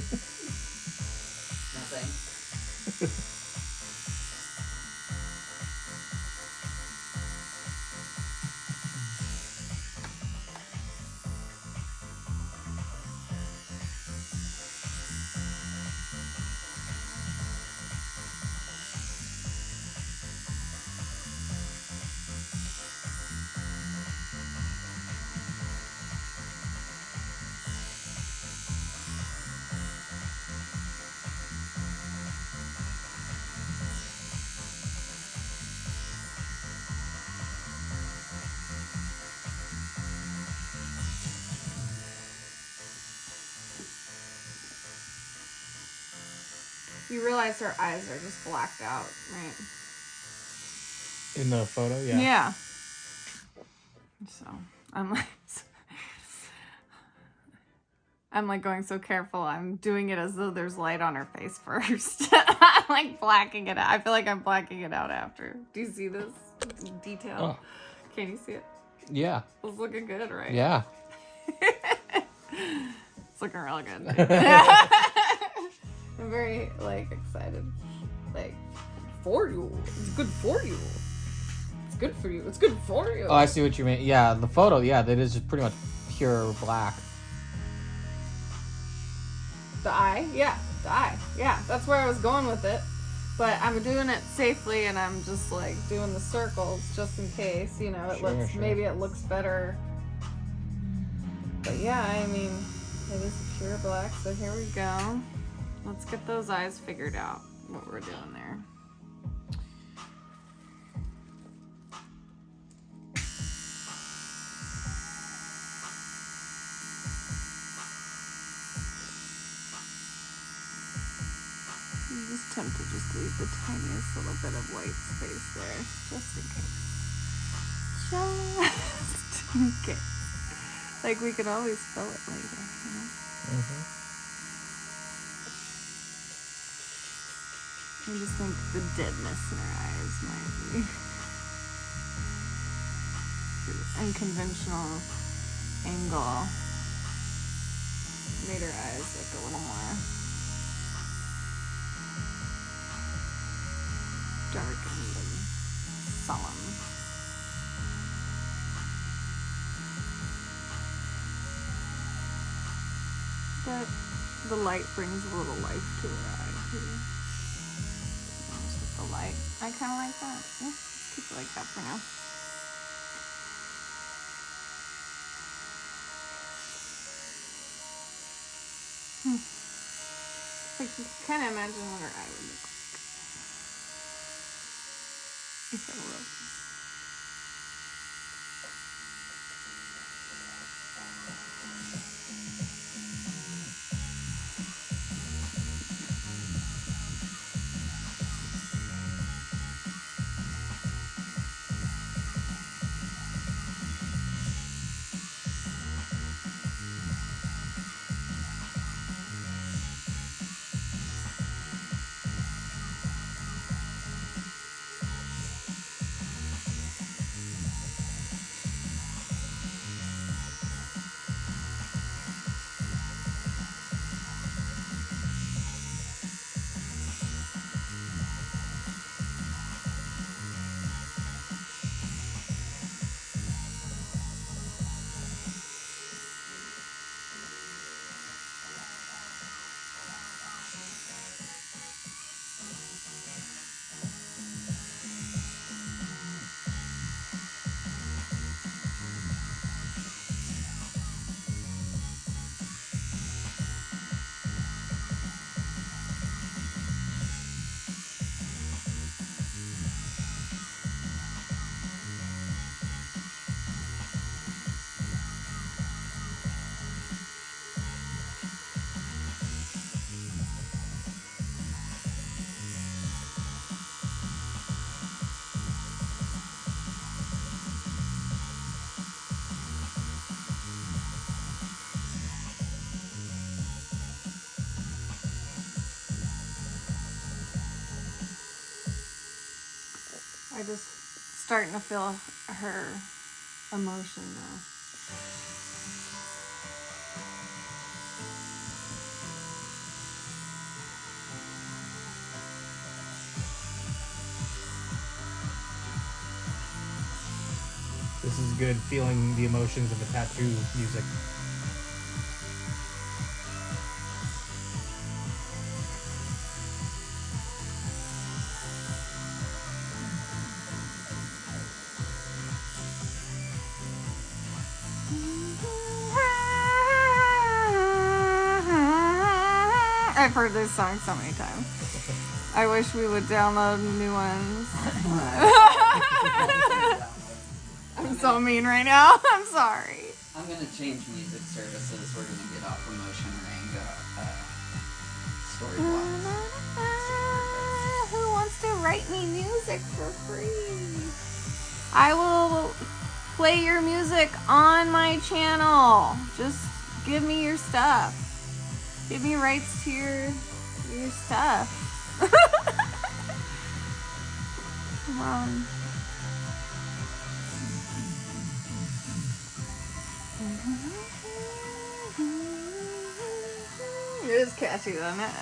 You realize her eyes are just blacked out, right? In the photo, yeah. Yeah. So I'm like going so careful. I'm doing it as though there's light on her face first. I'm like blacking it out. I feel like I'm blacking it out after. Do you see this detail? Oh. Can you see it? Yeah. It's looking good, right? Yeah. It's looking real good. I'm very like excited. Like, for you. It's good for you. It's good for you. It's good for you. Oh, I see what you mean. Yeah, the photo, yeah, that is just pretty much pure black. The eye? Yeah, the eye. Yeah, that's where I was going with it. But I'm doing it safely and I'm just like doing the circles just in case, you know, maybe it looks better. But yeah, I mean, it is a pure black, so here we go. Let's get those eyes figured out, what we're doing there. I'm just tempted to just leave the tiniest little bit of white space there, just in case. Just in case. Like, we could always fill it later, you know? Mm-hmm. I just think the deadness in her eyes might be unconventional angle. Made her eyes look a little more darkened and solemn. But the light brings a little life to her eye too. Just with the light. I kind of like that. Yeah, keep it like that for now. Like you can kind of imagine what her eye would look like. If it were. I just starting to feel her emotion now. This is good, feeling the emotions of the tattoo music. I've heard this song so many times. I wish we would download new ones. I'm so mean right now. I'm sorry. I'm gonna change music services. We're gonna get off Emotion Ring Storyblocks. Who wants to write me music for free? I will play your music on my channel. Just give me your stuff. Give me rights to your stuff. Come on. It is catchy, isn't it?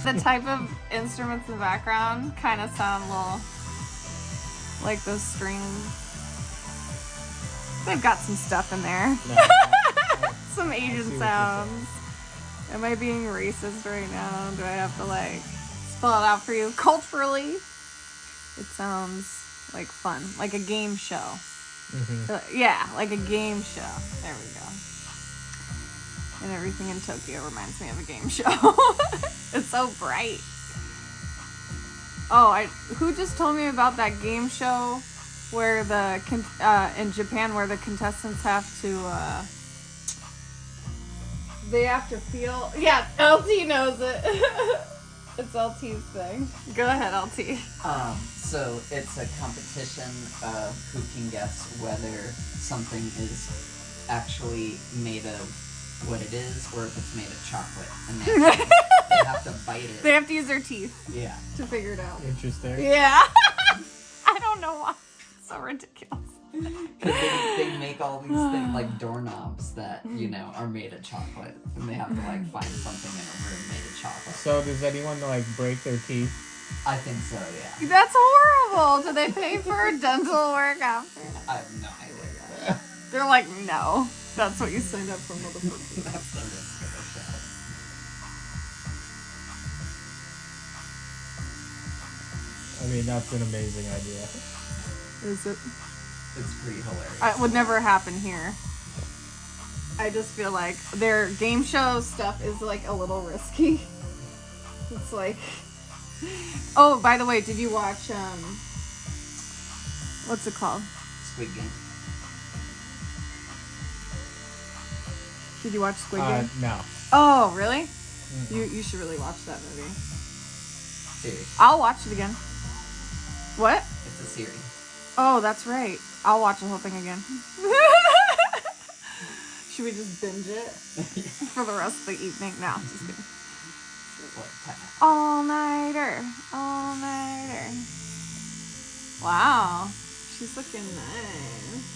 The type of instruments in the background kind of sound a little like those strings. They've got some stuff in there. Some Asian sounds. Am I being racist right now? Do I have to like spell it out for you? Culturally, it sounds like fun, like a game show. Mm-hmm. Yeah, like a game show. There we go. And everything in Tokyo reminds me of a game show. It's so bright. Oh, who just told me about that game show where in Japan where the contestants have to they have to feel. Yeah, LT knows it. It's LT's thing. Go ahead, LT. So it's a competition of who can guess whether something is actually made of what it is or if it's made of chocolate. And they have to bite it. They have to use their teeth. Yeah. To figure it out. Interesting. Yeah. I don't know why. It's so ridiculous. Because they make all these things like doorknobs that, you know, are made of chocolate. And they have to like find something in a room made of chocolate. So does anyone like break their teeth? I think so, yeah. That's horrible. Do they pay for dental work after? I have no idea. They're like, no. That's what you signed up for, motherfucker. That's the risk of the show. I mean, that's an amazing idea. Is it? It's pretty hilarious. It would never happen here. I just feel like their game show stuff is like a little risky. It's like, oh, by the way, did you watch what's it called? Squid Game. Did you watch Squid Game? No. Oh, really? Mm-hmm. You should really watch that movie. Series. I'll watch it again. What? It's a series. Oh, that's right. I'll watch the whole thing again. Should we just binge it for the rest of the evening? No, just kidding. What time? All-nighter. All-nighter. Wow. She's looking nice.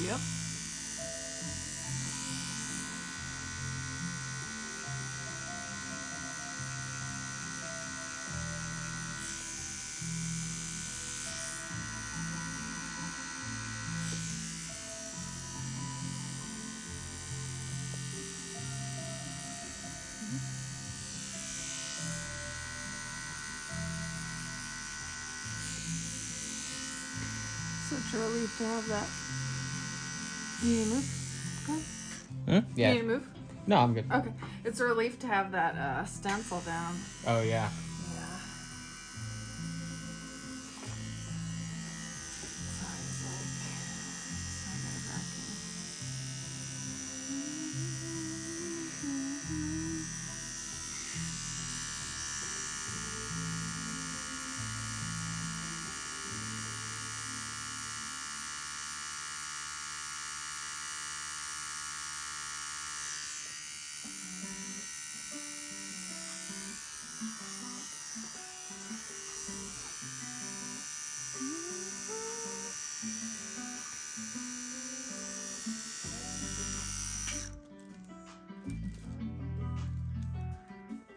Yep. Such a relief to have that. You need to move? Okay. Yeah. You need to move? No, I'm good. Okay. It's a relief to have that stencil down. Oh, yeah. Yeah.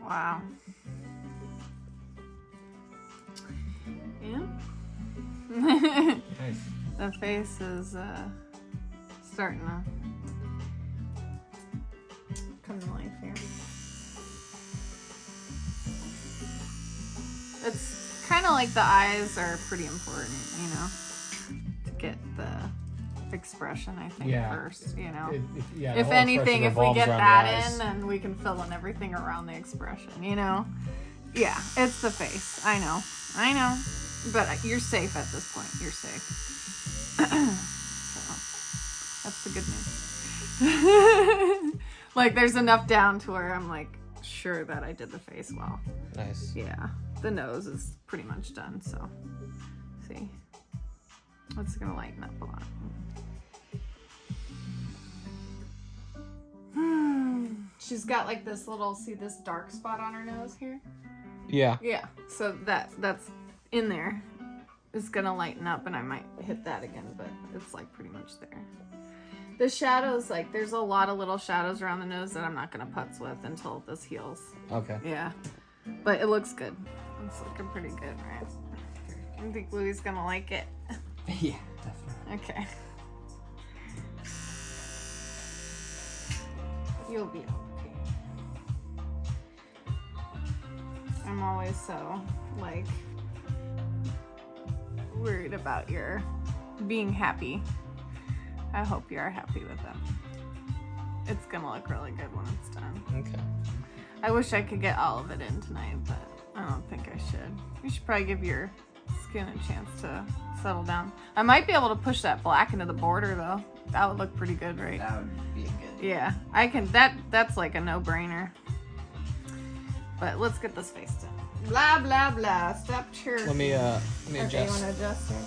Wow. Yeah. Nice. The face is starting to come to life here. It's kind of like the eyes are pretty important, you know, to get the expression, I think, first, you know. If anything, if we get that in, then we can fill in everything around the expression, you know. Yeah, it's the face. I know. But you're safe at this point. You're safe. So, that's the good news. Like, there's enough down to where I'm, like, sure that I did the face well. Nice. Yeah. The nose is pretty much done, so. See? It's going to lighten up a lot. She's got, like, this little, see this dark spot on her nose here? Yeah. Yeah, so that's in there. It's gonna lighten up, and I might hit that again, but it's like pretty much there. The shadows, like there's a lot of little shadows around the nose that I'm not gonna putz with until this heals. Okay. Yeah, but it looks good. It's looking pretty good, right? I think Louie's gonna like it. Yeah, definitely. Okay. You'll be okay. I'm always so, like, worried about your being happy. I hope you are happy with them. It's gonna look really good when it's done. Okay. I wish I could get all of it in tonight, but I don't think I should. You should probably give your skin a chance to settle down. I might be able to push that black into the border, though. That would look pretty good, right? That would be good. Yeah, I can. That's like a no-brainer. But let's get this face done. Blah blah blah. Stop cheering. Let me Okay, adjust. you want to adjust here?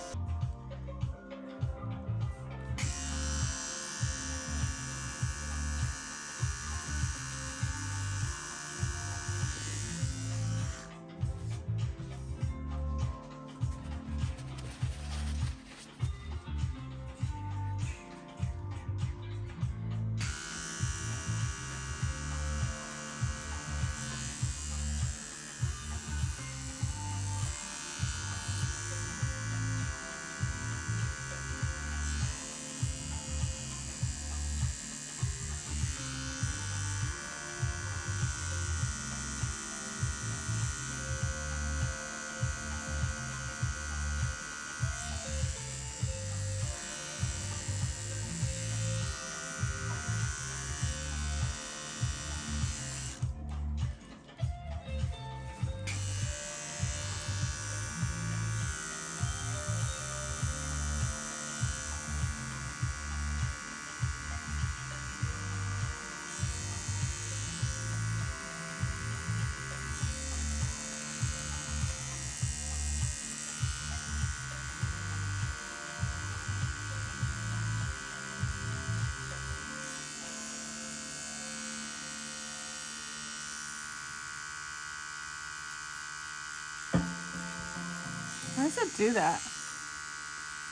said do that.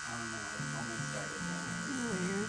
I don't know. It's only started. Weird.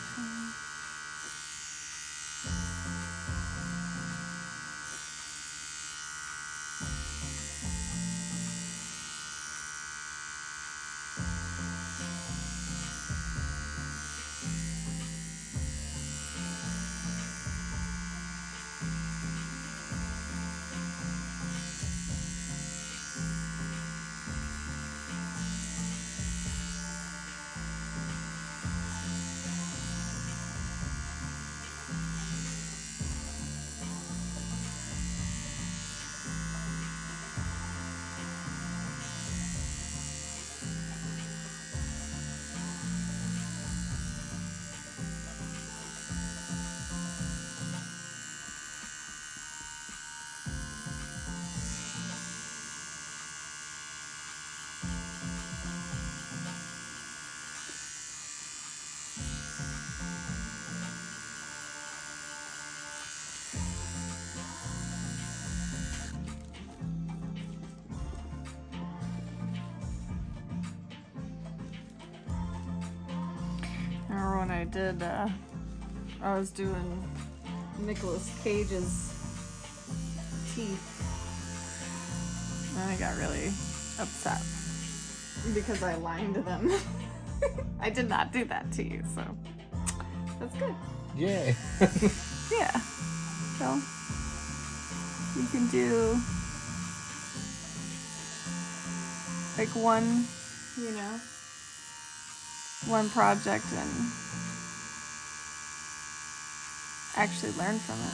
I remember when I did, I was doing Nicolas Cage's teeth. And I got really upset because I lined them. I did not do that to you, so that's good. Yay. Yeah. So you can do like one, you know, one project and actually learn from it.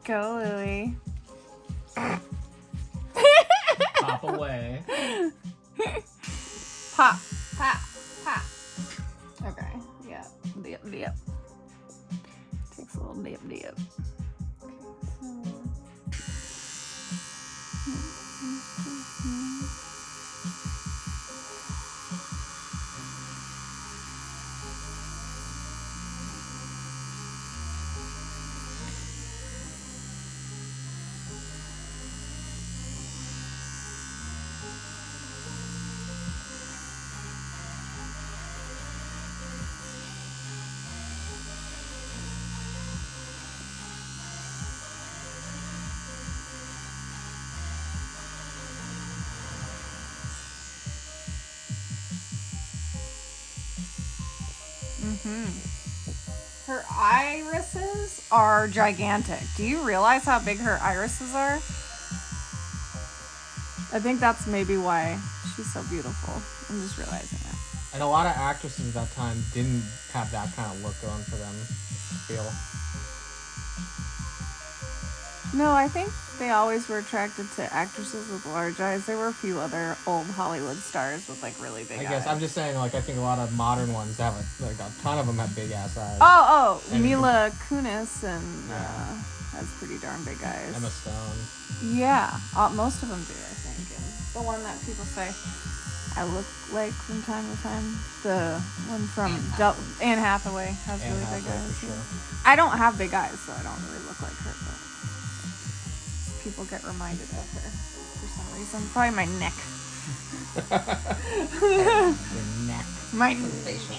Go, Louie. Pop away. Pop, pop, pop. Okay, yeah, dip. Takes a little dip. Okay, Her irises are gigantic. Do you realize how big her irises are? I think that's maybe why she's so beautiful. I'm just realizing that. And a lot of actresses at that time didn't have that kind of look going for them, I feel. No, I think they always were attracted to actresses with large eyes. There were a few other old Hollywood stars with like really big eyes. I guess I'm just saying, like, I think a lot of modern ones have like a ton of them have big ass eyes. Oh, And Mila Kunis and has pretty darn big eyes. Emma Stone. Yeah, most of them do, I think. And the one that people say I look like from time to time, the one from Anne Hathaway has Anne really big Hathaway, eyes. for Yeah. sure. I don't have big eyes, so I don't really look like her, but people get reminded of her for some reason. Probably my neck. Your neck. My Facial.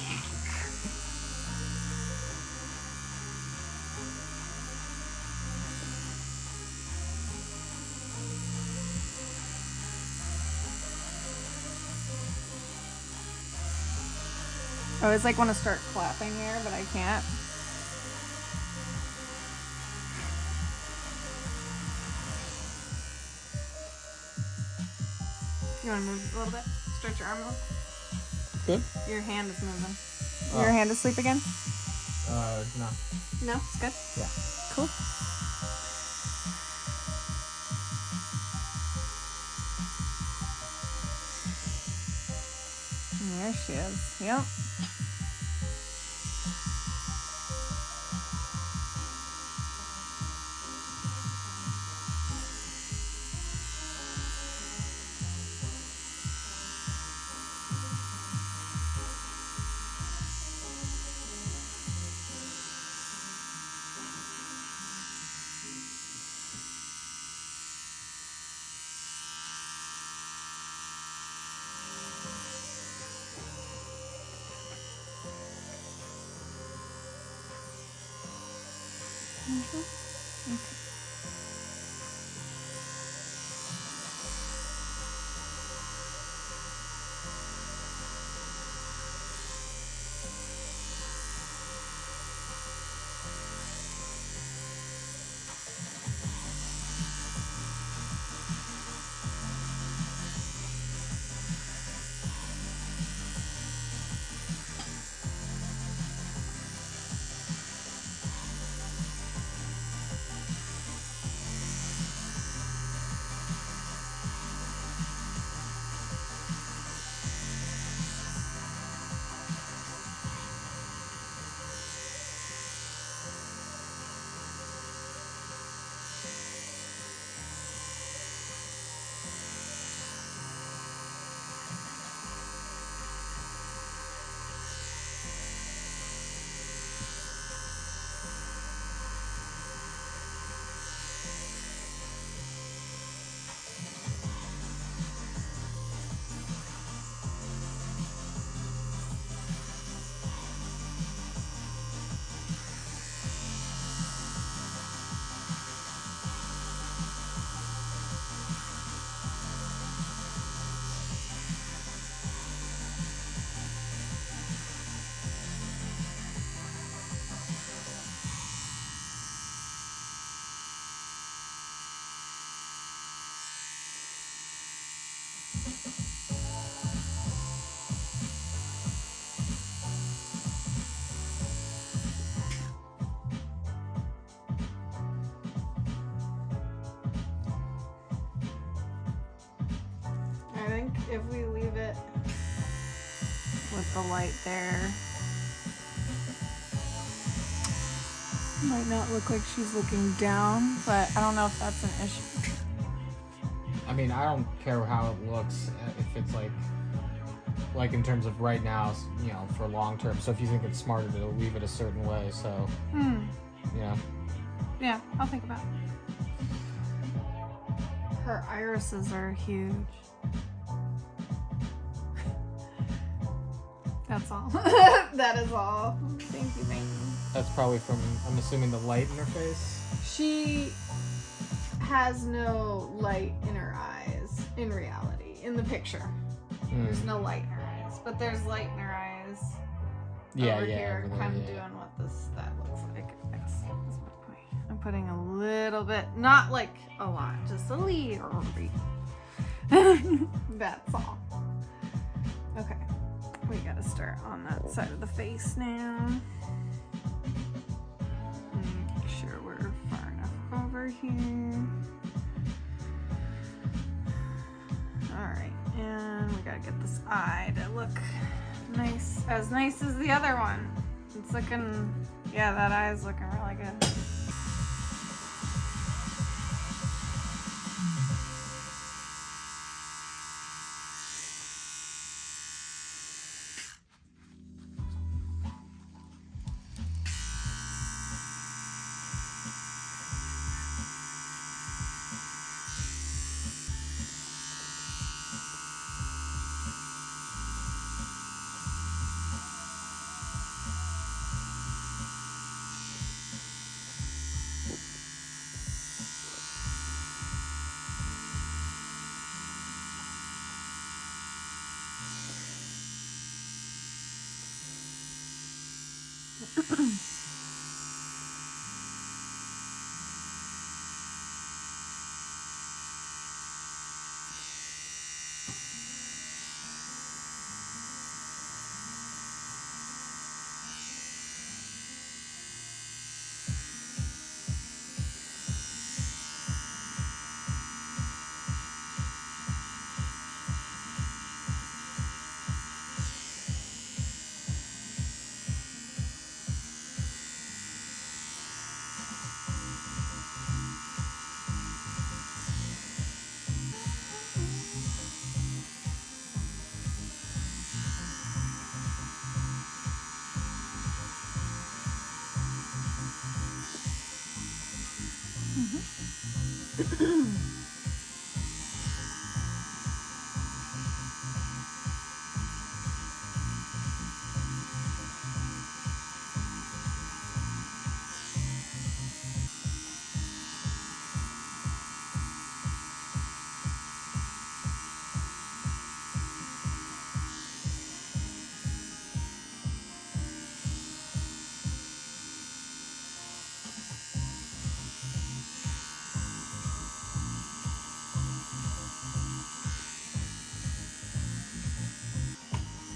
I always like want to start clapping here, but I can't. You want to move a little bit? Stretch your arm a little? Good. Your hand is moving. Oh. Your hand asleep again? No. No, it's good. Yeah. Cool. And there she is. Yep. I think if we leave it with the light there, might not look like she's looking down, but I don't know if that's an issue. I mean, I don't care how it looks if it's like in terms of right now, you know, for long term. So if you think it's smarter to leave it a certain way, so yeah. Yeah, I'll think about it. Her irises are huge. That's all. That is all. Thank you, thank you. That's probably from, I'm assuming, the light in her face. She has no light in her eyes, in reality, in the picture. There's no light in her eyes, but there's light in her eyes. Yeah, over yeah. here, kind of doing what that looks like. That's my point. I'm putting a little bit, not like a lot, just a little bit. That's all. Okay, we gotta start on that side of the face now. Make sure we're far enough over here. Alright, and we gotta get this eye to look nice as the other one. It's looking, yeah, that eye is looking really good.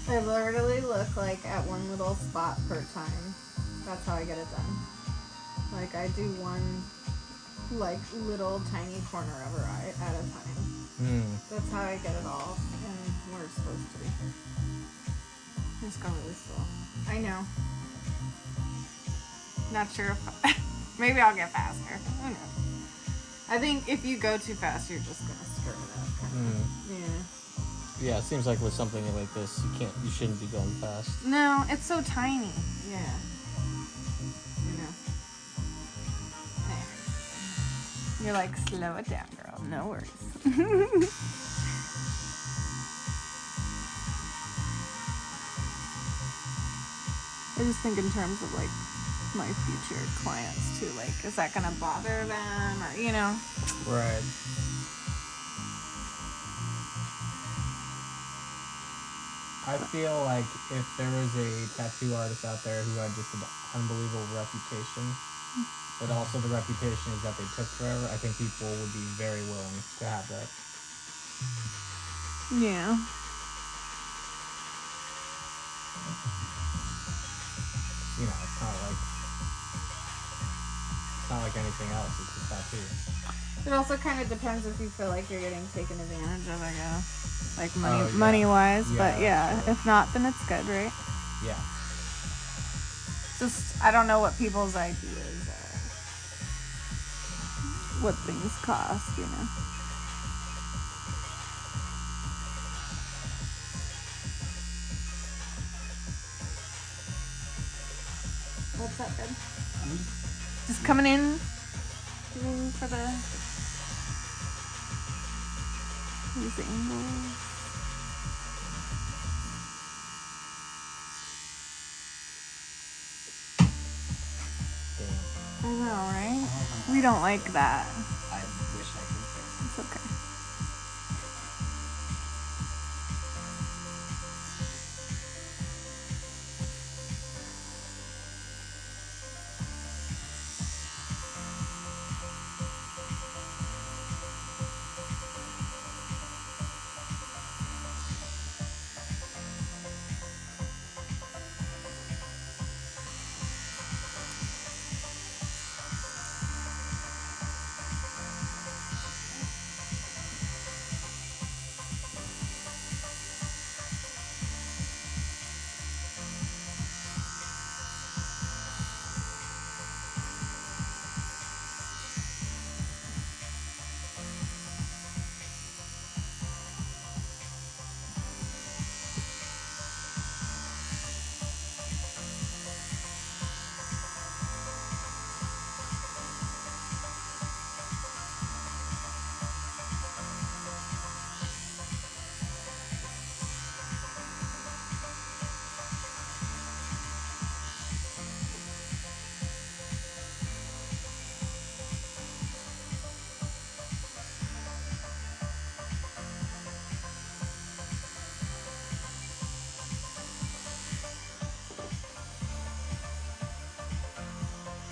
I literally look like at one little spot per time. That's how I get it done. Like I do one like little tiny corner of her eye at a time. That's how I get it all and where it's supposed to be. Just go really slow. I know. Not sure if maybe I'll get faster. Who knows? I think if you go too fast, you're just gonna screw it up. Yeah. Yeah, it seems like with something like this, you shouldn't be going fast. No, it's so tiny. Yeah. You know. There. You're like, slow it down, girl. No worries. I just think in terms of like my future clients too. Like, is that gonna bother them, or you know? Right. I feel like if there was a tattoo artist out there who had just an unbelievable reputation, but also the reputation is that they took forever, I think people would be very willing to have that. Yeah. You know, it's not like anything else. It's a tattoo. It also kind of depends if you feel like you're getting taken advantage of, I guess. Like yeah. money-wise, but Yeah, yeah, sure. if not, then it's good, right? Yeah. Just, I don't know what people's ideas are. What things cost, you know? What's that, good? Just coming in for these angles. I know, right? We don't like that. I wish I could fix It's okay.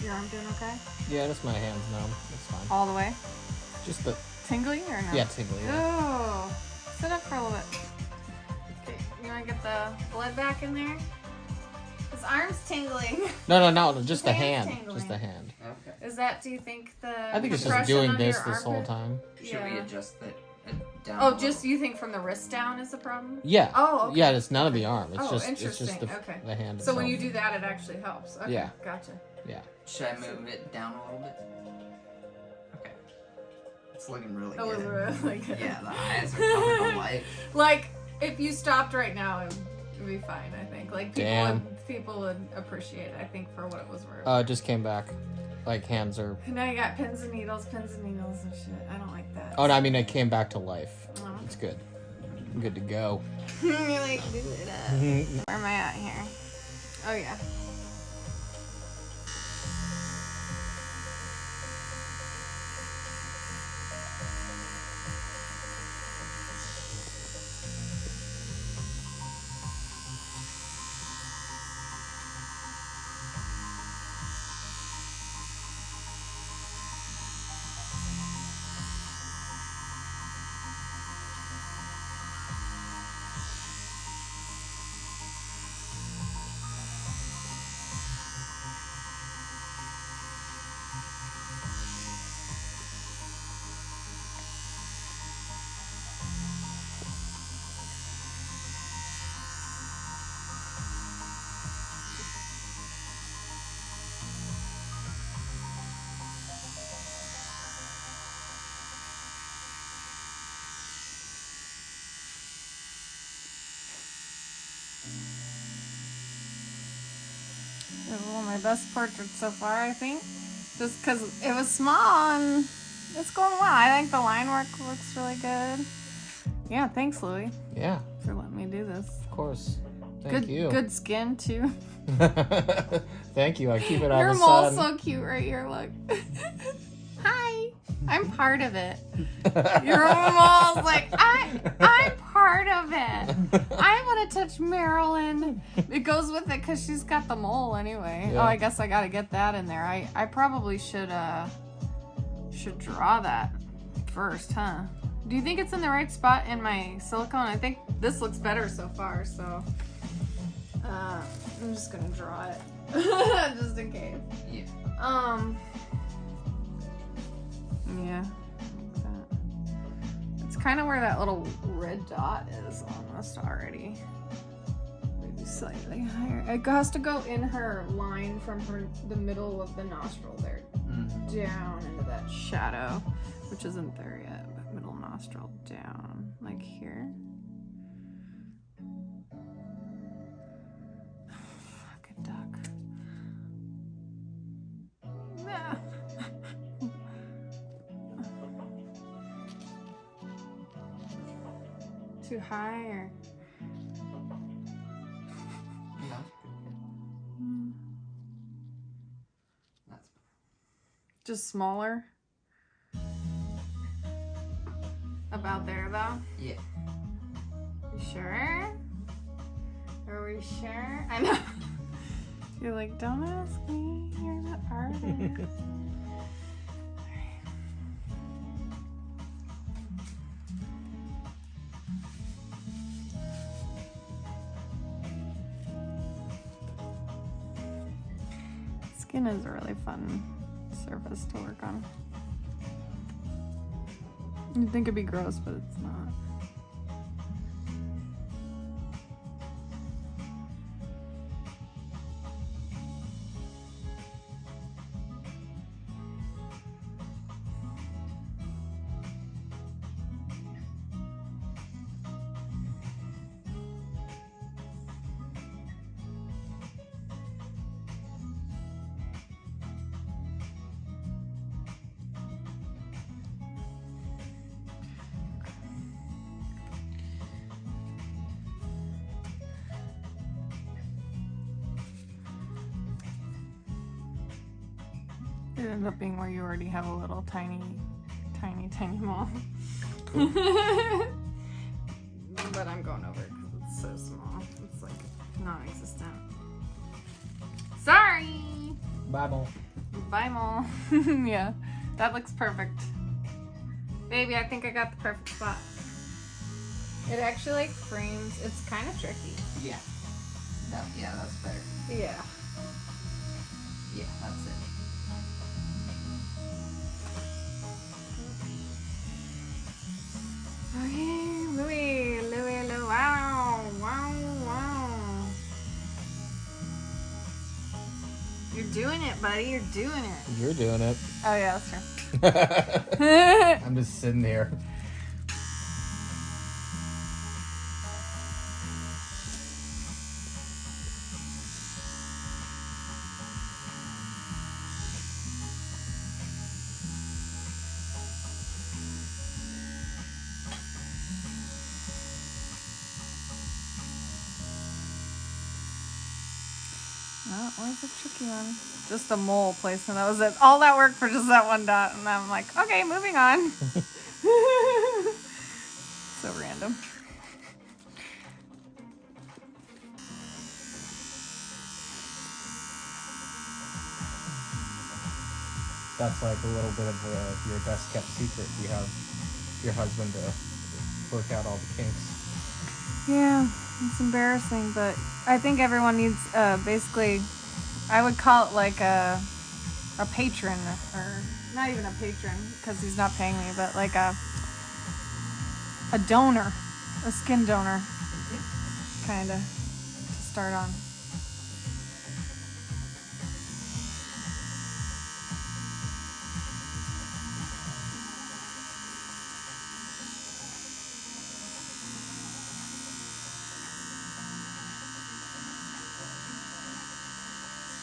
Your arm doing okay? Yeah, just my hands numb. It's fine. All the way? Just the... Tingly or no? Yeah, tingly. Yeah. Oh, sit up for a little bit. Okay, you want to get the blood back in there? His arm's tingling. No, just the Hand's hand. tingling. Just the hand. it. Okay. Is that, do you think the I think it's just compression doing under this your this whole armpit? time. Should we Yeah. adjust it down? Oh, a just little? you think from the wrist down is the problem? Yeah. Oh, okay. Yeah, it's none of the arm. It's Oh, just interesting. it's just Okay. the hand. So when itself. you do that, it actually helps. Okay, Yeah. gotcha. Yeah. Should I move it down a little bit? Okay. It's looking really That was good. really good. Yeah, the eyes are coming to life. Like, if you stopped right now, it would be fine, I think. Like, Damn. people would appreciate it, I think, for what it was worth. It just came back. like hands are. Now you got pins and needles and shit. I don't like that. Oh, no, I mean, I came back to life. Oh. It's good. I'm good to go. You're like, do it up. Where am I at here? Oh, yeah. This is one of my best portraits so far, I think. Just because it was small and it's going well. I think the line work looks really good. Yeah, thanks, Louie. Yeah. For letting me do this. Of course. Thank you. Good skin, too. Thank you. I keep it out Your of the mole's sun. so cute right here, look. Hi. I'm part of it. Your mole's like, I'm part of it. I want to touch Marilyn. It goes with it because she's got the mole anyway. Yeah. Oh, I guess I got to get that in there. I probably should draw that first, huh? Do you think it's in the right spot in my silicone? I think this looks better so far, so I'm just gonna draw it just in case. Yeah. Yeah. Like that. It's kind of where that little red dot is almost already. Maybe slightly higher. It has to go in her line from the middle of the nostril there, down into that shadow, which isn't there yet, but middle nostril down, like here. Fucking duck. Ah. Too high or? Yeah, that's pretty good. That's Just smaller? About there though? yeah. You sure? Are we sure? I know. You're like, don't ask me. You're the artist. Skin is a really fun surface to work on. You'd think it'd be gross, but it's not. It ended up being where you already have a little tiny mole. But I'm going over it because it's so small. It's like non-existent. Sorry! Bye, Mole. Bye, mole. Yeah, that looks perfect. Baby, I think I got the perfect spot. It actually like frames. It's kind of tricky. Yeah. Yeah, that's better. Yeah. Yeah, that's it. Okay, Louie, wow. You're doing it, buddy. You're doing it. You're doing it. Oh yeah, that's true. I'm just sitting here. That was a tricky one. Just a mole placement. That was it. All that work for just that one dot. And I'm like, okay, moving on. So random. That's like a little bit of your best kept secret. You have your husband to work out all the kinks. Yeah, it's embarrassing, but I think everyone needs basically, I would call it like a patron, or not even a patron because he's not paying me, but like a donor, a skin donor, kind of, to start on.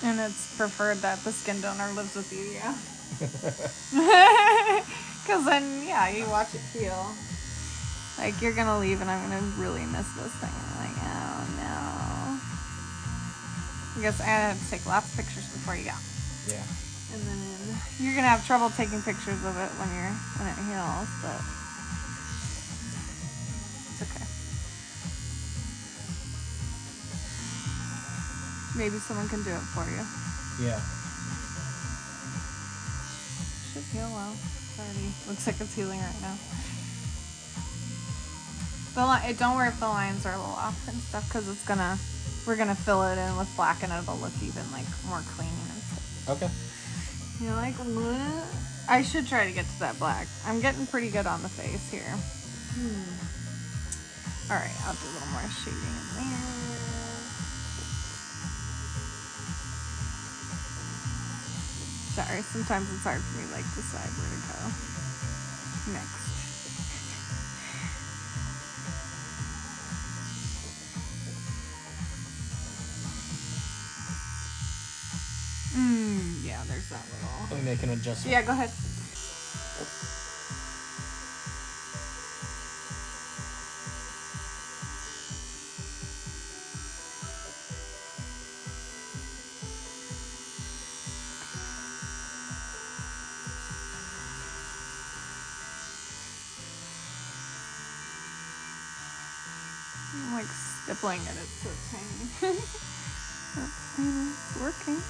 And it's preferred that the skin donor lives with you, yeah. Because then, yeah, you watch it heal. Like, you're going to leave and I'm going to really miss this thing. And I'm like, oh, no. I guess I had to take lots of pictures before you go. Yeah. And then you're going to have trouble taking pictures of it when it heals, but it's okay. Maybe someone can do it for you. Yeah. Should heal well. It's already looks like it's healing right now. Don't worry if the lines are a little off and stuff, because we're gonna fill it in with black and it'll look even like more clean and stuff. Okay. You're like, what? I should try to get to that black. I'm getting pretty good on the face here. All right, I'll do a little more shading in there. Sorry, sometimes it's hard for me to like decide where to go next. Yeah, there's that little. Let me make an adjustment. Yeah, go ahead. I'm like stippling it. It's so tiny. It's working.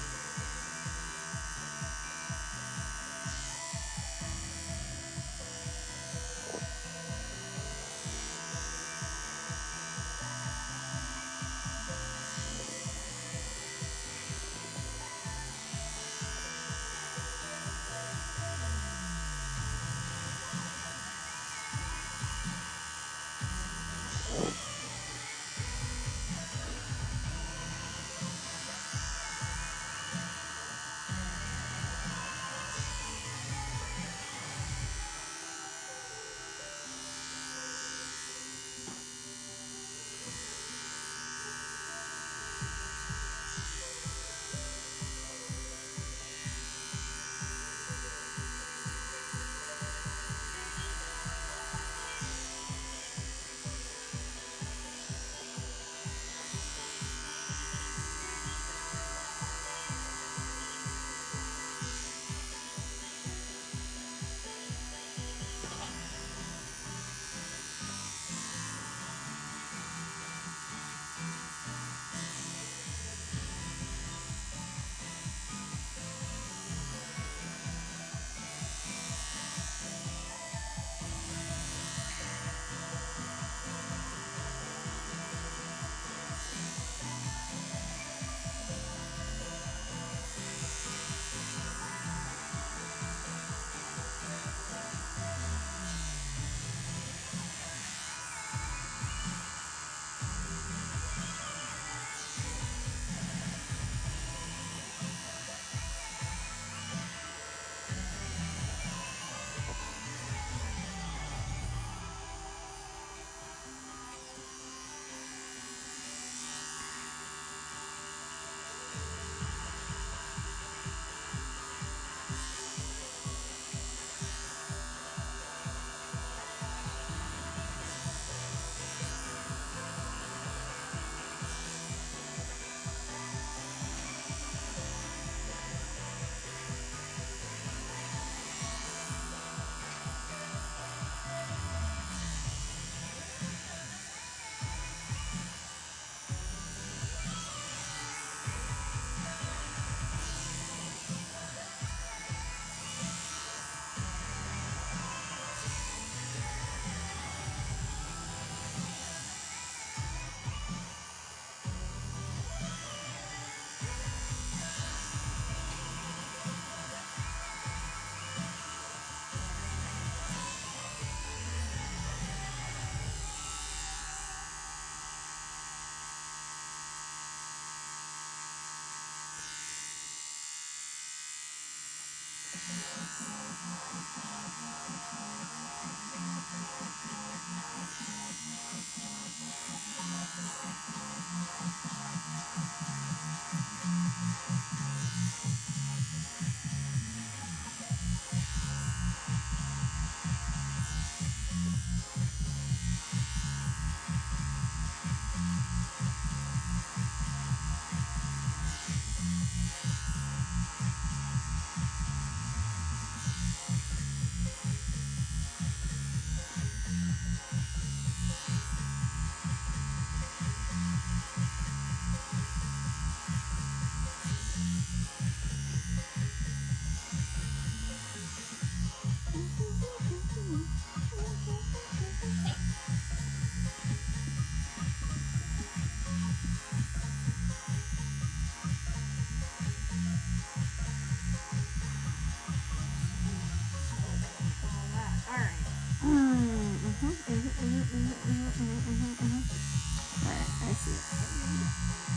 Alright, I see it.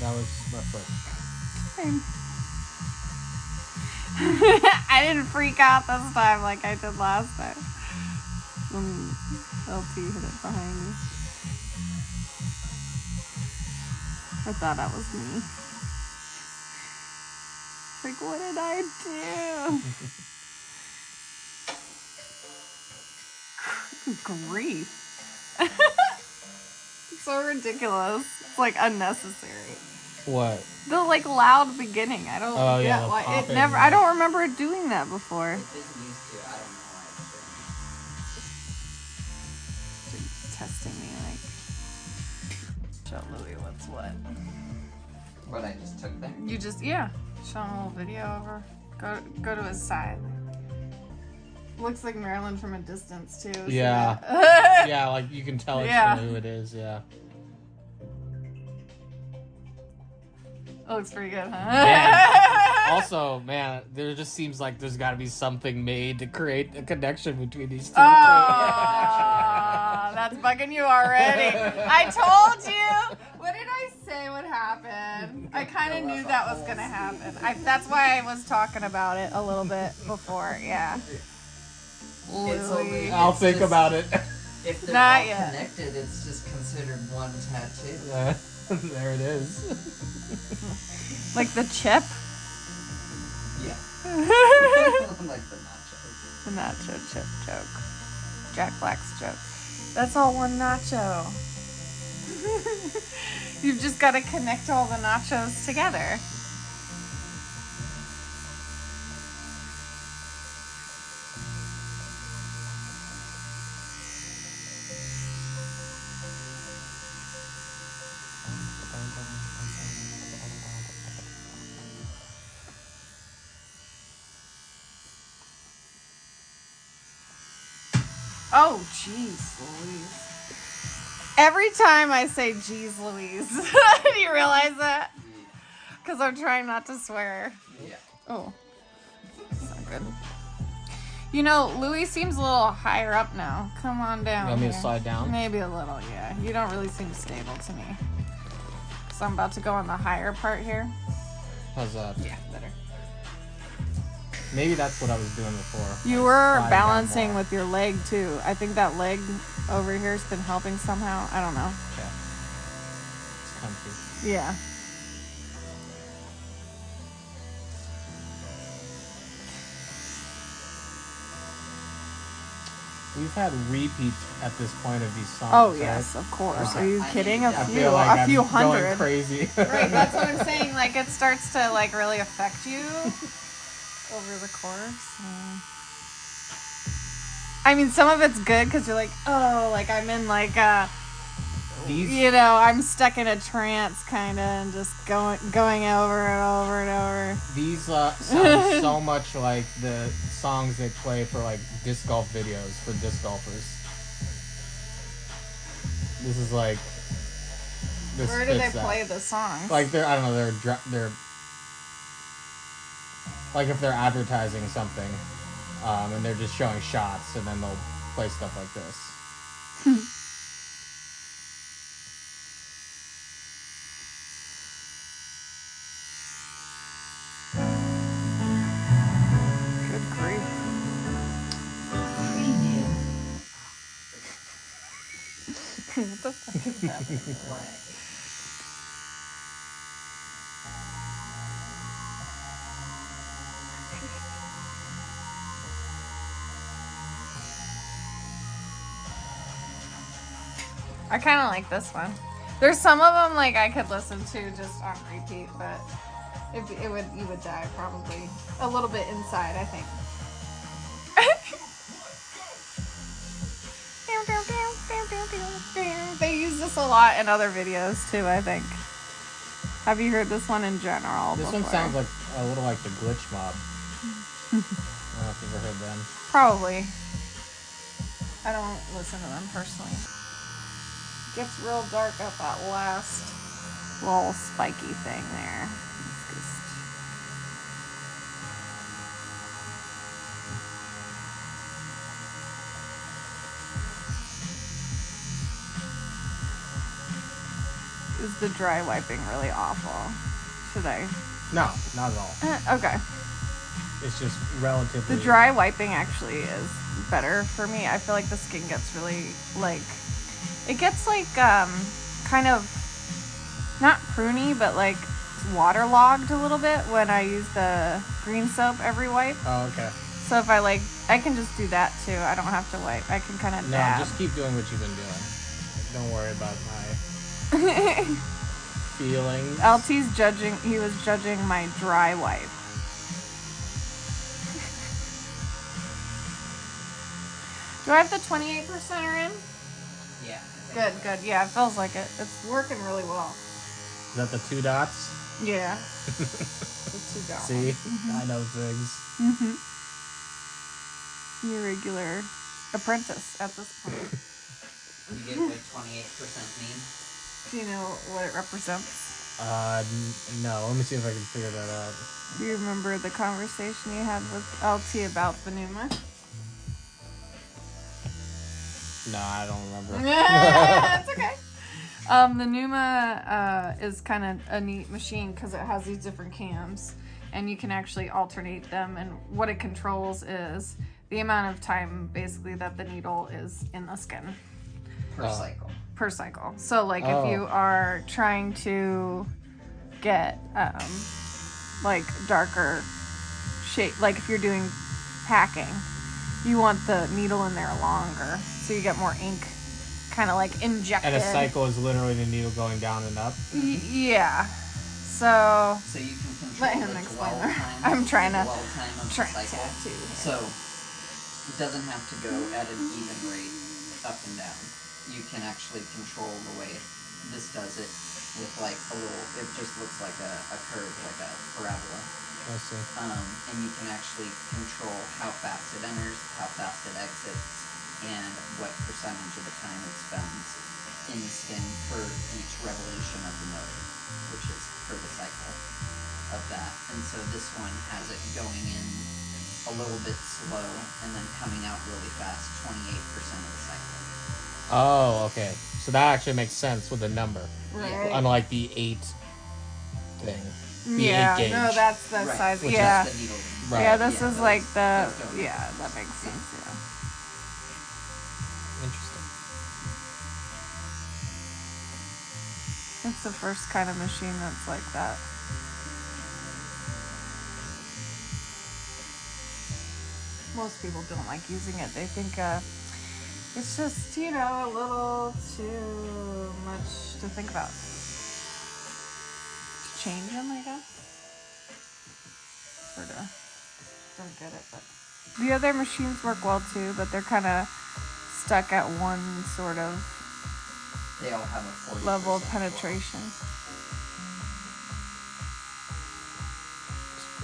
That was my foot. I didn't freak out this time like I did last time. LT hit it behind me. I thought that was me. Like, what did I do? Grief. It's so ridiculous. It's like unnecessary. What? The like loud beginning. I don't Oh, get yeah, the why it popping, never. yeah. I don't remember it doing that before. It didn't used to. I don't know why it's Testing me like. Show Louie what's what. doing. What I just took there? You just show him a little video over. Go to his side. Looks like Marilyn from a distance too. So Yeah. that- Yeah, like you can tell it's Yeah. who it is, yeah. It looks pretty good, huh? Man. Also, man, there just seems like there's got to be something made to create a connection between these two. Oh, that's bugging you already. I told you. What did I say would happen? I kind of knew that was going to happen. That's why I was talking about it a little bit before. Yeah. It's only- I'll It's think just- about it. If they're Not all yet. connected, it's just considered one tattoo. There it is. Like the chip? Yeah. Like the nachos. The nacho chip joke. Jack Black's joke. That's all one nacho. You've just got to connect all the nachos together. Oh, jeez, Louise. Every time I say jeez, Louise, do you realize that? Because I'm trying not to swear. Yeah. Oh, that's not good. You know, Louie seems a little higher up now. Come on down. You want me to here. slide down? Maybe a little, yeah. You don't really seem stable to me. So I'm about to go on the higher part here. How's that? Yeah, better. Maybe that's what I was doing before. You were Slide down balancing more. with your leg too. I think that leg over here has been helping somehow. I don't know. Yeah. It's comfy. Yeah. we've had repeats at this point of these songs. Oh right? yes, of course. Okay. Are you I kidding? mean, A I few, feel like a I'm few going hundred. crazy. Right, that's what I'm saying. Like it starts to like really affect you over the course. I mean, some of it's good because you're like, oh, like I'm in like These you know, I'm stuck in a trance kind of, and just going over and over and over. These sound so much like the songs they play for like disc golf videos for disc golfers. This is like. Where do they fits that. play the songs? Like I don't know, they're like if they're advertising something, and they're just showing shots, and then they'll play stuff like this. Good grief. What the fuck is happening? I kind of like this one. There's some of them like I could listen to just on repeat, but you would die probably a little bit inside, I think. They use this a lot in other videos too, I think. Have you heard this one in general? This before? one sounds like a little like the Glitch Mob. I don't know if you've ever heard them. Probably. I don't listen to them personally. Gets real dark at that last little spiky thing there. It's just... Is the dry wiping really awful? Should I? No, not at all. Okay. It's just relatively. The dry wiping actually is better for me. I feel like the skin gets really like, it gets like kind of not pruny, but like waterlogged a little bit when I use the green soap every wipe. Oh, okay. So if I can just do that too. I don't have to wipe. I can kind of No, dab. just keep doing what you've been doing. Don't worry about my feelings. LT's judging. He was judging my dry wipe. Do I have the 28% in? Yeah. Good. Yeah, it feels like it. It's working really well. Is that the 2 dots? Yeah. The 2 dots. See? I know things. Your regular apprentice at this point. You get what 28% mean? Do you know what it represents? No. Let me see if I can figure that out. Do you remember the conversation you had with LT about the Neuma? No, I don't remember. That's okay. The Neuma is kind of a neat machine because it has these different cams, and you can actually alternate them. And what it controls is the amount of time, basically, that the needle is in the skin Per cycle. So, like, if you are trying to get like darker shade, like if you're doing packing, you want the needle in there longer, so you get more ink kind of like injected. And a cycle is literally the needle going down and up. Yeah. So you can control let him the explain dwell that. time. I'm trying to dwell time of the cycle. tattoo. So it doesn't have to go at an even rate up and down. You can actually control the way this does it with like a little. It just looks like a curve, like a parabola. I see. And you can actually control how fast it enters, how fast it exits, and what percentage of the time it spends in the skin for each revolution of the motor, which is for the cycle of that. And so this one has it going in a little bit slow and then coming out really fast 28% of the cycle. Oh, okay. So that actually makes sense with the number. Right. Unlike the 8 thing. The Yeah. 8 gauge. No, that's the Right, size. which Yeah. is the needle. Right. Yeah. This Yeah, is those- like the. those don't- Yeah, that makes sense. Yeah. Interesting. It's the first kind of machine that's like that. Most people don't like using it. They think It's just, you know, a little too much to think about. To change them, I guess. Sort of. Don't get it, but the other machines work well too, but they're kind of stuck at one sort of They all have a 40% level of penetration.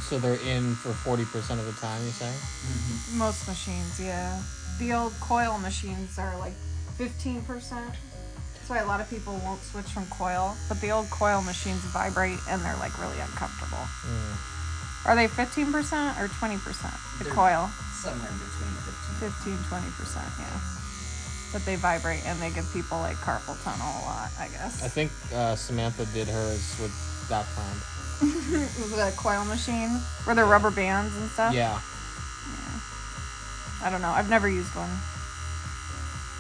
So they're in for 40% of the time, you say? Mm-hmm. Most machines, yeah. The old coil machines are like 15%. That's why a lot of people won't switch from coil. But the old coil machines vibrate and they're like really uncomfortable. Are they 15% or 20%? The They're coil? Somewhere between 15. 15-20%, yeah. But they vibrate and they give people like carpal tunnel a lot, I guess. I think Samantha did hers with that kind. Was it a coil machine? Were there rubber bands and stuff? Yeah. I don't know. I've never used one.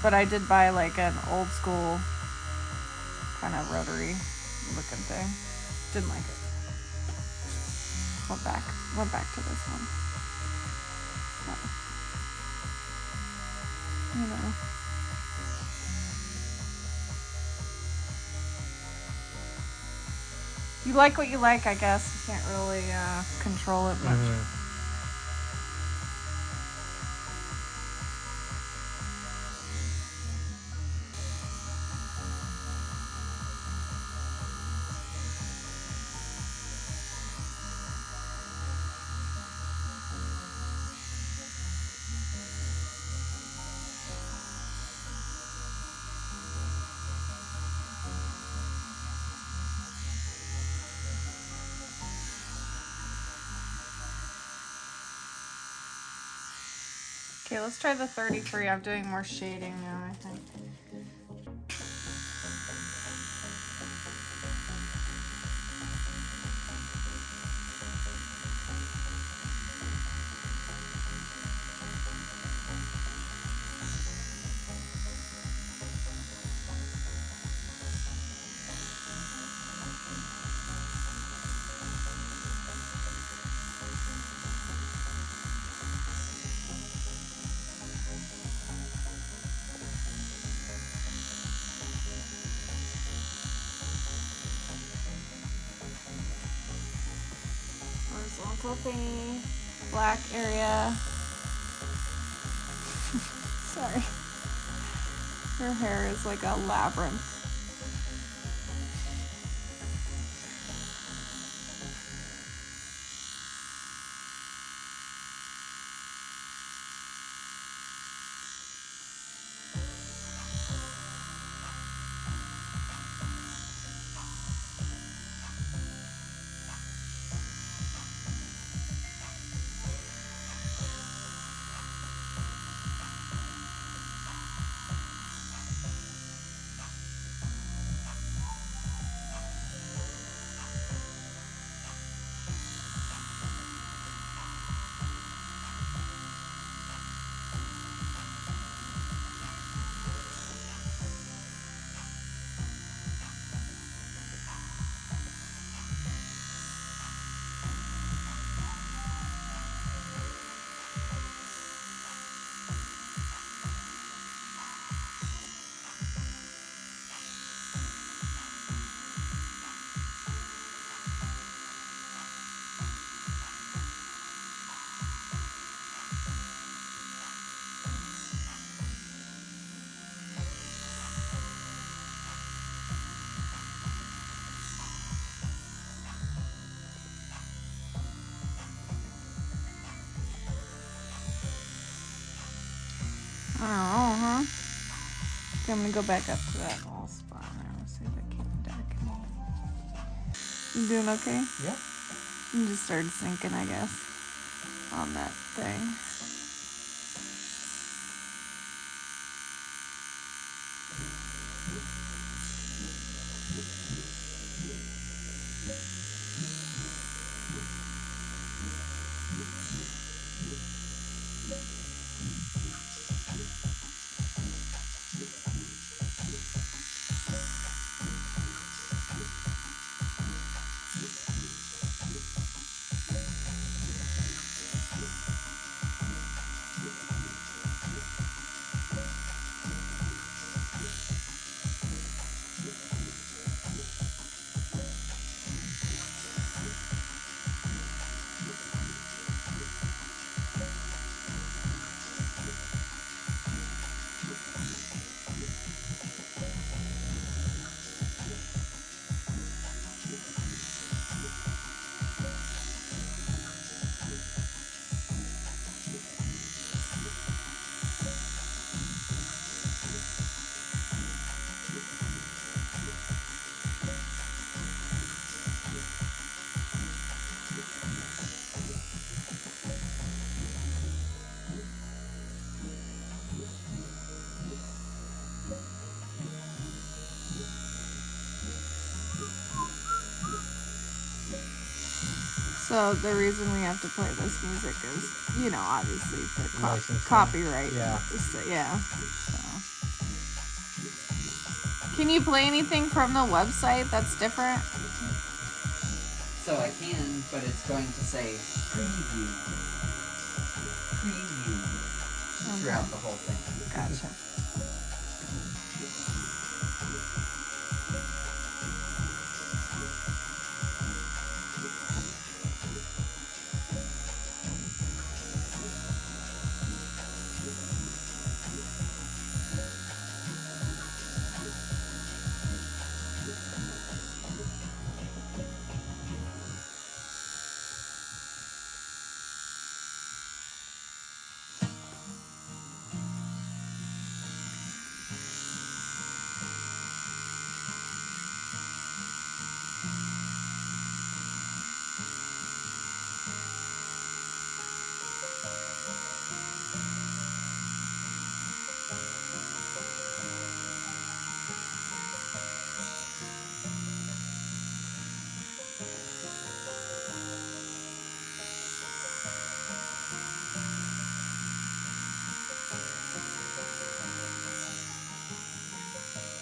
But I did buy like an old school kind of rotary looking thing. Didn't like it. Went back to this one. So, you know. You like what you like, I guess. You can't really control it much. Okay, let's try the 33. I'm doing more shading now, I think. Horizontal thingy, black area. Sorry. Her hair is like a labyrinth. Oh, huh? Okay, I'm gonna go back up to that little spot now. See if I can darken it. You doing okay? Yeah. You just started sinking, I guess, on that thing. So the reason we have to play this music is, you know, obviously for Licensing. copyright. Yeah. So, yeah. So. Can you play anything from the website that's different? So I can, but it's going to say preview throughout the whole thing. Gotcha.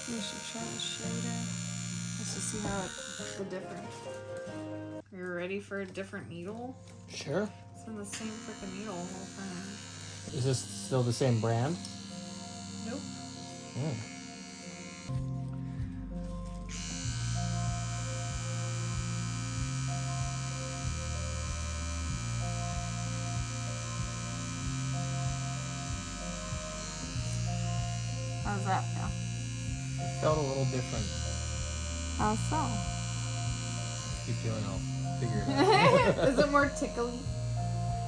We should try the shader just to see how the difference. Are you ready for a different needle? Sure. It's been the same freaking needle the whole time. Is this still the same brand? Nope. Mm. How's that feel? It felt a little different. How so? Keep doing, I'll figure it out. Is it more tickly?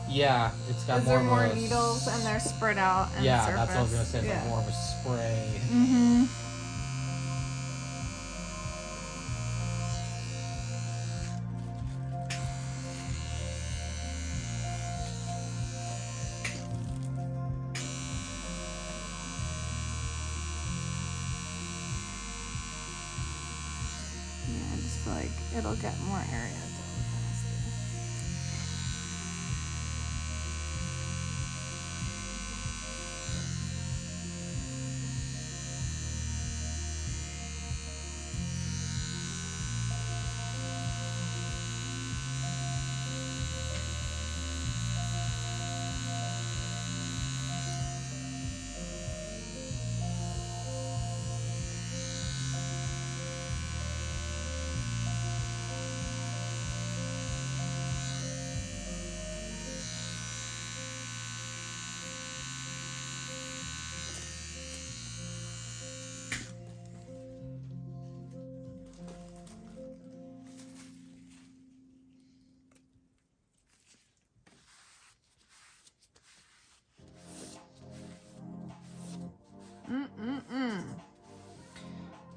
Yeah, it's got Is more there of more a needles and they're spread out and Yeah, surface? that's what I was gonna say. It's Yeah. like more of a spray. Mm-hmm. Yeah, I just feel like it'll get more area done faster.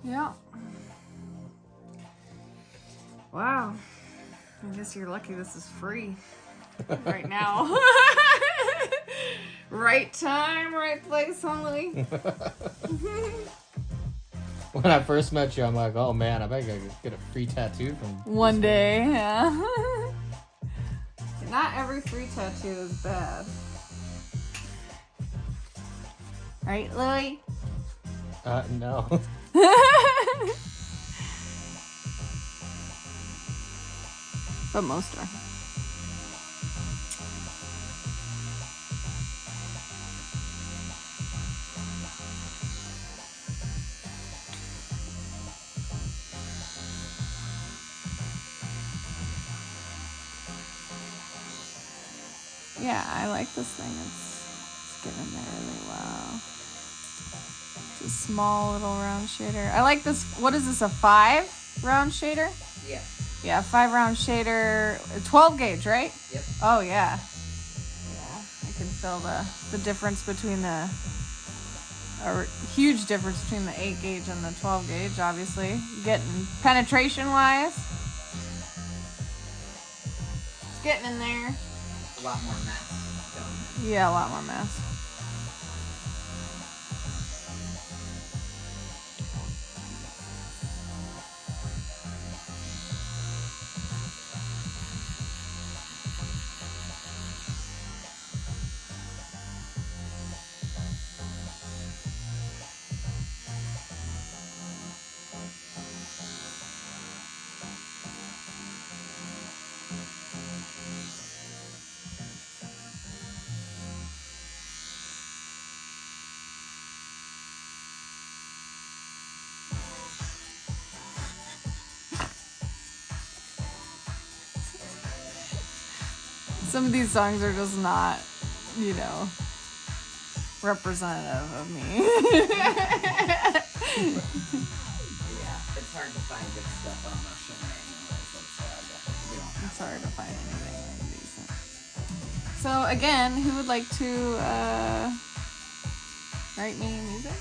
Yeah. Wow. I guess you're lucky this is free right now. Right time, right place only. When I first met you, I'm like, oh man, I bet I could get a free tattoo from One this day, yeah. Not every free tattoo is bad. Right, Louie? No. But most are. Yeah, I like this thing. It's getting there really well. It's a small little round shader. I like this. What is this, a 5 round shader? Yeah. Yeah, 5 round shader. 12 gauge, right? Yep. Oh, yeah. Yeah, I can feel the difference between a huge difference between the 8 gauge and the 12 gauge, obviously. Getting penetration-wise. It's getting in there. A lot more mass going. Yeah, a lot more mass. Some of these songs are just not, you know, representative of me. Yeah, it's hard to find good stuff on Motion anyways. We don't have It's hard to find anything decent. So again, who would like to write me music?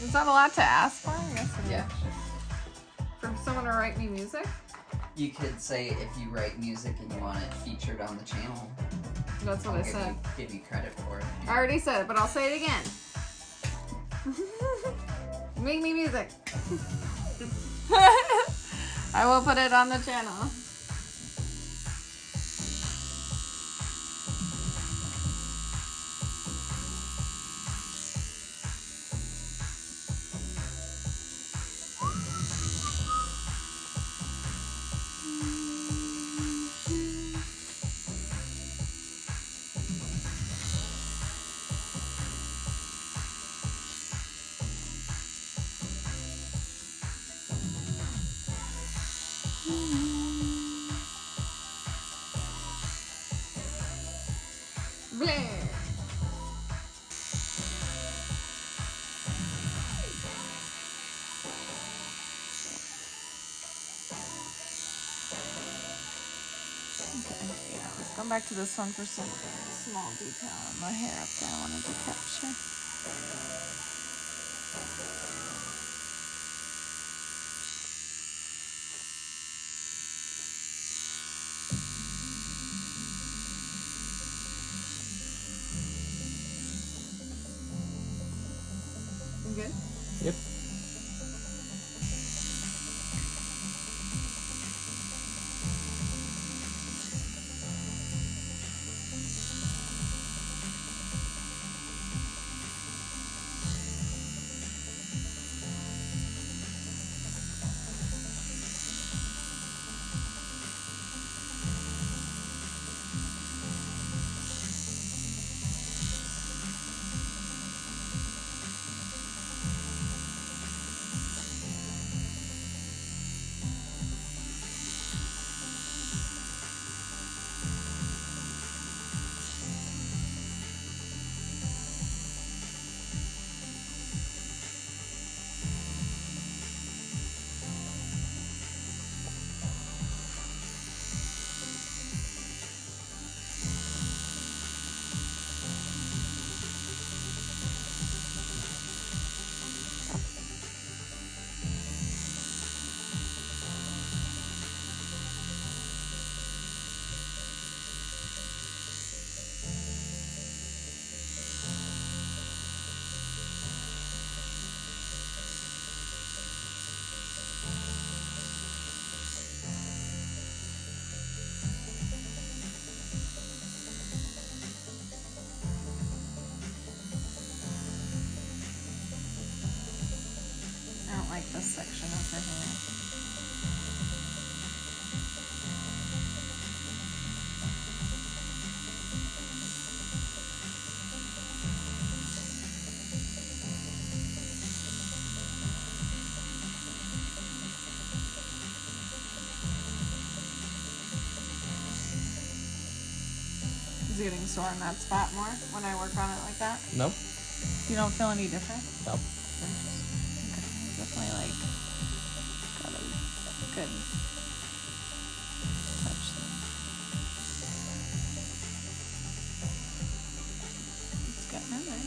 Is that a lot to ask for? I guess it is. Yeah. For someone to write me music? You could say if you write music and you want it featured on the channel. That's what I said. Give you credit for it. I already said it, but I'll say it again. Make me music. I will put it on the channel. Bleh. Okay, yeah, let's go back to this one for some small detail in the hair up there I wanted to capture. You good? Yep. I don't like this section of her hair. Is it getting sore in that spot more when I work on it like that? Nope. You don't feel any different? Nope. Okay, definitely like got a good touch there. It's getting in there.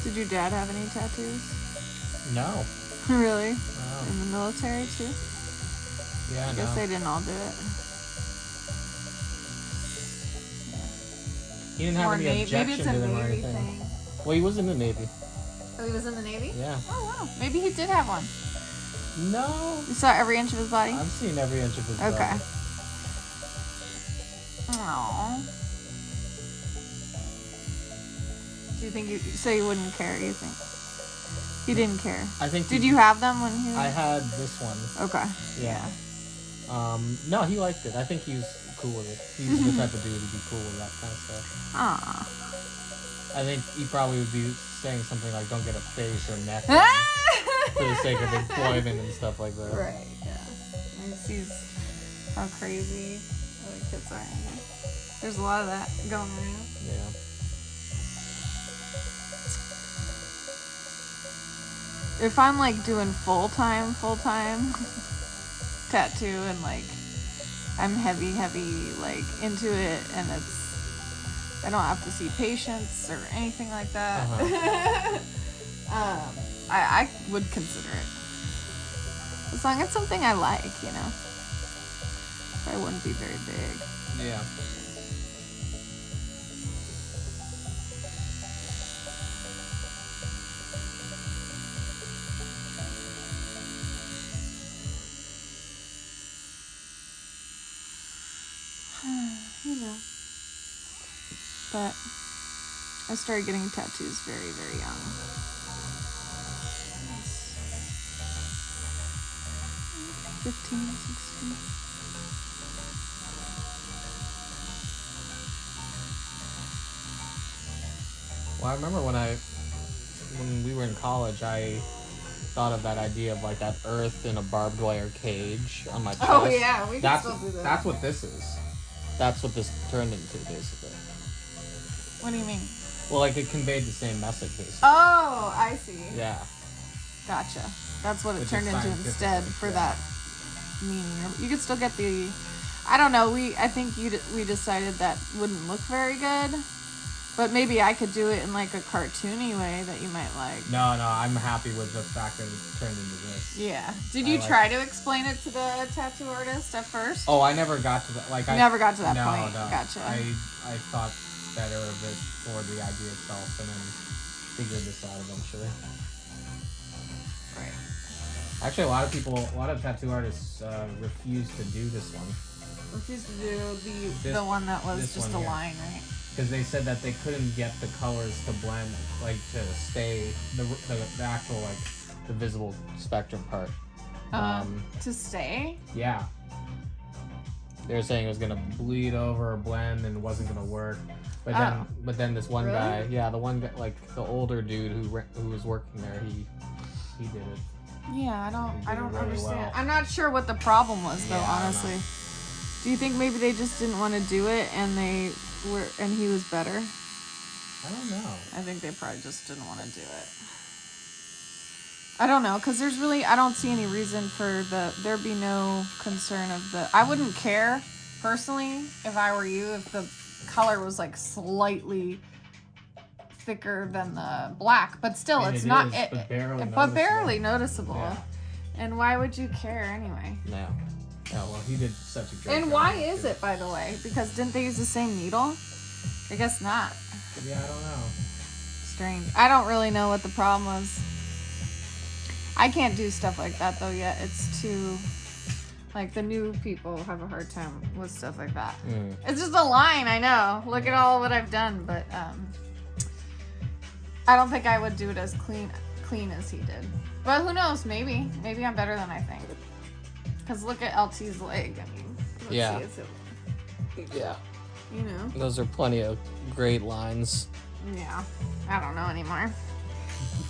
Did your dad have any tattoos? No. Really? No. In the military too? Yeah, I guess they didn't all do it. He didn't have Or any maybe objection it's a to them or Navy anything. thing. Well, he was in the Navy. Oh, he was in the Navy? Yeah. Oh, wow. Maybe he did have one. No. You saw every inch of his body? I've seen every inch of his Okay. body. Aww. Do you think so you wouldn't care, you think? He didn't care. I think. Did you have them when he was... I had this one. Okay. Yeah. No, he liked it. I think he was cool with it. He's the type of dude who'd be cool with that kind of stuff. Aww. I think he probably would be saying something like, don't get a face or neck for the sake of employment and stuff like that. Right, yeah. And sees how crazy other kids are. There's a lot of that going around. Yeah. If I'm like doing full-time tattoo and like I'm heavy like into it and I don't have to see patients or anything like that. I would consider it. As long as it's something I like, you know. I wouldn't be very big. Yeah. You know. But I started getting tattoos very, very young. 15, 16. Well, I remember when we were in college, I thought of that idea of like that earth in a barbed wire cage on my chest. Oh yeah, we can still do that. That's what this is. That's what this turned into, basically. What do you mean? Well, like it conveyed the same message, basically. Oh, I see. Yeah. Gotcha. That's what it Which turned is into scientific, instead for yeah. that meaning. You could still get the. I don't know. I think we decided that wouldn't look very good, but maybe I could do it in like a cartoony way that you might like. No, I'm happy with the fact that it turned into this. Yeah. Did you try to explain it to the tattoo artist at first? Oh, I never got to that. Like I never got to that no, point. No. Gotcha. I thought better of it for the idea itself, and then figured this out eventually. Right. Actually, a lot of tattoo artists refuse to do this one. Refused to do the one that was just a line, right? Because they said that they couldn't get the colors to blend, like to stay the actual like the visible spectrum part. To stay? Yeah. They were saying it was gonna bleed over or blend and wasn't gonna work. But then this one guy, the one guy, like the older dude who was working there, he did it. Yeah, I don't really understand. well. I'm not sure what the problem was though, Yeah, honestly. Do you think maybe they just didn't want to do it and he was better? I don't know. I think they probably just didn't want to do it. I don't know, because I don't see any reason for there be no concern of I wouldn't care, personally, if I were you, if the color was like slightly thicker than the black, but still, it's not barely noticeable. Yeah. And why would you care anyway? No. Oh, well, he did such a great job. And why is it, by the way? Because didn't they use the same needle? I guess not. Yeah, I don't know. Strange. I don't really know what the problem was. I can't do stuff like that though yet. It's too, like, the new people have a hard time with stuff like that. It's just a line, I know. Look at all what I've done, but I don't think I would do it as clean as he did. But who knows? Maybe I'm better than I think. Because look at LT's leg. I mean, let's see, Yeah. You know. Those are plenty of great lines. Yeah. I don't know anymore.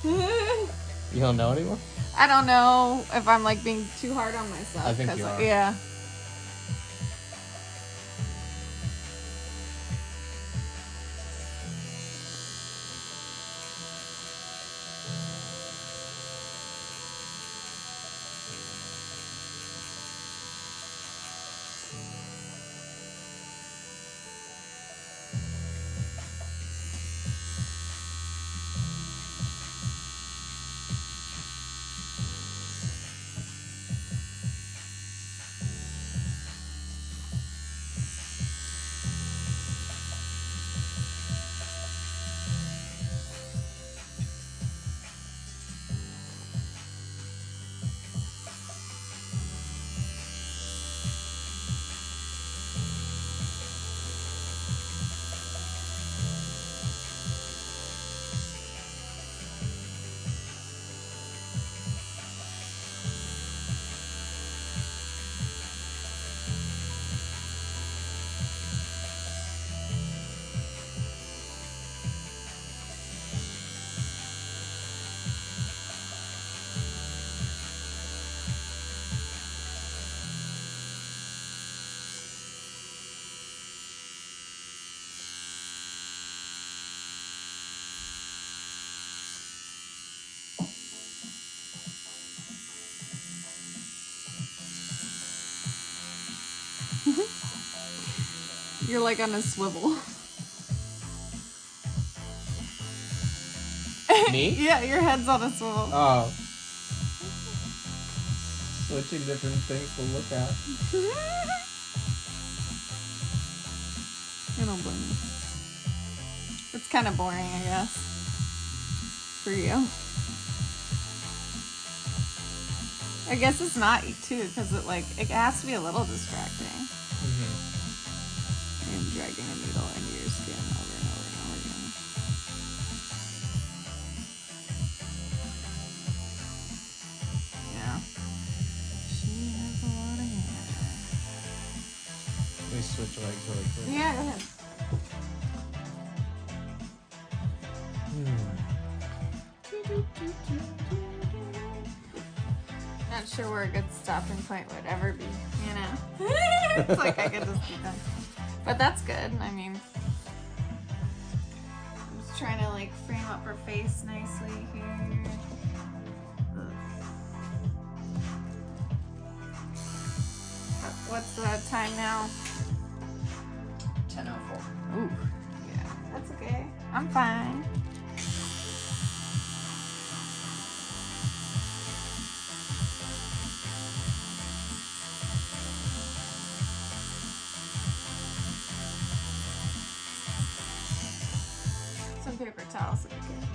You don't know anymore? I don't know if I'm like being too hard on myself. I think you are. Yeah. You're like on a swivel. Me? Yeah, your head's on a swivel. Oh. Switching different things to look at. I don't blame you. It's kind of boring, I guess. For you. I guess it's not too, because it has to be a little distracting. And dragging a needle into your skin over and over and over again. Yeah. She has a lot of hair. Let me switch legs really quick. Yeah, go ahead. Not sure where a good stopping point would ever be, you know? It's like I could just keep going. But that's good. I mean, I'm just trying to frame up her face nicely here. What's the time now? 10:04. Ooh, yeah, that's okay. I'm fine. Some paper towels would be good.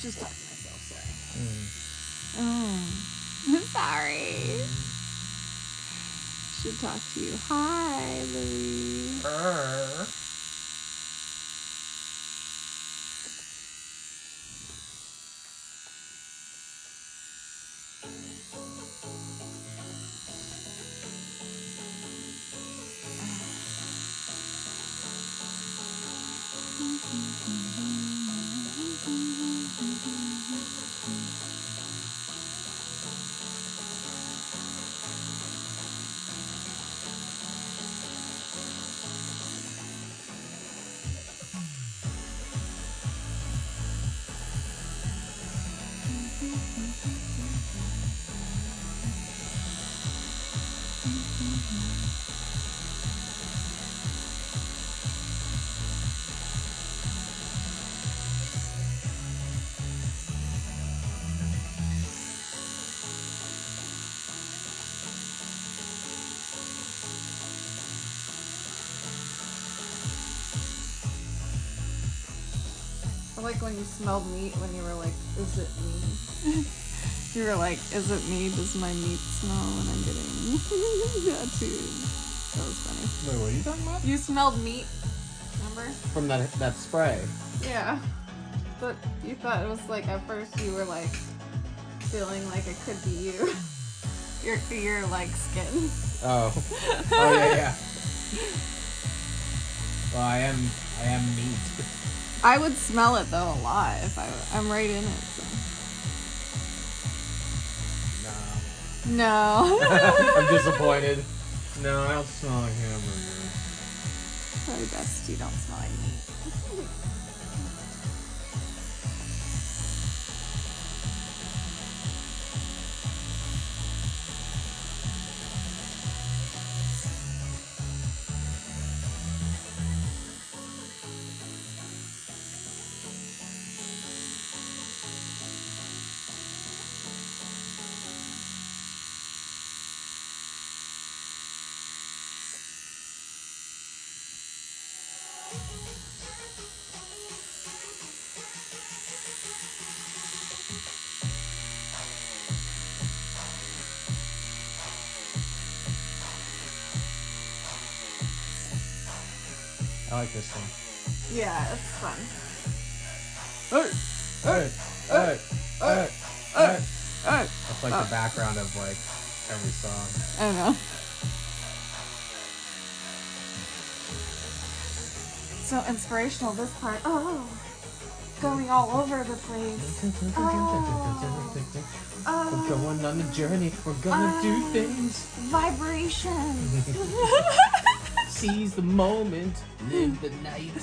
just talking to myself, sorry. Oh, sorry. Should talk to you. Hi, Louie. I like when you smelled meat when you were like, is it me? You were like, is it me? Does my meat smell when I'm getting tattooed? That was funny. Wait, what are you talking about? You smelled meat, remember? From that spray. Yeah. But you thought it was like, at first you were like, feeling like it could be you. your like skin. Oh. Oh yeah. Well, I am meat. I would smell it though a lot if I'm right in it. So. No. I'm disappointed. No, I don't smell like hamburger. Probably best you don't smell like meat. I like this one. Yeah, it's fun. That's like the background of like every song. I don't know. So inspirational, this part. Oh, going all over the place. We're going on a journey. We're gonna do things. Vibration. Seize the moment. Live the night.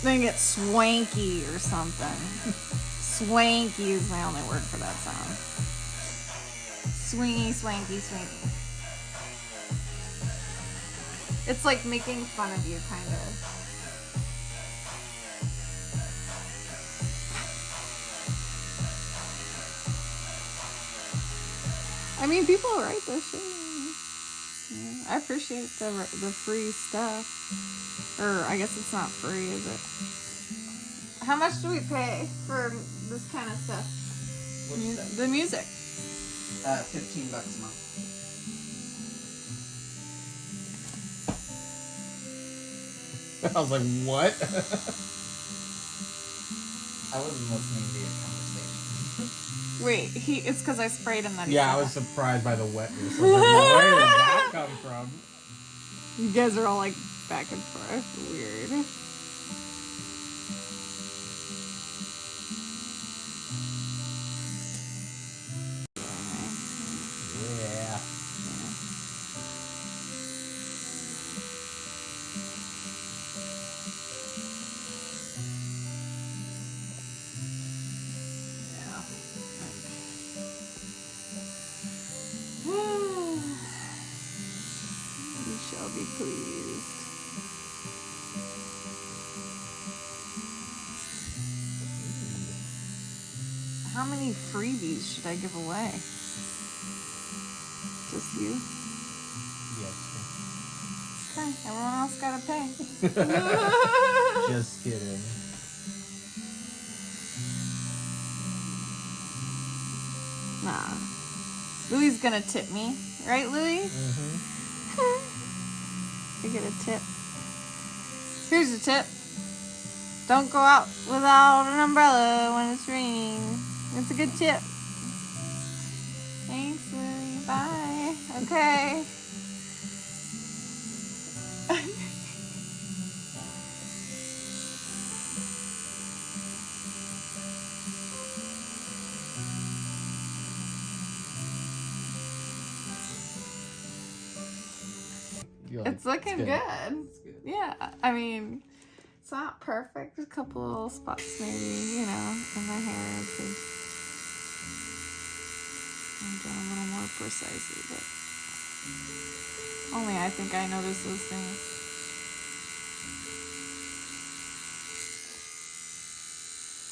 Then get swanky or something. Swanky is my only word for that song. Swingy, swanky, swanky. It's like making fun of you, kind of. I mean, people write this shit. Yeah, I appreciate the free stuff. Or, I guess it's not free, is it? How much do we pay for this kind of stuff? Which stuff? The music. $15 a month. I was like, what? I wasn't listening to your conversation. Wait, it's because I sprayed him that he Yeah, I said was that. surprised by the wetness. I was like, where did that come from? You guys are all like back and forth. Weird. Yeah. You shall be pleased. How many freebies should I give away? just you? Yes. Okay, everyone else gotta pay. Just kidding. Nah. Louie's gonna tip me. Right, Louie? Mm-hmm. You get a tip. Here's a tip. Don't go out without an umbrella when it's raining. It's a good tip. Thanks, Louie. Bye. Okay. It's looking good. It's good. Yeah, I mean, it's not perfect. There's a couple little spots maybe, you know, in my hair. I'm doing a little more precisely, but only I think I notice those things.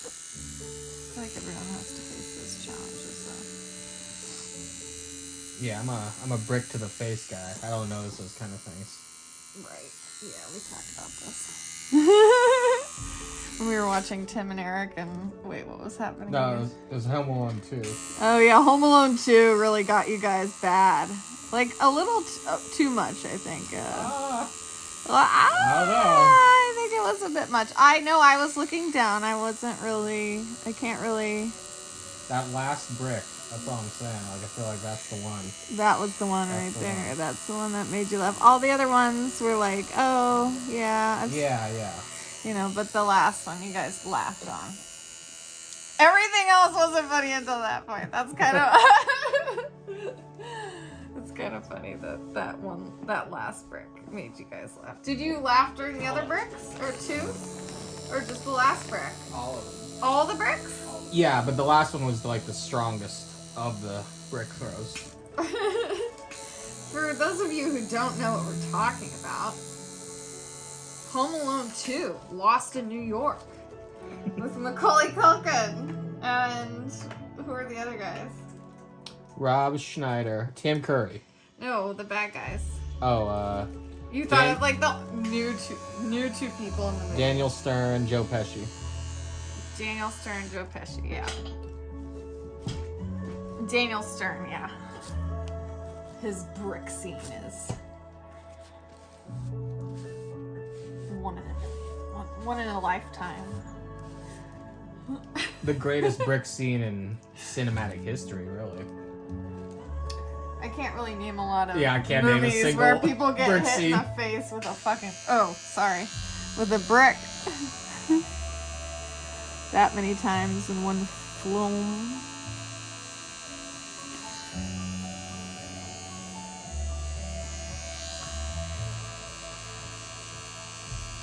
I feel like everyone has to face those challenges, though. Yeah, I'm a brick to the face guy. I don't notice those kind of things. Right. Yeah, we talked about this. When we were watching Tim and Eric and... Wait, what was happening? No, it was Home Alone 2. Oh, yeah, Home Alone 2 really got you guys bad. Like, a little too much, I think. I don't know. I think it was a bit much. I know, I was looking down. I can't really... That last brick, that's all I'm saying. Like, I feel like that's the one. That was the one That's right the there. one. That's the one that made you laugh. All the other ones were like, oh, yeah. Yeah. You know, but the last one you guys laughed on. Everything else wasn't funny until that point. That's kind of... It's kind of funny that last brick made you guys laugh. Did you laugh during the other bricks? Or two? Or just the last brick? All of them. All the bricks? Yeah, but the last one was like the strongest of the brick throws. For those of you who don't know what we're talking about, Home Alone 2, Lost in New York, with Macaulay Culkin and who are the other guys? Rob Schneider, Tim Curry. No, the bad guys. Oh, You thought of like the new two people in the movie. Daniel Stern, Joe Pesci. Daniel Stern, Joe Pesci, yeah. Daniel Stern, yeah. His brick scene is one in a lifetime. The greatest brick scene in cinematic history, really. I can't really name a lot of I can't name a movies single where people get brick hit scene. in the face with a fucking with a brick that many times in one film.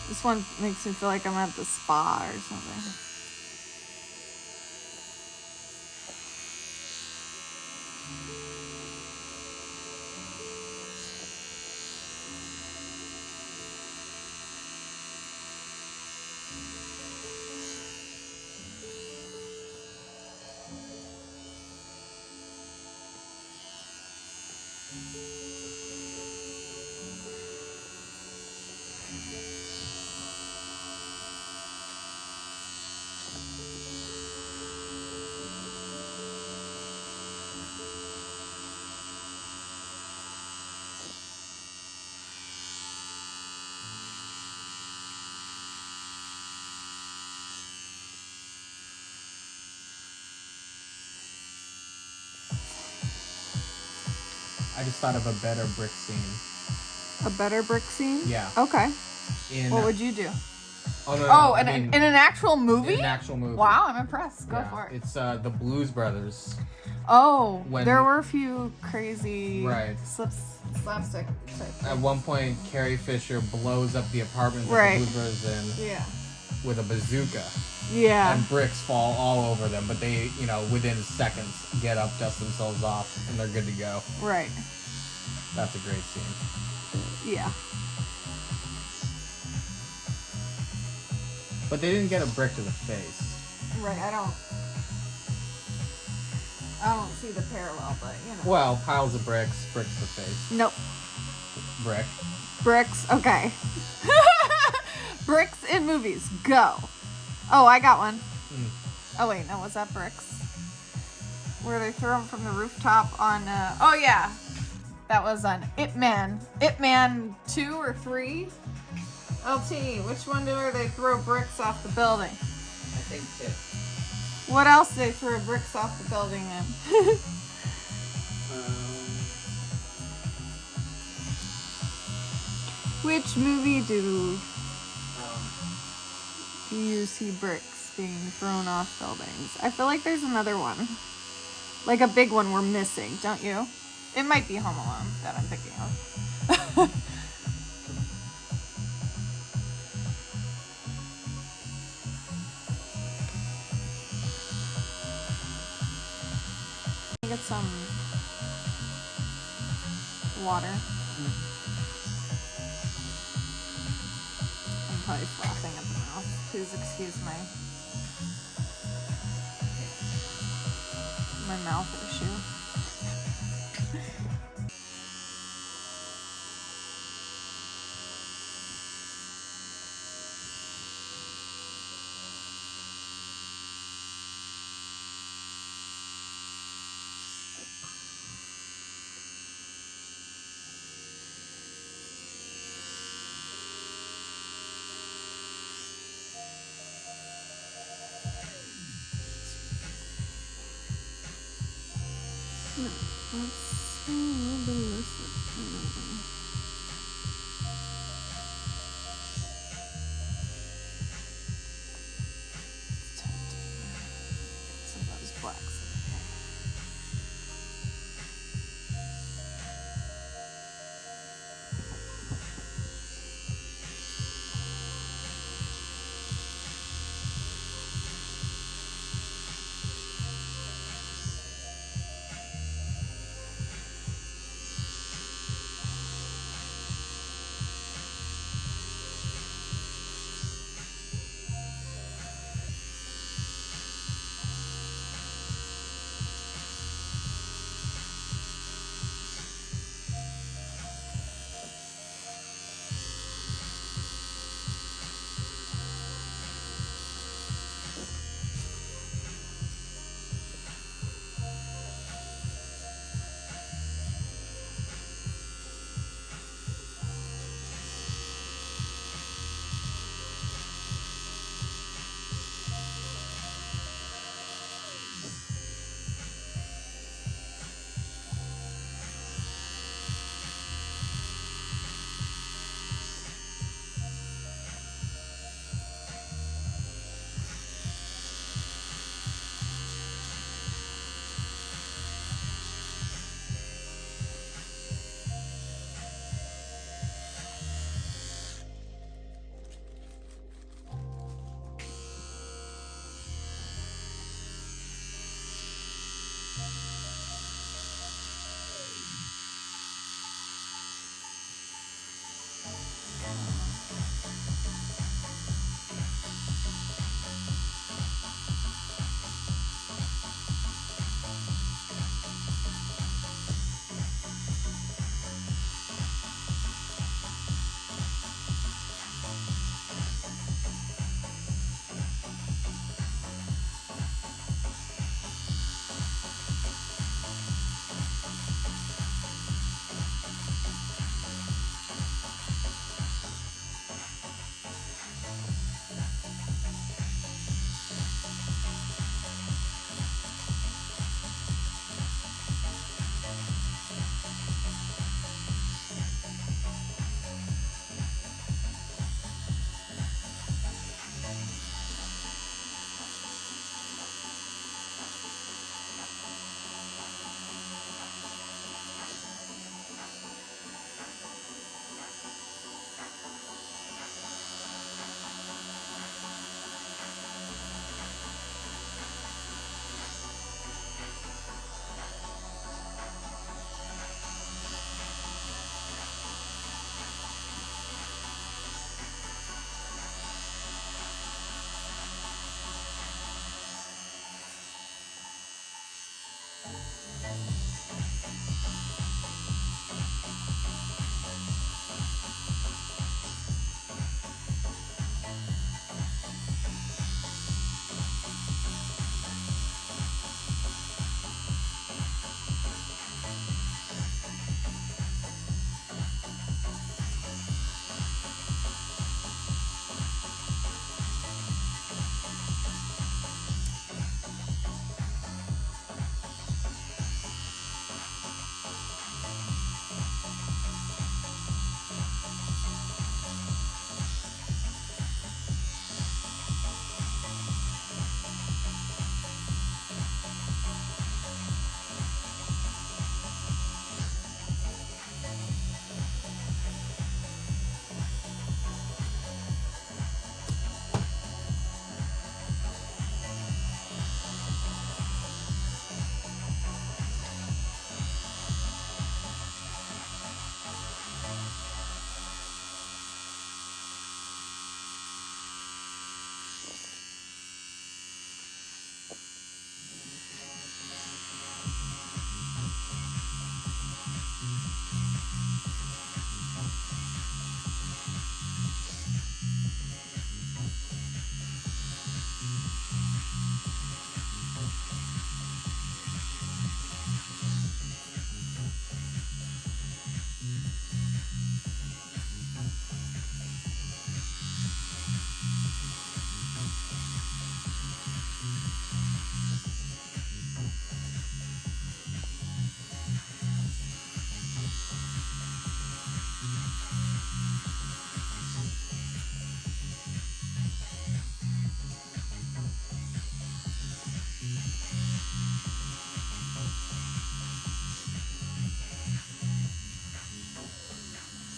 This one makes me feel like I'm at the spa or something. I just thought of a better brick scene. A better brick scene? Yeah. Okay. In, What would you do? Oh, no, Oh, I in mean, an actual movie? in an actual movie. Wow, I'm impressed. Go Yeah, for it. It's the Blues Brothers. Oh, when- there were a few crazy Right. slapstick type At things. one point, Carrie Fisher blows up the apartment that Right. the Blues Brothers in Yeah. with a bazooka. Yeah. And bricks fall all over them, but they, within seconds get up, dust themselves off, and they're good to go. Right. That's a great scene. Yeah. But they didn't get a brick to the face. Right, I I don't see the parallel, but you know. Well, piles of bricks, bricks to face. Nope. Brick. Bricks. Okay. Bricks in movies. Go. Oh, I got one. Oh wait, no, was that bricks? Where they throw them from the rooftop on? Oh yeah, that was on Ip Man. Ip Man 2 or 3. LT, which one do they throw bricks off the building? I think too. What else do they throw bricks off the building in? Which movie do you see bricks being thrown off buildings? I feel like there's another one. Like a big one we're missing, don't you? It might be Home Alone that I'm thinking of. Get some water. I'm probably frothing at the mouth. Please excuse my mouth issue.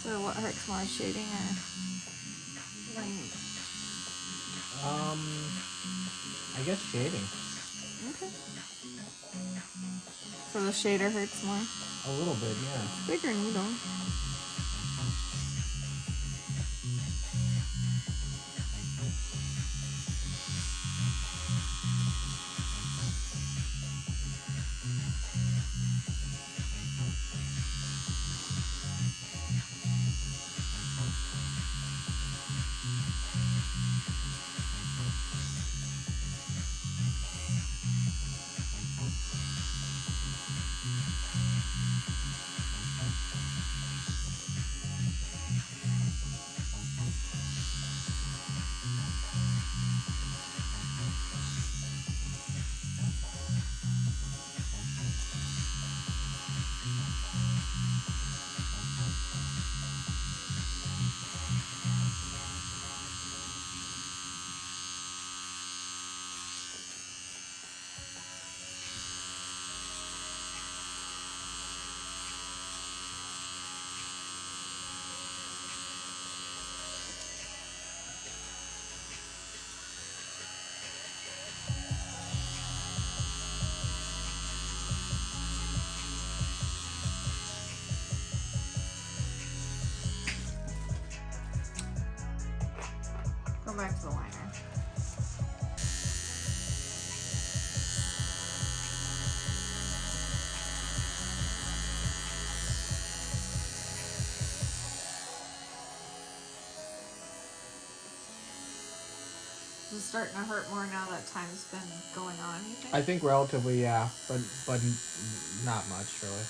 So what hurts more, shading or lining? I guess shading. Okay. So the shader hurts more? A little bit, yeah. Bigger needle. Go back to the liner. Is it starting to hurt more now that time's been going on, you think? I think relatively, yeah, but not much really.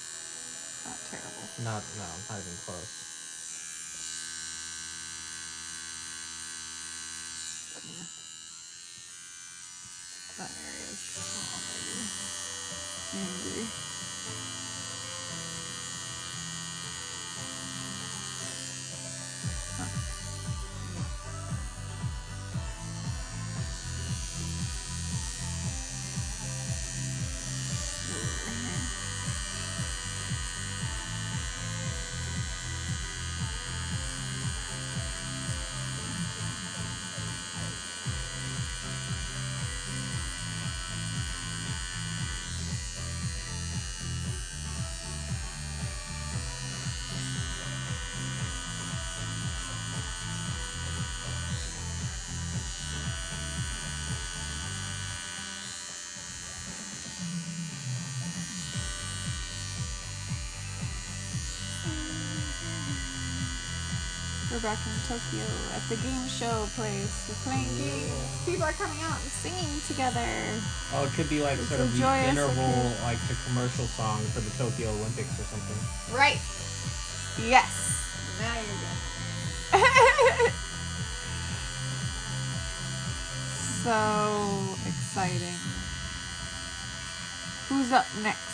Not terrible. Not even close. That area is already angry. We're back in Tokyo at the game show place. We're playing games. People are coming out and singing together. Oh, it could be like It's sort of a the joyous interval, occasion. like the commercial song for the Tokyo Olympics or something. Right. Yes. Now you're good. So exciting. Who's up next?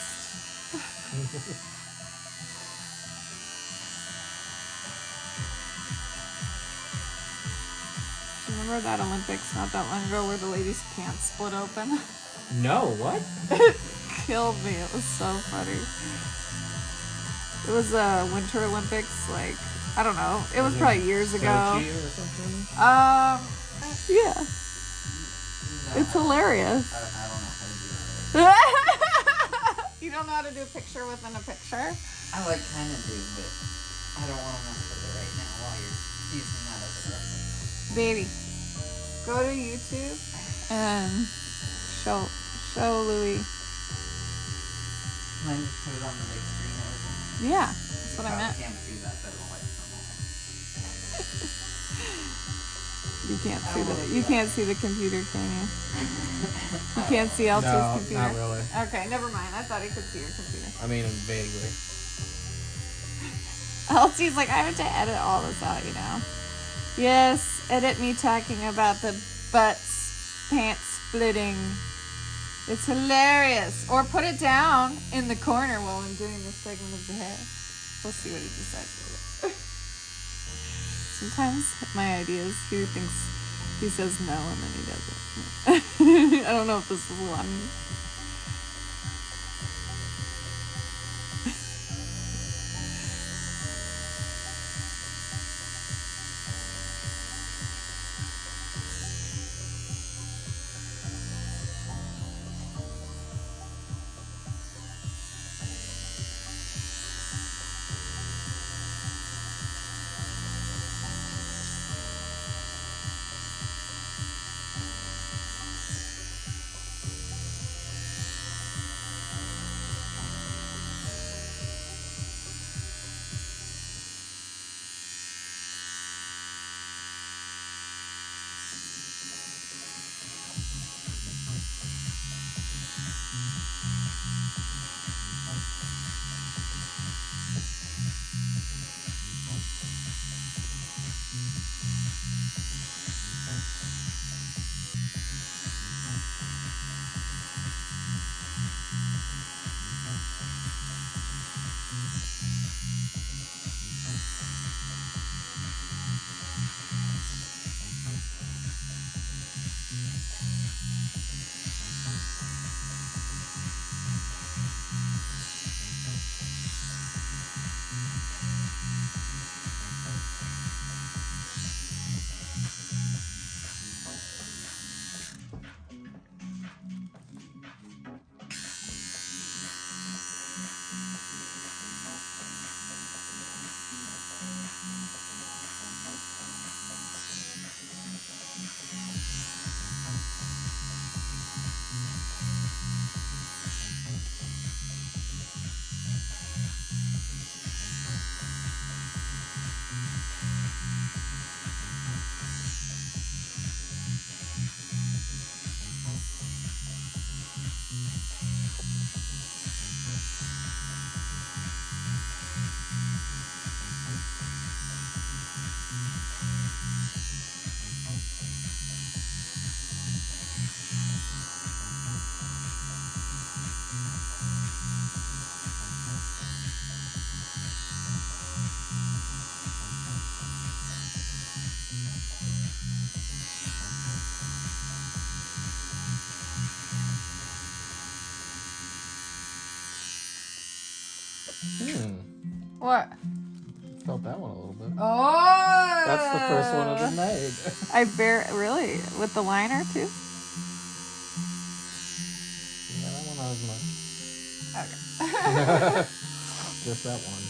Remember that Olympics not that long ago where the lady's pants split open? No, what? Killed me. It was so funny. It was Winter Olympics, like, I don't know. It was probably years ago. Sochi or something? Yeah. No, It's hilarious. I don't know how to do that. You don't know how to do a picture within a picture? I like kind of do, but I don't want to mess with it right now while you're using that as a reference. Baby, go to YouTube and show Louie. And then just put it on the big screen or something. Yeah, that's what I meant. Can't do that, but it'll like from You can't see will the do you that. can't see the computer, can you? You can't see Elsie's No, computer. not really. Okay, never mind. I thought he could see your computer. I mean, vaguely. Elsie's like, I have to edit all this out, you know. Yes, edit me talking about the butts pants splitting. It's hilarious. Or put it down in the corner while I'm doing this segment of the hair. We'll see what he decides with it. Sometimes my ideas, he says no and then he doesn't. I don't know if this is one. What? Felt that one a little bit. Oh! That's the first one of the night. Really? With the liner, too? Yeah, that one not as Okay. much. Just that one.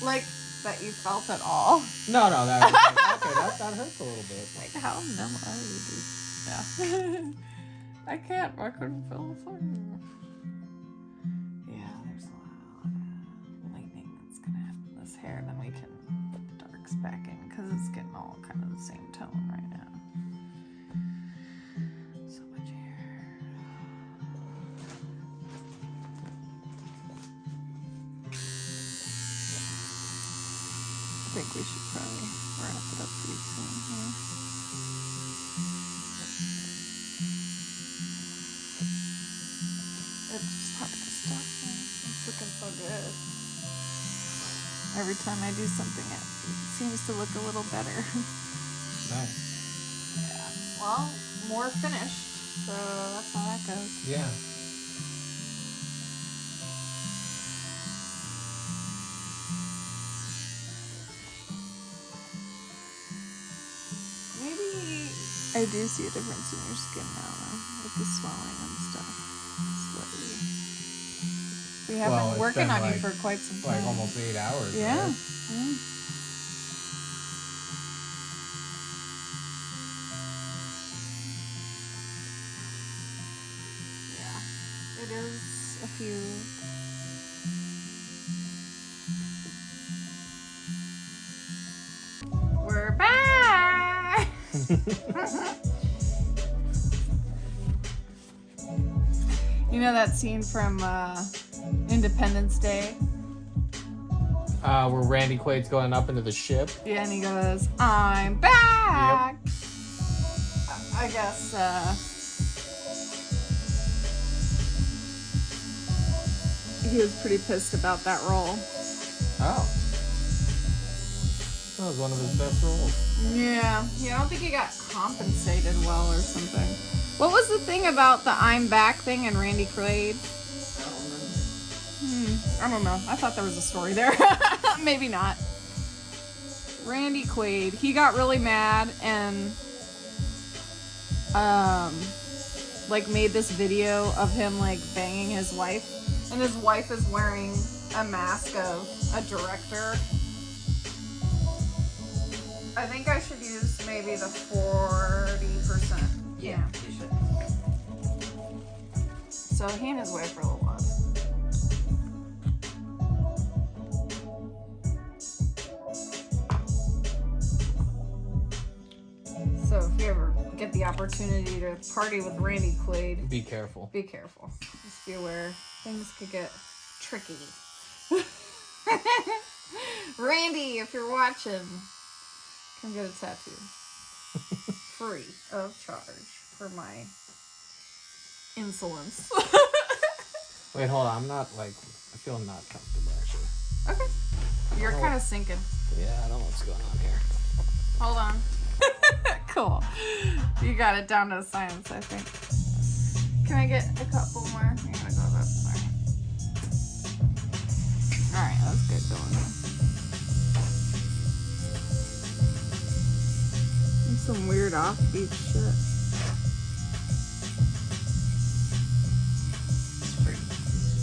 Like, that you felt at all? No, that was like, okay, that hurts a little bit. Like, how numb are you, dude? Yeah. I couldn't feel the fire. Yeah, there's a lot of lightning that's gonna happen in this hair, and then we can put the darks back in, because it's getting all kind of the same tone right now. So much hair. I think we should probably wrap it up pretty soon here. It's just hard to stop. It's looking so good. Every time I do something, it seems to look a little better. Nice. Yeah. Well, more finished, so that's how that goes. Yeah. Maybe I do see a difference in your skin now, though, with the swelling and stuff. Slightly. We have Well, been it's working been on you like- for quite some time. Like almost 8 hours. Yeah. Right? Mm. Yeah. It is a few. We're back! You know that scene from Independence Day? Where Randy Quaid's going up into the ship. Yeah, and he goes, I'm back! I guess, he was pretty pissed about that role. Oh. That was one of his best roles. Yeah, I don't think he got compensated well or something. What was the thing about the I'm back thing and Randy Quaid? I don't know. I thought there was a story there. Maybe not. Randy Quaid, he got really mad and like made this video of him like banging his wife, and his wife is wearing a mask of a director. I think I should use maybe the 40%. Yeah, you should. So he and his wife are a little odd. So if you ever get the opportunity to party with Randy Quaid, Be careful. be careful. Just be aware. Things could get tricky. Randy, if you're watching, come get a tattoo. Free of charge for my insolence. Wait, hold on. I'm not like. I feel not comfortable actually. Okay. You're kind of sinking. Yeah, I don't know what's going on here. Hold on. Cool. You got it down to science, I think. Can I get a couple more? You're gonna go this way. Alright, let's get going. Some weird offbeat shit.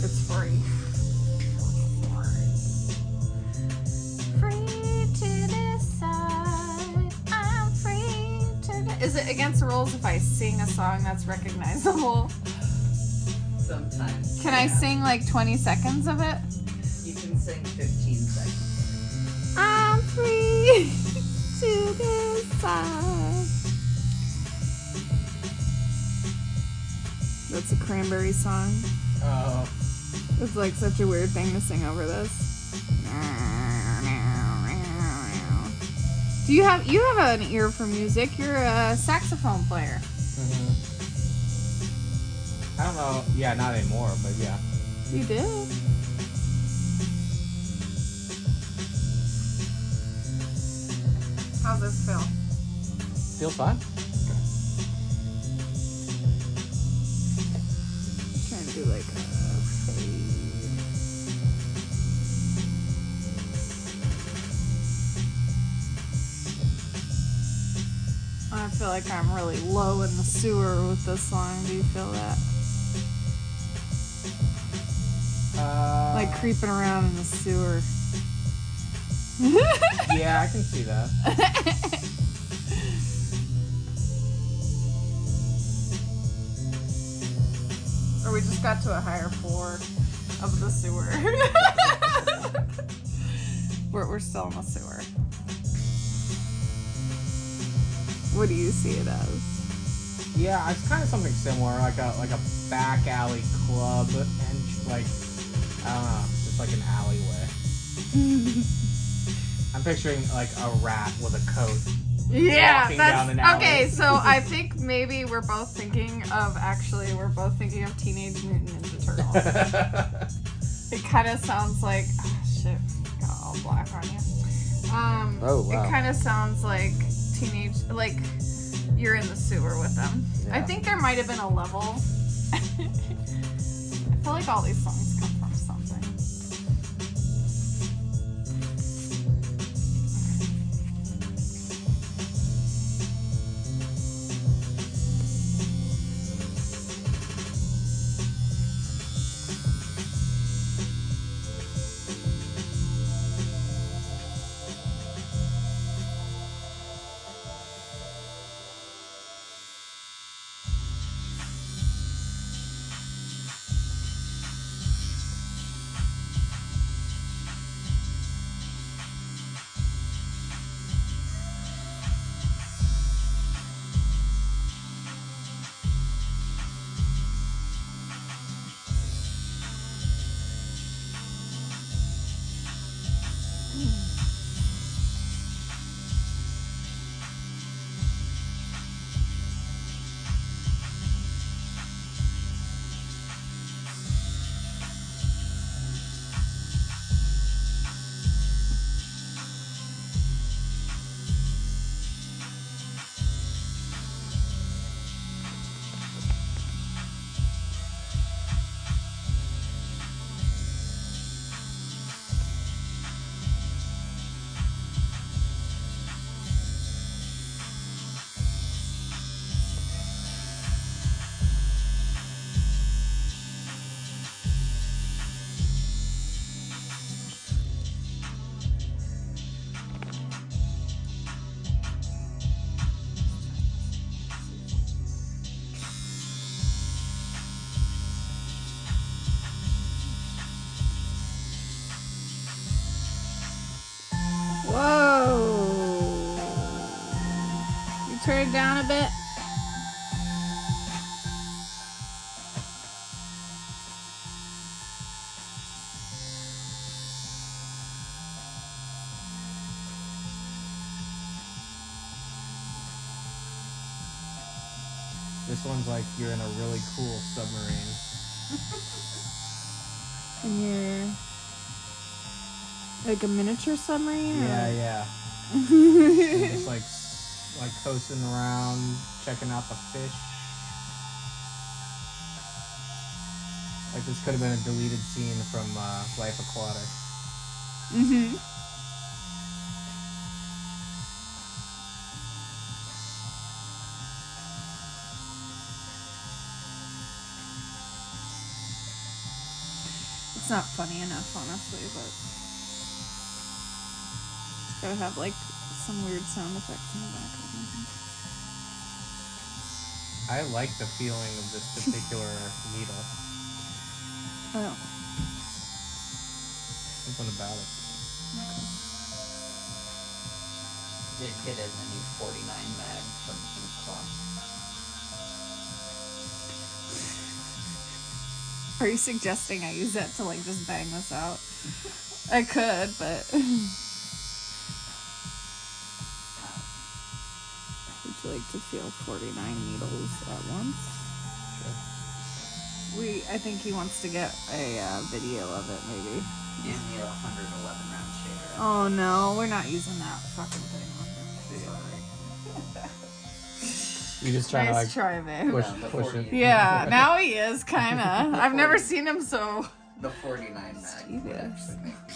It's free. Free to decide. I'm free to. Is it against the rules if I sing a song that's recognizable? Sometimes. Can I sing like 20 seconds of it? You can sing 15 seconds. I'm free to decide. That's a Cranberry song. It's like such a weird thing to sing over this. Do you have an ear for music? You're a saxophone player. Mm-hmm. I don't know. Yeah, not anymore, but yeah. You did. How's this feel? Feels fine. Trying to do like a fade. I feel like I'm really low in the sewer with this song. Do you feel that? Like creeping around in the sewer. Yeah, I can see that. Or we just got to a higher floor of the sewer. We're still in the sewer. What do you see it as? Yeah, it's kind of something similar, like a back alley club, and like I don't know, just like an alleyway. I'm picturing like a rat with a coat. Yeah, walking down an alley. okay. So I think maybe we're both thinking of Teenage Mutant Ninja Turtles. It kind of sounds like shit. Got all black on you. Oh, wow. It kind of sounds like like you're in the sewer with them. Yeah. I think there might have been a level. I feel like all these songs come from something. Whoa! You turn it down a bit. This one's like you're in a really cool submarine. And you're like a miniature submarine? Yeah. You're just like coasting around, checking out the fish. Like this could have been a deleted scene from Life Aquatic. Mm-hmm. It's not funny enough, honestly, but it's gotta have like some weird sound effects in the background. I like the feeling of this particular needle. Oh. Something about it. Did get in the new 49 mag from InkIn. Are you suggesting I use that to like just bang this out? I could, but would you like to feel 49 needles at once? Sure. I think he wants to get a video of it, maybe. In the 111 round shader. Oh no, we're not using that fucking thing on him. You just trying to like Nice try, babe. push it. Yeah, now he is kinda. I've never seen him so. The 49 mag would actually make me.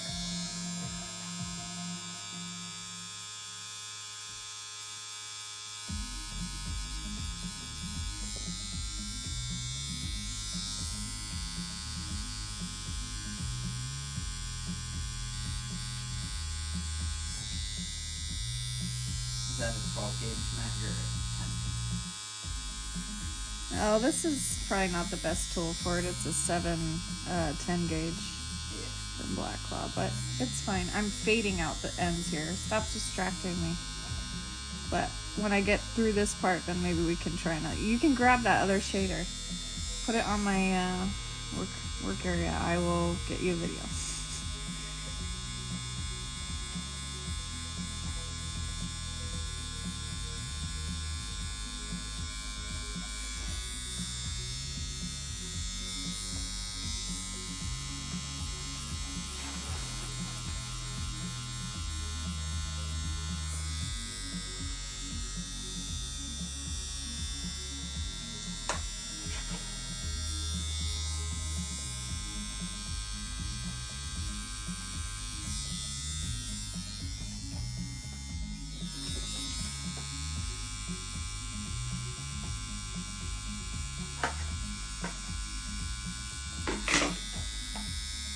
Is that a 12 gauge mag or a 10? Oh, this is probably not the best tool for it. It's a 10 gauge from Black Claw, but it's fine. I'm fading out the ends here. Stop distracting me. But when I get through this part, then maybe we can try another. You can grab that other shader. Put it on my work area. I will get you a video.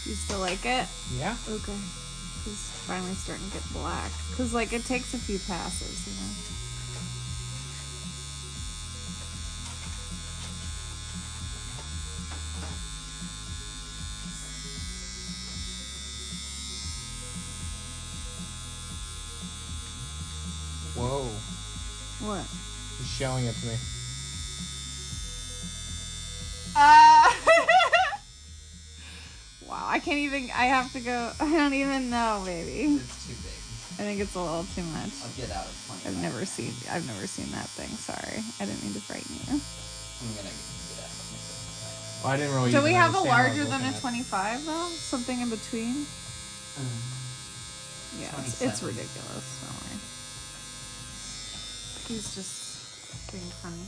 You still like it? Yeah. Okay. It's finally starting to get black. Because, like, it takes a few passes, you know? Whoa. What? He's showing it to me. Wow, I can't even, I have to go, I don't even know, baby. It's too big. I think it's a little too much. I'll get out of 20. I've never seen that thing, sorry. I didn't mean to frighten you. I'm gonna get out of Well, I didn't really. Do we even have a understand what I was larger than a looking 25 at. though? Something in between? Yeah, it's 27. ridiculous, don't worry. He's just being funny.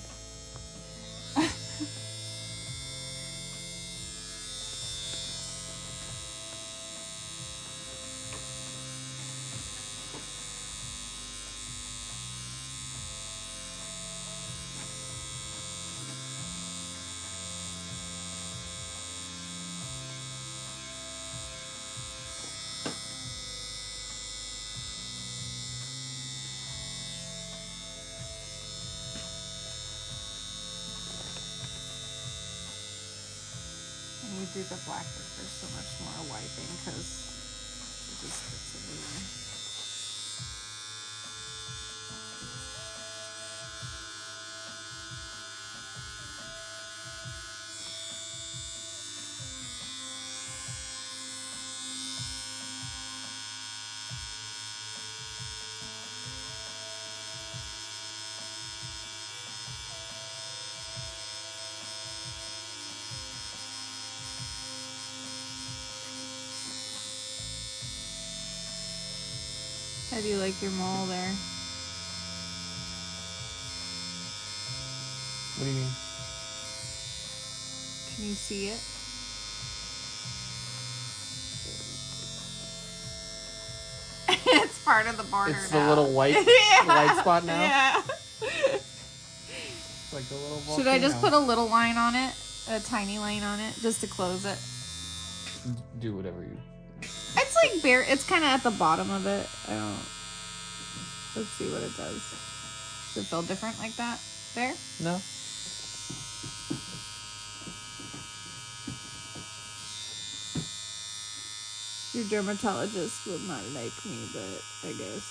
You do the black, but there's so much more wiping because it just gets everywhere. How do you like your mole there? What do you mean? Can you see it? It's part of the border It's now. the little white Yeah. white spot now. Yeah. It's like a little volcano. Should I just put a little line on it? A tiny line on it? Just to close it? Do whatever you. It's like bare. It's kind of at the bottom of it. I don't. Let's see what it does. Does it feel different like that? There? No. Your dermatologist will not like me, but I guess.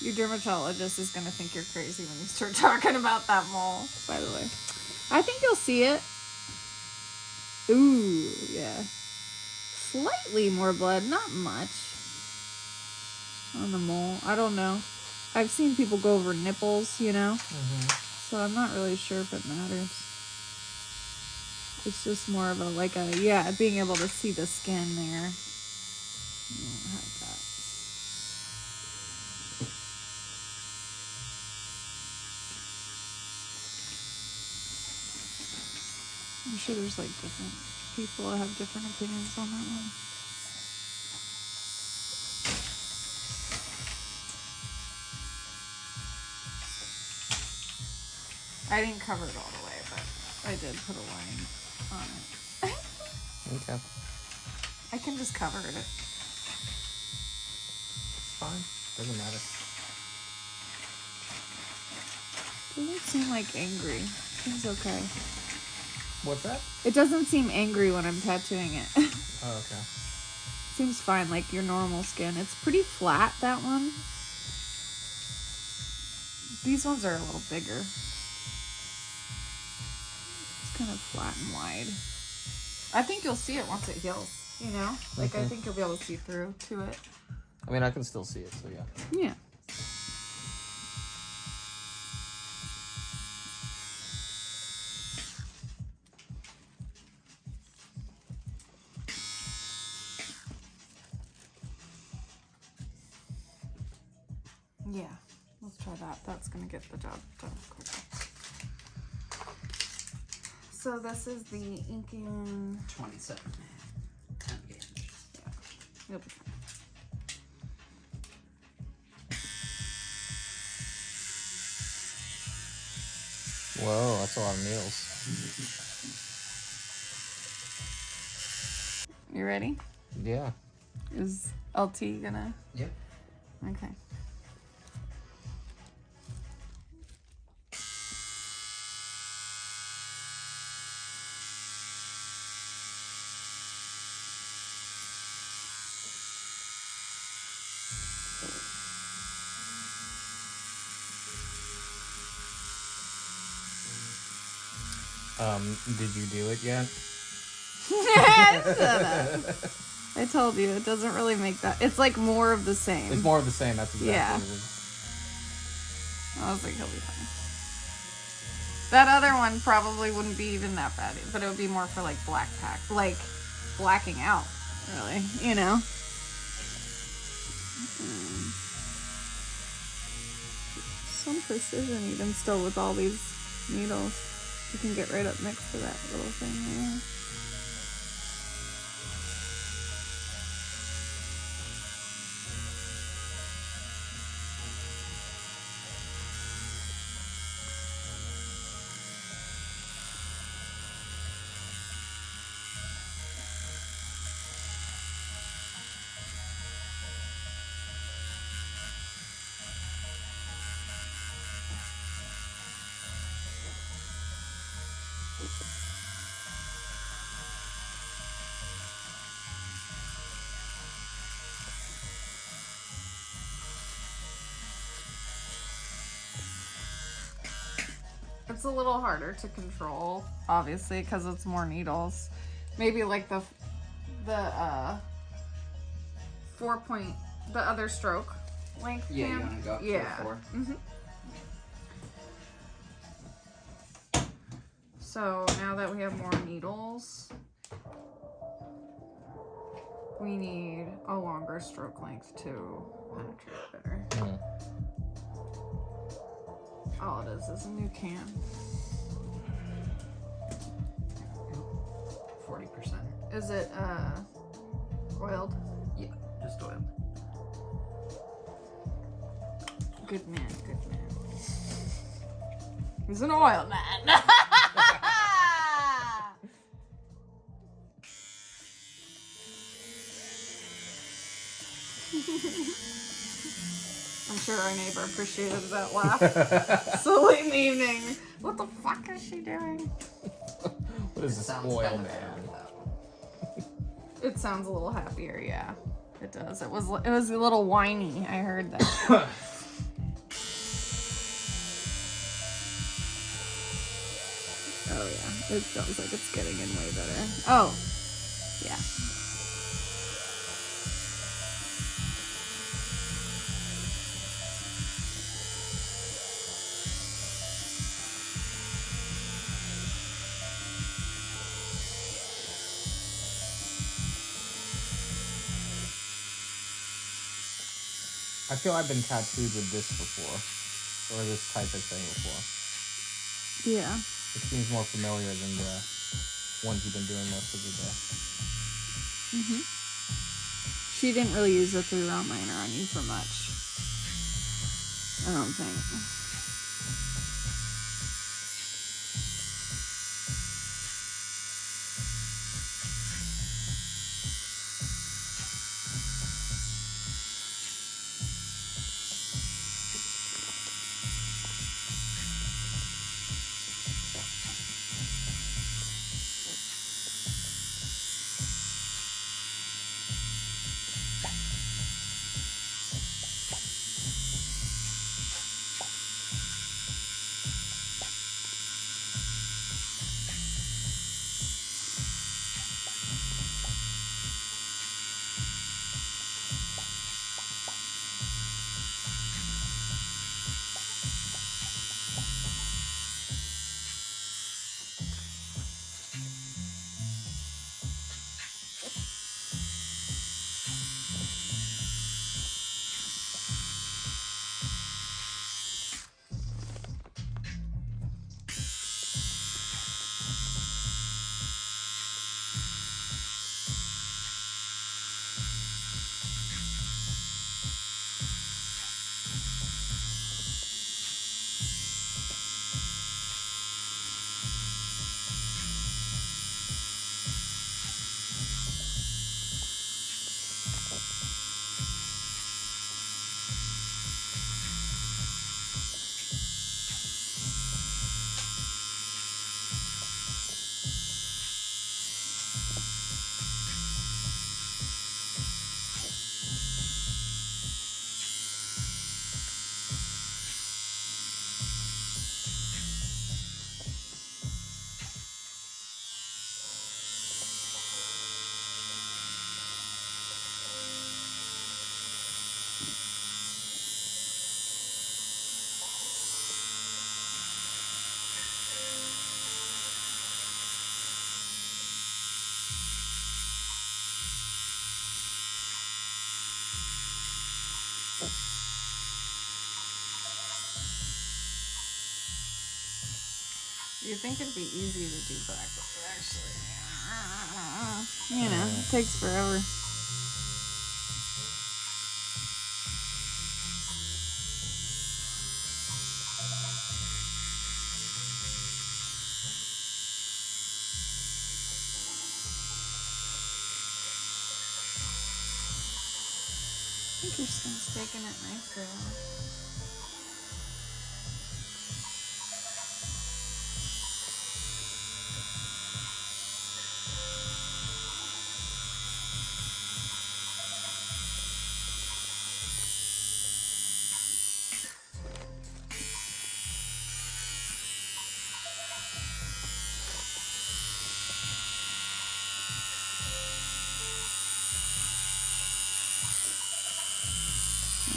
Your dermatologist is gonna think you're crazy when you start talking about that mole, by the way. I think you'll see it. Ooh, yeah. Slightly more blood, not much. On the mole. I don't know. I've seen people go over nipples, you know? So I'm not really sure if it matters. It's just more of a, like a, yeah, being able to see the skin there. You don't have that. I'm sure there's like different people that have different opinions on that one. I didn't cover it all the way, but I did put a line on it. Okay. I can just cover it. It's fine. Doesn't matter. Doesn't seem like angry. Seems okay. What's that? It doesn't seem angry when I'm tattooing it. Oh, okay. Seems fine, like your normal skin. It's pretty flat, that one. These ones are a little bigger. It's kind of flat and wide. I think you'll see it once it heals, you know? Like, I think you'll be able to see through to it. I mean, I can still see it, so yeah. Yeah. Yeah, let's try that. That's gonna get the job done quicker. So this is the InkIn 27. 10 gauge. Yeah, you'll be fine. Whoa, that's a lot of needles. You ready? Yeah. Is LT gonna? Yep. Okay. Did you do it yet? Shut up. I told you, it doesn't really make that. It's like more of the same. It's more of the same. That's exactly Yeah. what it is. I was like, he'll be fine. That other one probably wouldn't be even that bad, but it would be more for like black pack, like blacking out, really, you know? Some precision even still with all these needles. You can get right up next to that little thing there. It's a little harder to control, obviously, because it's more needles. Maybe like the 4-point, the other stroke length. Yeah, cam. you want to go up Yeah. to 4. So now that we have more needles, we need a longer stroke length to penetrate better. All it is a new cam. 40%. Is it oiled? Yeah, just oil. Good man, good man. He's an oil man. I'm sure our neighbor appreciated that laugh. So late in the evening. What the fuck is she doing? What is this Sounds oil kinda man? better with that one. It sounds a little happier, yeah. It does. It was a little whiny. I heard that. Oh yeah, it feels like it's getting in way better. Oh, yeah. I feel I've been tattooed with this before, or this type of thing before. Yeah. It seems more familiar than the ones you've been doing most of the day. She didn't really use the 3-round liner on you for much. I don't think. You think it'd be easy to do black, but actually, you know, it takes forever. I think your skin's taking it nicely.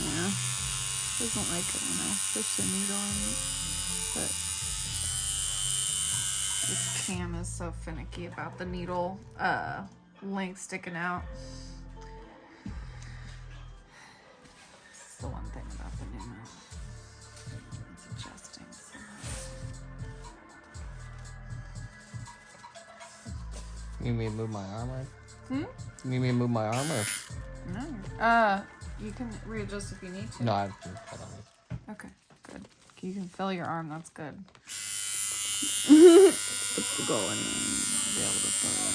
Yeah, doesn't like it when I push the needle on it, but this cam is so finicky about the needle length sticking out. It's the one thing about the Neuma. It's adjusting. You need me to move my arm, right? Hmm? You need me to move my arm, or? No. You can readjust if you need to. No, I don't need. Okay, good. You can feel your arm, that's good. That's the goal anyway. Be able to feel your arm.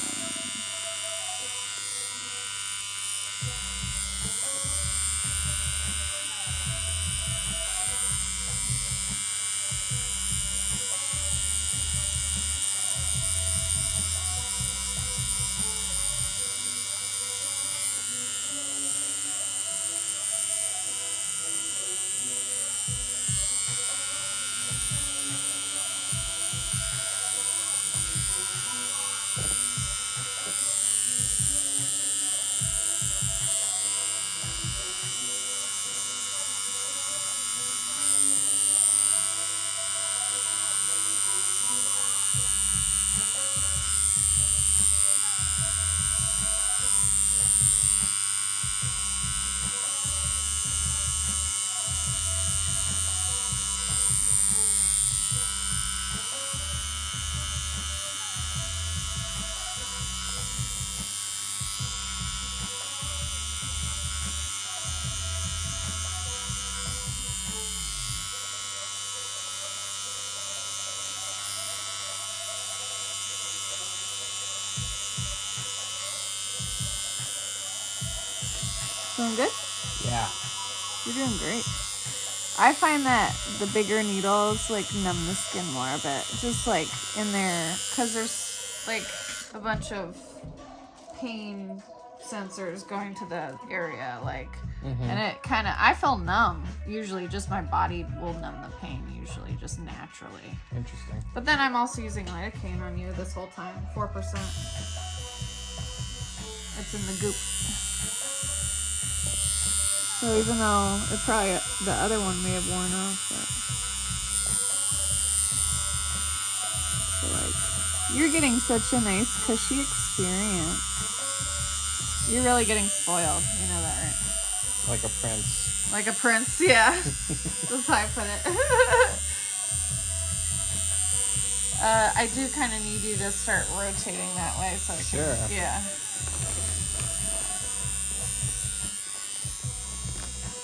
Doing good? Yeah. You're doing great. I find that the bigger needles like numb the skin more a bit. Just like in there, because there's like a bunch of pain sensors going to the area, like, and it kind of, I feel numb. Usually just my body will numb the pain, usually just naturally. Interesting. But then I'm also using lidocaine on you this whole time, 4%. It's in the goop. So even though it probably, the other one may have worn off, but so like, you're getting such a nice cushy experience. You're really getting spoiled, you know that, right? Like a prince. Like a prince, yeah. That's how I put it. I do kind of need you to start rotating that way, so Sure. Yeah.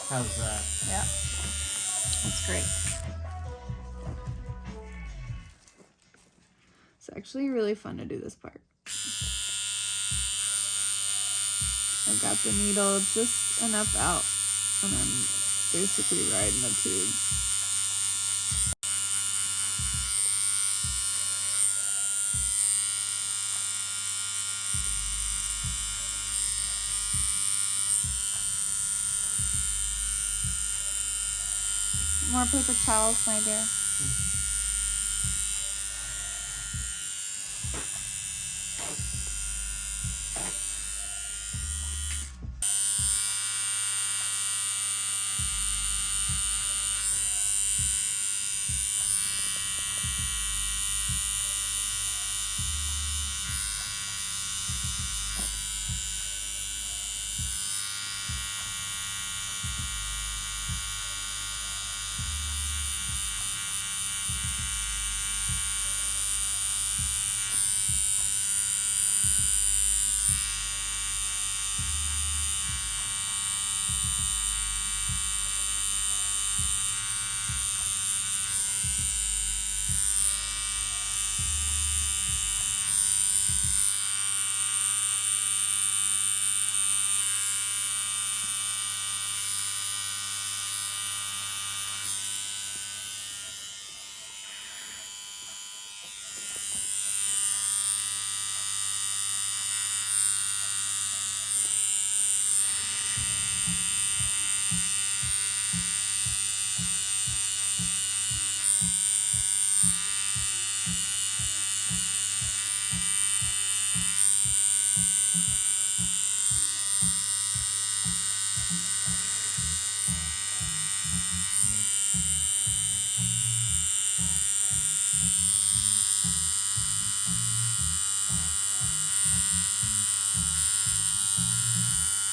How's that? Yeah. That's great. It's actually really fun to do this part. I've got the needle just enough out, and I'm basically riding the tube. More paper towels, my dear.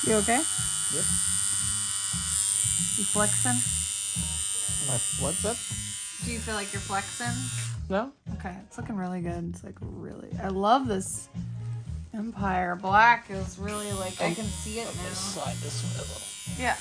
You okay? Yep. You flexing? What's that? Do you feel like you're flexing? No? Okay, it's looking really good. It's like really, I love this Empire Black is really like, I can see it now. Slide this way a little. Yeah.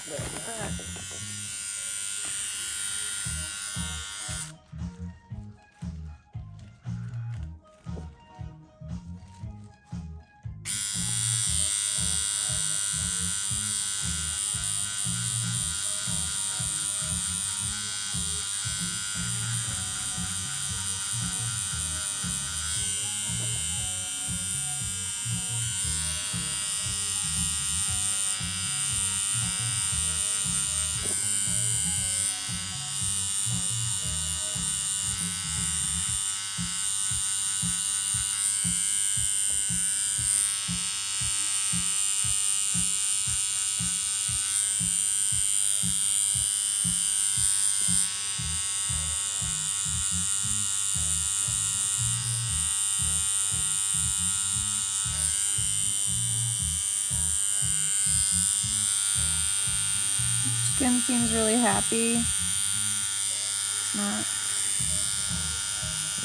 Skin seems really happy. It's not.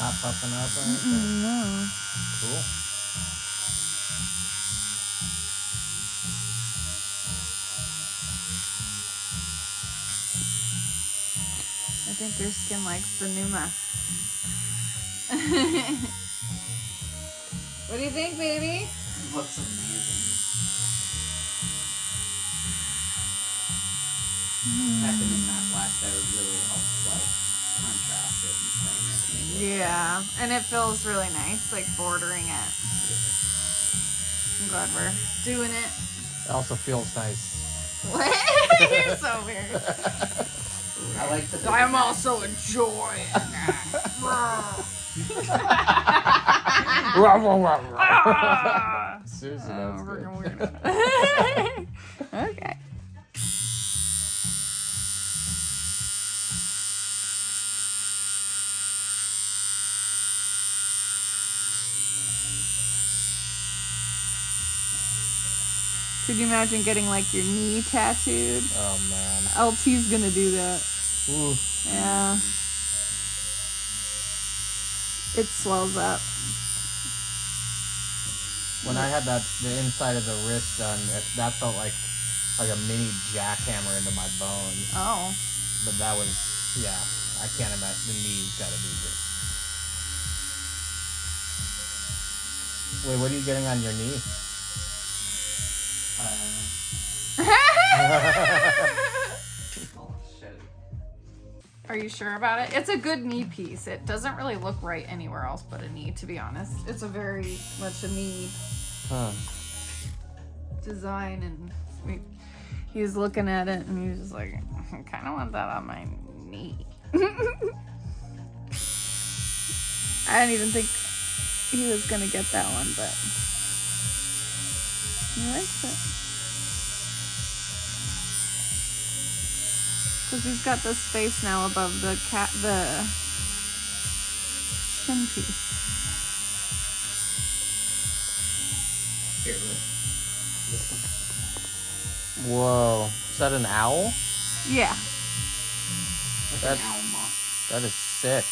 Not puffing up or anything? No. Cool. I think your skin likes the Neuma. What do you think, baby? Looks amazing. Having in that black though really helps like contrast it and things. Yeah, and it feels really nice, like bordering it. I'm glad we're doing it. It also feels nice. What? You're so weird. I like the. I'm also enjoying it. Seriously, that's good. Freaking weird. Okay. Could you imagine getting like your knee tattooed? Oh man. LT's gonna do that. Ooh. Yeah. It swells up. When I had the inside of the wrist done, that felt like a mini jackhammer into my bones. Oh. But that was, yeah, I can't imagine. The knee's gotta be just. Wait, what are you getting on your knee? Oh shit. Are you sure about it? It's a good knee piece. It doesn't really look right anywhere else but a knee, to be honest. It's a very much a knee design, and he was looking at it and he was just like, I kind of want that on my knee. I didn't even think he was gonna get that one, but he likes it. Because he's got the space now above the skin piece. Here, look. This one. Whoa. Is that an owl? Yeah. Like That- an owl moth. That is sick.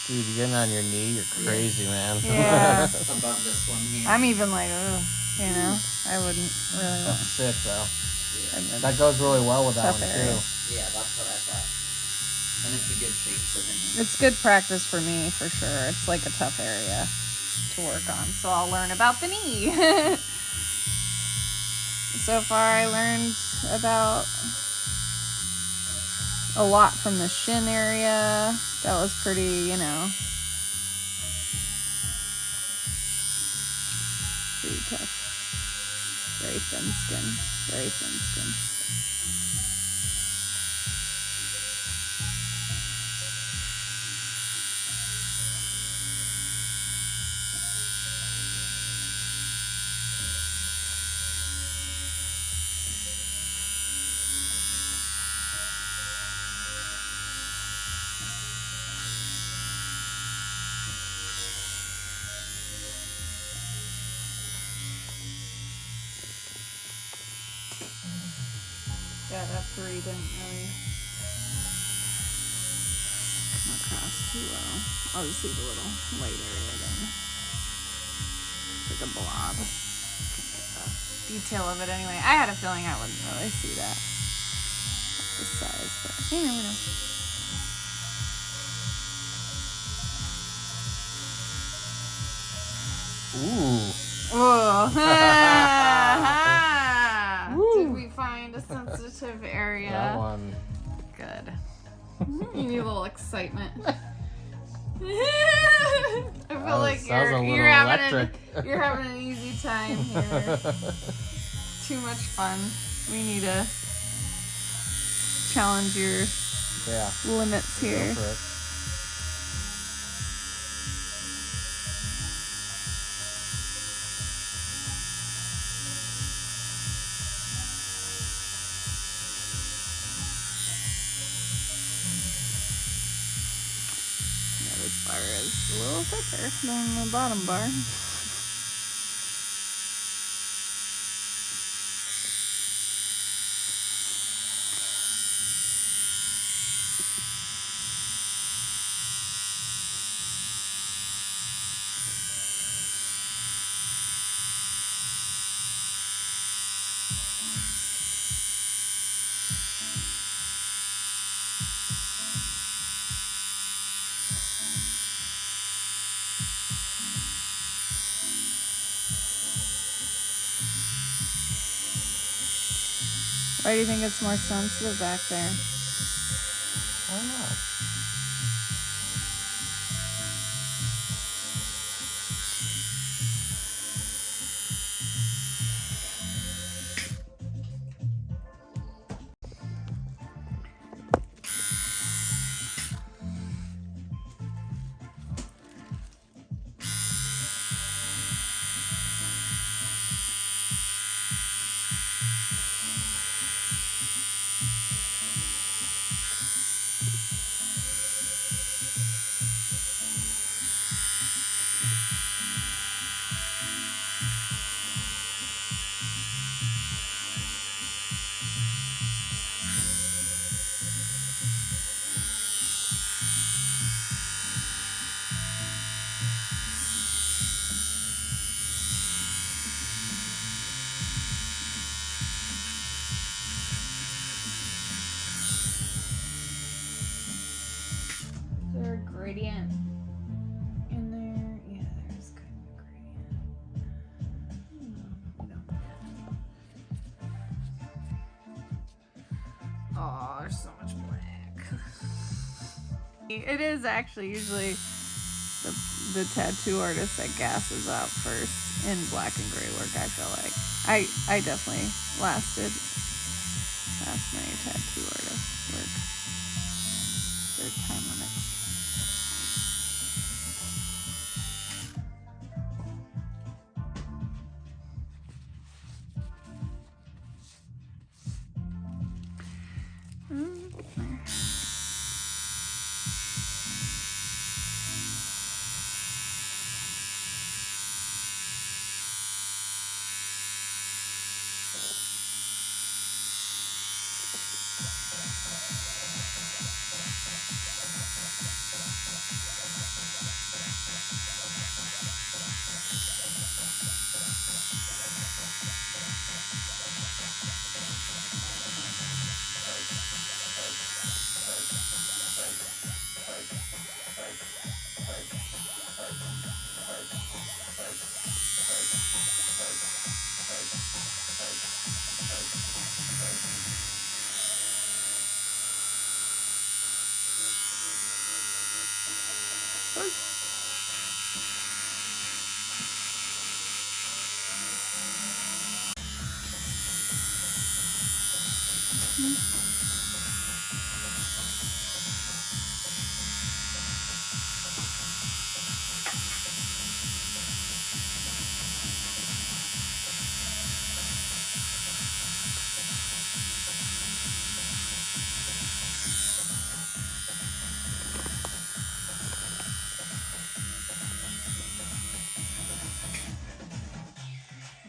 Dude, you're getting on your knee? You're crazy, man. Yeah. Above this one here. I'm even like, ugh, you know, I wouldn't really want That's sick, though. Yeah. That goes really well with that Tough one, area. too. Yeah, that's what I thought. And it's a good shape for the knee. It's good practice for me, for sure. It's like a tough area to work on, so I'll learn about the knee. So far, I learned about a lot from the shin area. That was pretty, you know, pretty tough. Very thin skin. Very thin skin. got up 3 didn't really come across too well. I'll just leave a little light area then. It's like a blob. Detail of it anyway. I had a feeling I wouldn't really see that at this size, but you never know. Ooh. Did we find a sensitive area? That one. Good. You need a little excitement. I feel like you're having an easy time here. Too much fun. We need to challenge your limits here. Go for it. This bar is a little thicker than the bottom bar. Why do you think it's more sensitive back there? I don't know. Gradient in there. Yeah, there's kind of a gradient. Oh, there's so much black. It is actually usually the tattoo artist that gasses out first in black and gray work, I feel like. I definitely lasted past my tattoo artist work. Their time limits.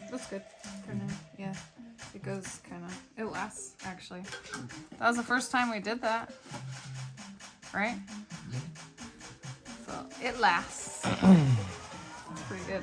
That's good for now. Yeah. It goes kind of, it lasts actually. That was the first time we did that, right? So it lasts. It's pretty good.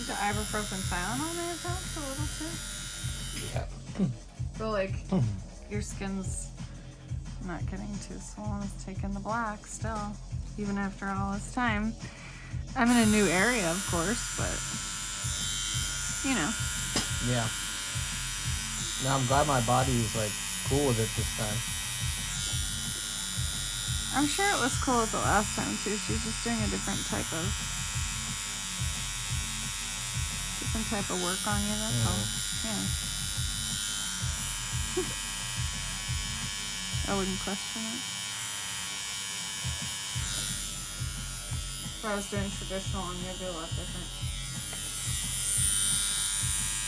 The ibuprofen Tylenol may have helped a little too. Yeah. So like your skin's not getting too swollen. It's taking the black still, even after all this time. I'm in a new area, of course, but you know. Yeah. No, I'm glad my body's like cool with it this time. I'm sure it was cool the last time too. She's just doing a different type of work on you, that's all. Yeah. I wouldn't question it. If I was doing traditional on you, it'd be a lot different.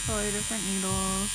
Totally different needles.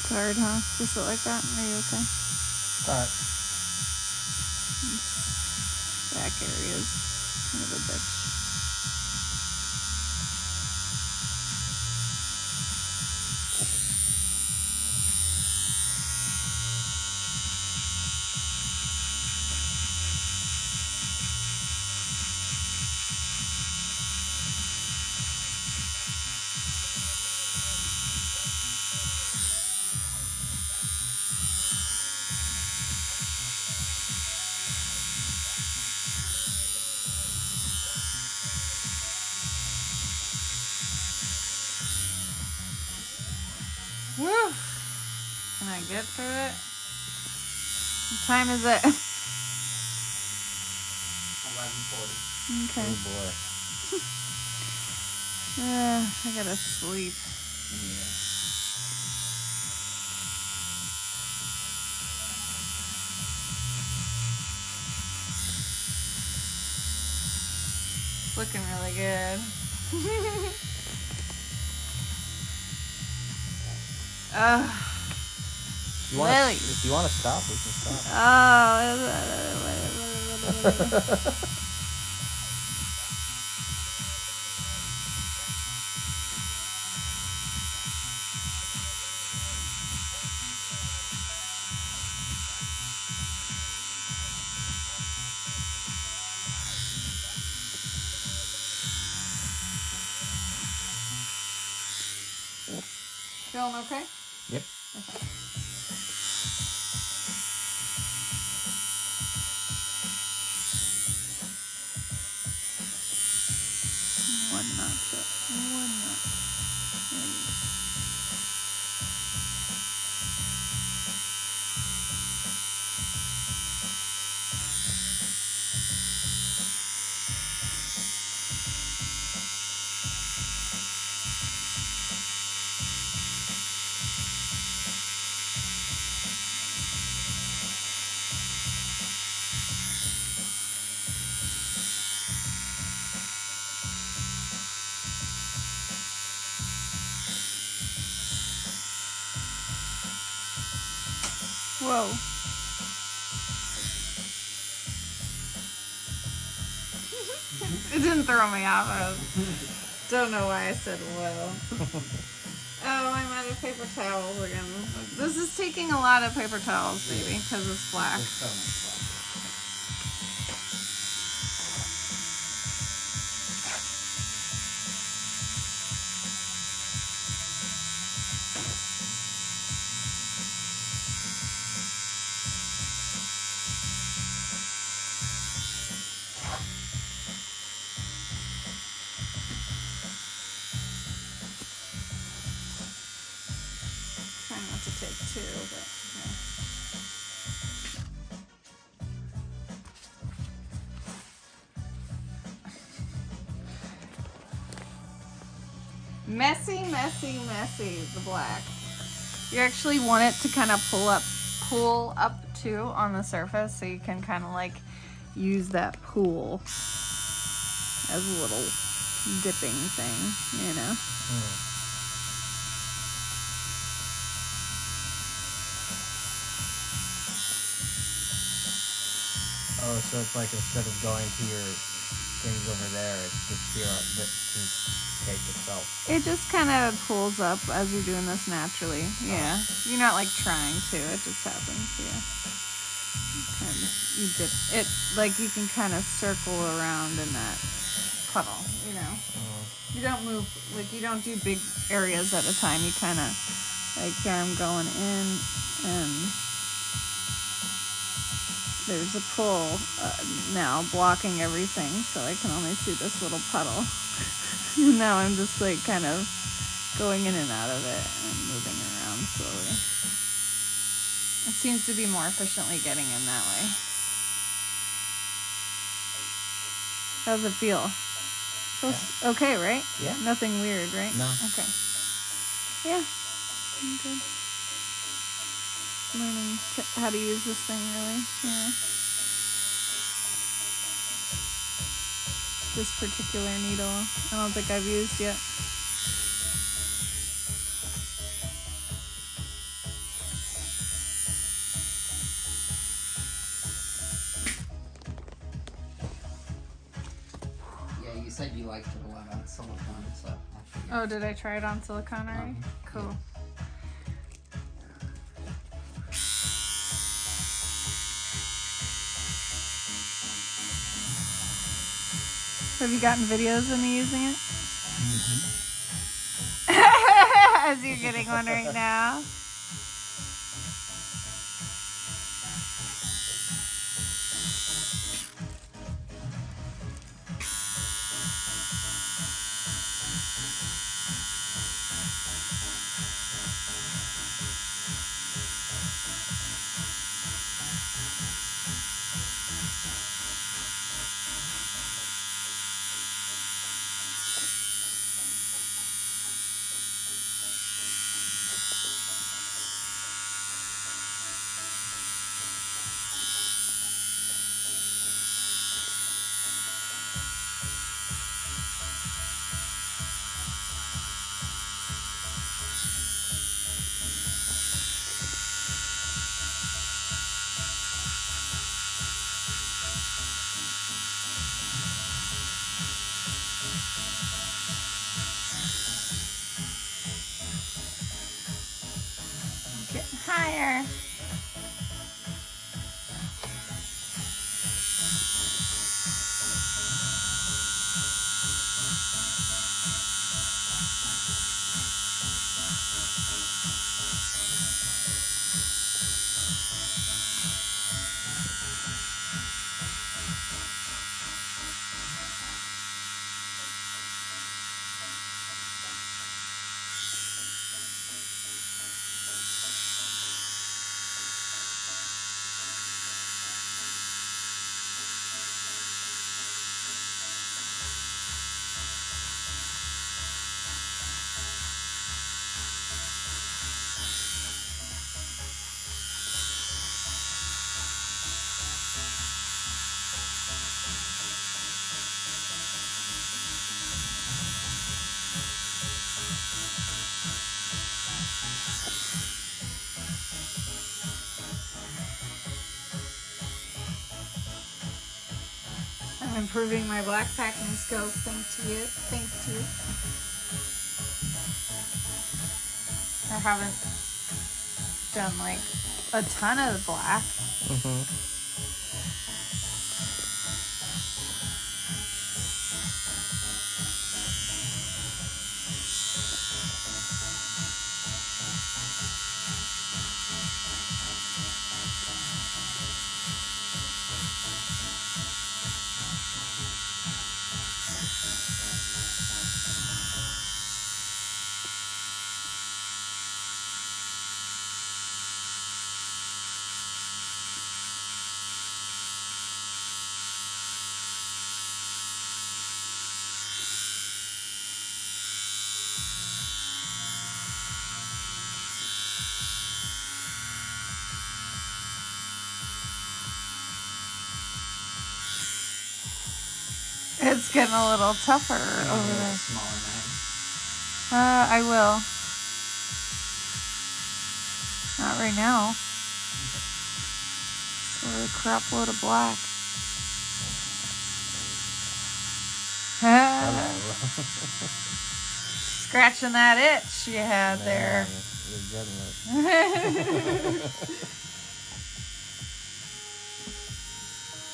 Tired, huh? Just sit like that? Are you okay? Alright. Back areas. Kind of a bitch. Woo! Can I get to it? What time is it? 11:40. Okay. Oh boy. I gotta sleep. Yeah. It's looking really good. Lily. If you want to stop, we can stop. Feeling okay? Yep. Okay. One notch up. One notch. Whoa. It didn't throw me off. I don't know why I said whoa. Oh, I'm out of paper towels again. This is taking a lot of paper towels, baby, because it's black. There's so much left. Trying not to take two, but yeah. Messy, messy, messy, the black. You actually want it to kind of pull up too on the surface, so you can kind of like use that pool as a little dipping thing, you know? Oh, so it's like instead of going to your things over there, it's just here that can take itself. It just kind of pulls up as you're doing this naturally. Yeah. You're not like trying to, it just happens, yeah. And you dip it, like you can kind of circle around in that puddle, you know. You don't move, like you don't do big areas at a time. You kind of, like here I'm going in and there's a pull now blocking everything, so I can only see this little puddle. Now I'm just like kind of going in and out of it and moving around slowly. It seems to be more efficiently getting in that way. How's it feel? Feels okay, right? Yeah. Nothing weird, right? No. Okay. Yeah. I'm good. Learning how to use this thing, really. Yeah. This particular needle, I don't think I've used yet. Yeah, you said you liked it a lot on silicone, so I figured. Oh, did I try it on silicone already? Cool. Yeah. Have you gotten videos of me using it? As you're getting one right now. Get higher. I'm improving my black packing skills thanks to you. I haven't done like a ton of black. It's getting a little tougher over there. Smaller knife. I will. Not right now. It's a crap load of black. Scratching that itch you had there. You're getting it.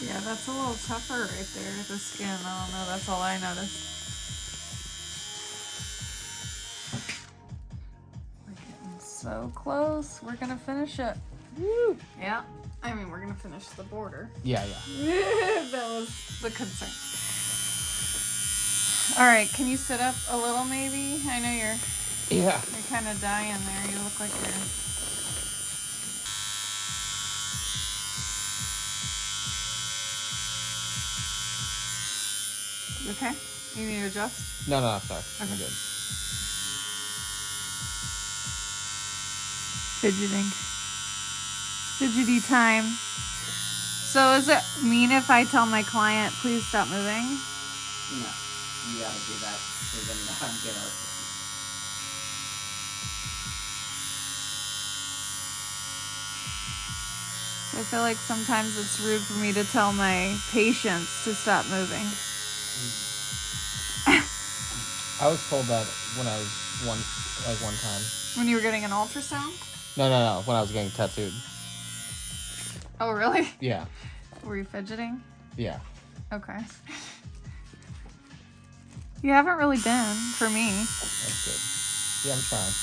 Yeah, that's a little tougher right there, the skin. I don't know, that's all I noticed. We're getting so close. We're gonna finish it. Woo! Yeah, I mean, we're gonna finish the border. Yeah. That was the concern. All right, can you sit up a little maybe? I know you're kind of dying there. You look like you're... Okay? You need to adjust? No, sorry. I'm good. Fidgety time. So is it mean if I tell my client, please stop moving? No, you gotta do that for them to get out. I feel like sometimes it's rude for me to tell my patients to stop moving. I was told that when I was one time. When you were getting an ultrasound? No. When I was getting tattooed. Oh, really? Yeah. Were you fidgeting? Yeah. Okay. You haven't really been, for me. That's good. Yeah, I'm trying.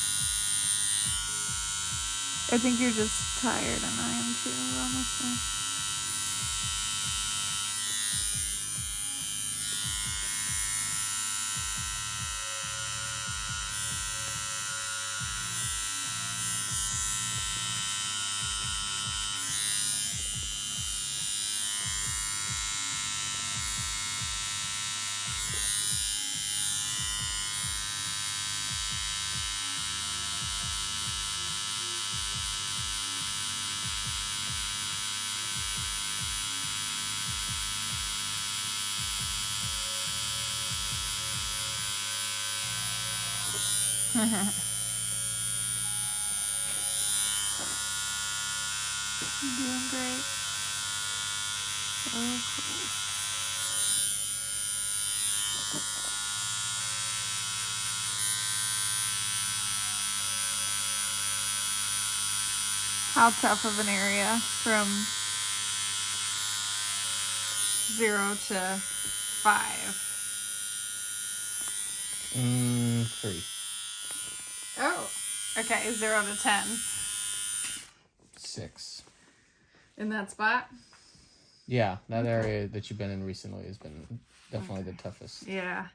I think you're just tired, and I am too, honestly. You're doing great. Oh, cool. How tough of an area from 0 to 5? 3. Oh, okay, 0 to 10. 6. In that spot? Yeah, that area that you've been in recently has been definitely the toughest. Yeah.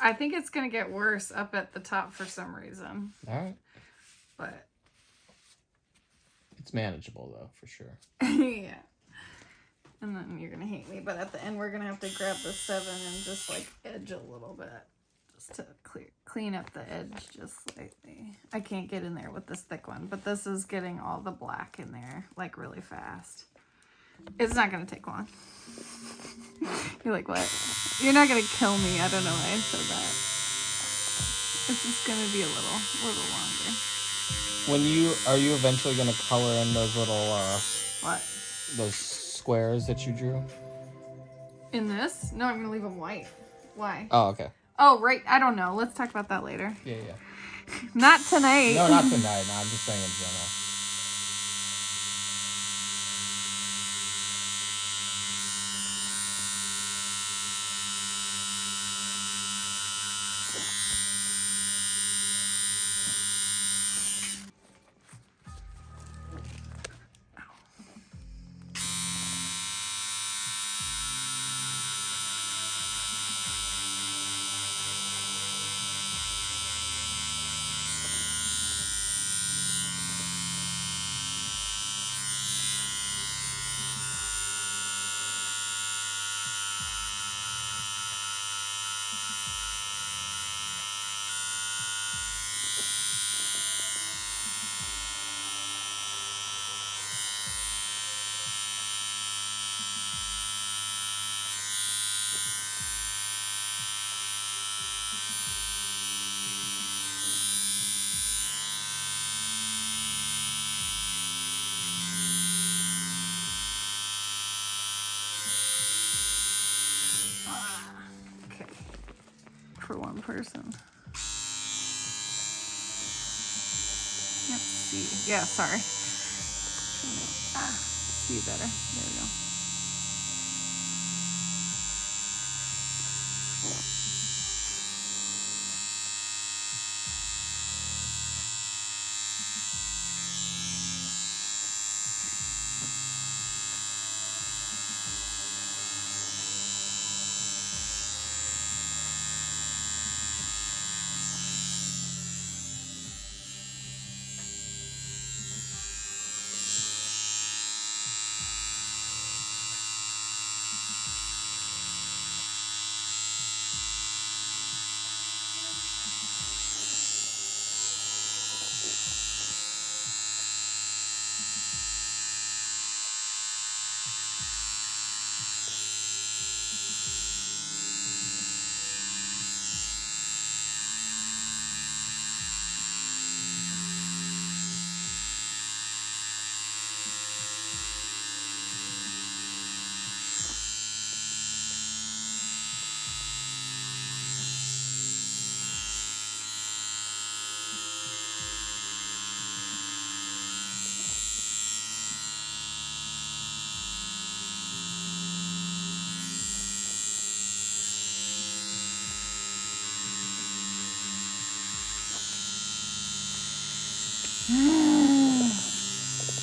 I think it's going to get worse up at the top for some reason. All right. But it's manageable, though, for sure. yeah. And then you're going to hate me. But at the end, we're going to have to grab the 7 and just, like, edge a little bit. Just to clean up the edge just slightly. I can't get in there with this thick one. But this is getting all the black in there, like, really fast. It's not going to take long. You're like, what? You're not going to kill me. I don't know why I said that. It's just going to be a little longer. Are you eventually going to color in those little, what? Those squares that you drew? In this? No, I'm going to leave them white. Why? Oh, okay. Oh, right. I don't know. Let's talk about that later. Yeah. Not tonight. No, not tonight. No, I'm just saying in general. Okay. For one person. Yep, see. Yeah, sorry. See better. There we go.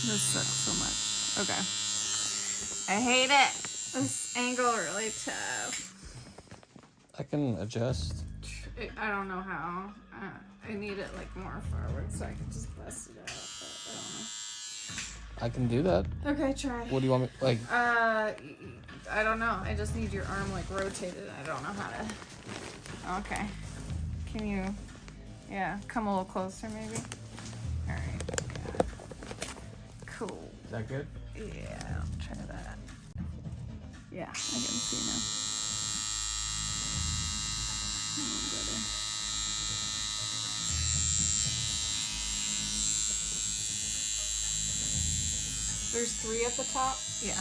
This sucks so much. Okay. I hate it. This angle really tough. I can adjust. I don't know how. I need it like more forward so I can just bust it out. But I can do that. I don't know. Okay, try. What do you want me like? I don't know. I just need your arm like rotated. I don't know how to. Okay. Can you? Yeah. Come a little closer, maybe. All right. Yeah. Cool. Is that good? Yeah. I'll try that. Yeah, I can see now. There's 3 at the top? Yeah.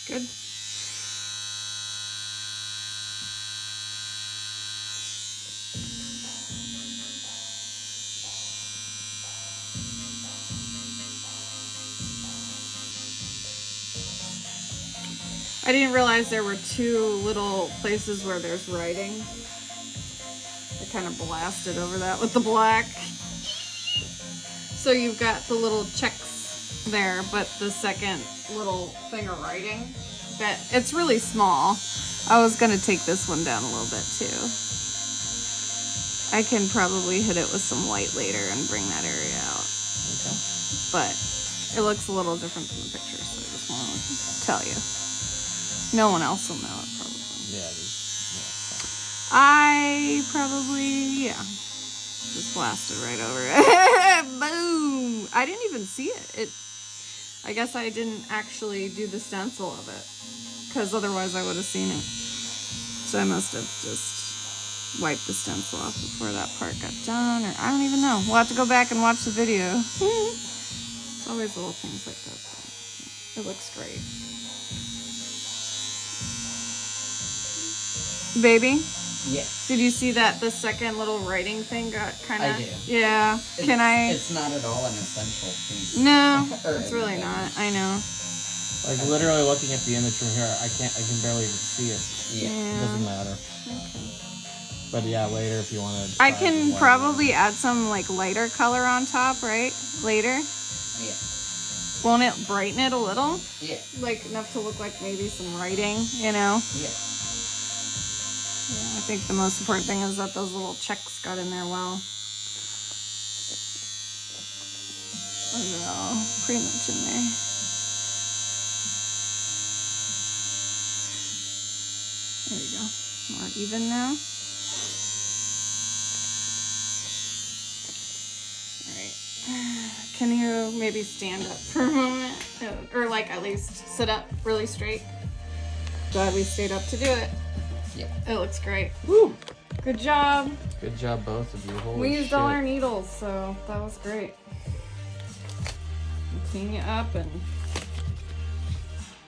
Good. I didn't realize there were 2 little places where there's writing. I kind of blasted over that with the black. So you've got the little checks there, but the second little thing of writing, that it's really small. I was gonna take this one down a little bit too. I can probably hit it with some white later and bring that area out. Okay. But it looks a little different than the picture, so I just want to tell you. No one else will know it probably. Yeah. I probably, just blasted right over it. Boom! I didn't even see it. I guess I didn't actually do the stencil of it, because otherwise I would have seen it. So I must have just wiped the stencil off before that part got done, or I don't even know. We'll have to go back and watch the video. It's always little things like that, though. It looks great. Baby? Yeah. Did you see that the second little writing thing got kind of... I do. Yeah. It's not at all an essential piece. No, it's really not. I know. Like literally looking at the image from here, I can barely even see it. Yeah. It doesn't matter. Okay. But yeah, later if you want to. I can probably add some like lighter color on top, right? Later. Yeah. Won't it brighten it a little? Yeah. Like enough to look like maybe some writing, you know? Yeah. Yeah, I think the most important thing is that those little checks got in there well. They're all pretty much in there. There you go. More even now. Alright. Can you maybe stand up for a moment? Or like at least sit up really straight? Glad we stayed up to do it. Yeah. It looks great. Woo! Good job. Good job, both of you. Holy We used shit. all our needles, so that was great. I'll clean you up and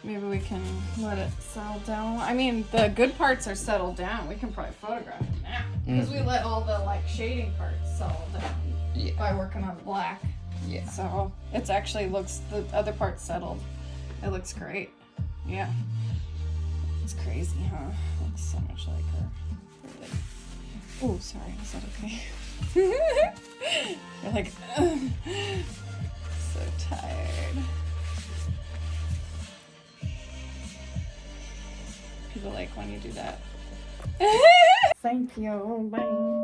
maybe we can let it settle down. I mean, the good parts are settled down. We can probably photograph it now. Because we let all the like shading parts settle down by working on the black. Yeah. So it's actually looks, the other part's settled. It looks great. Yeah. It's crazy, huh? Looks so much like her. Really. Oh, sorry. Is that okay? You're like, so tired. People like when you do that. Thank you. Bye.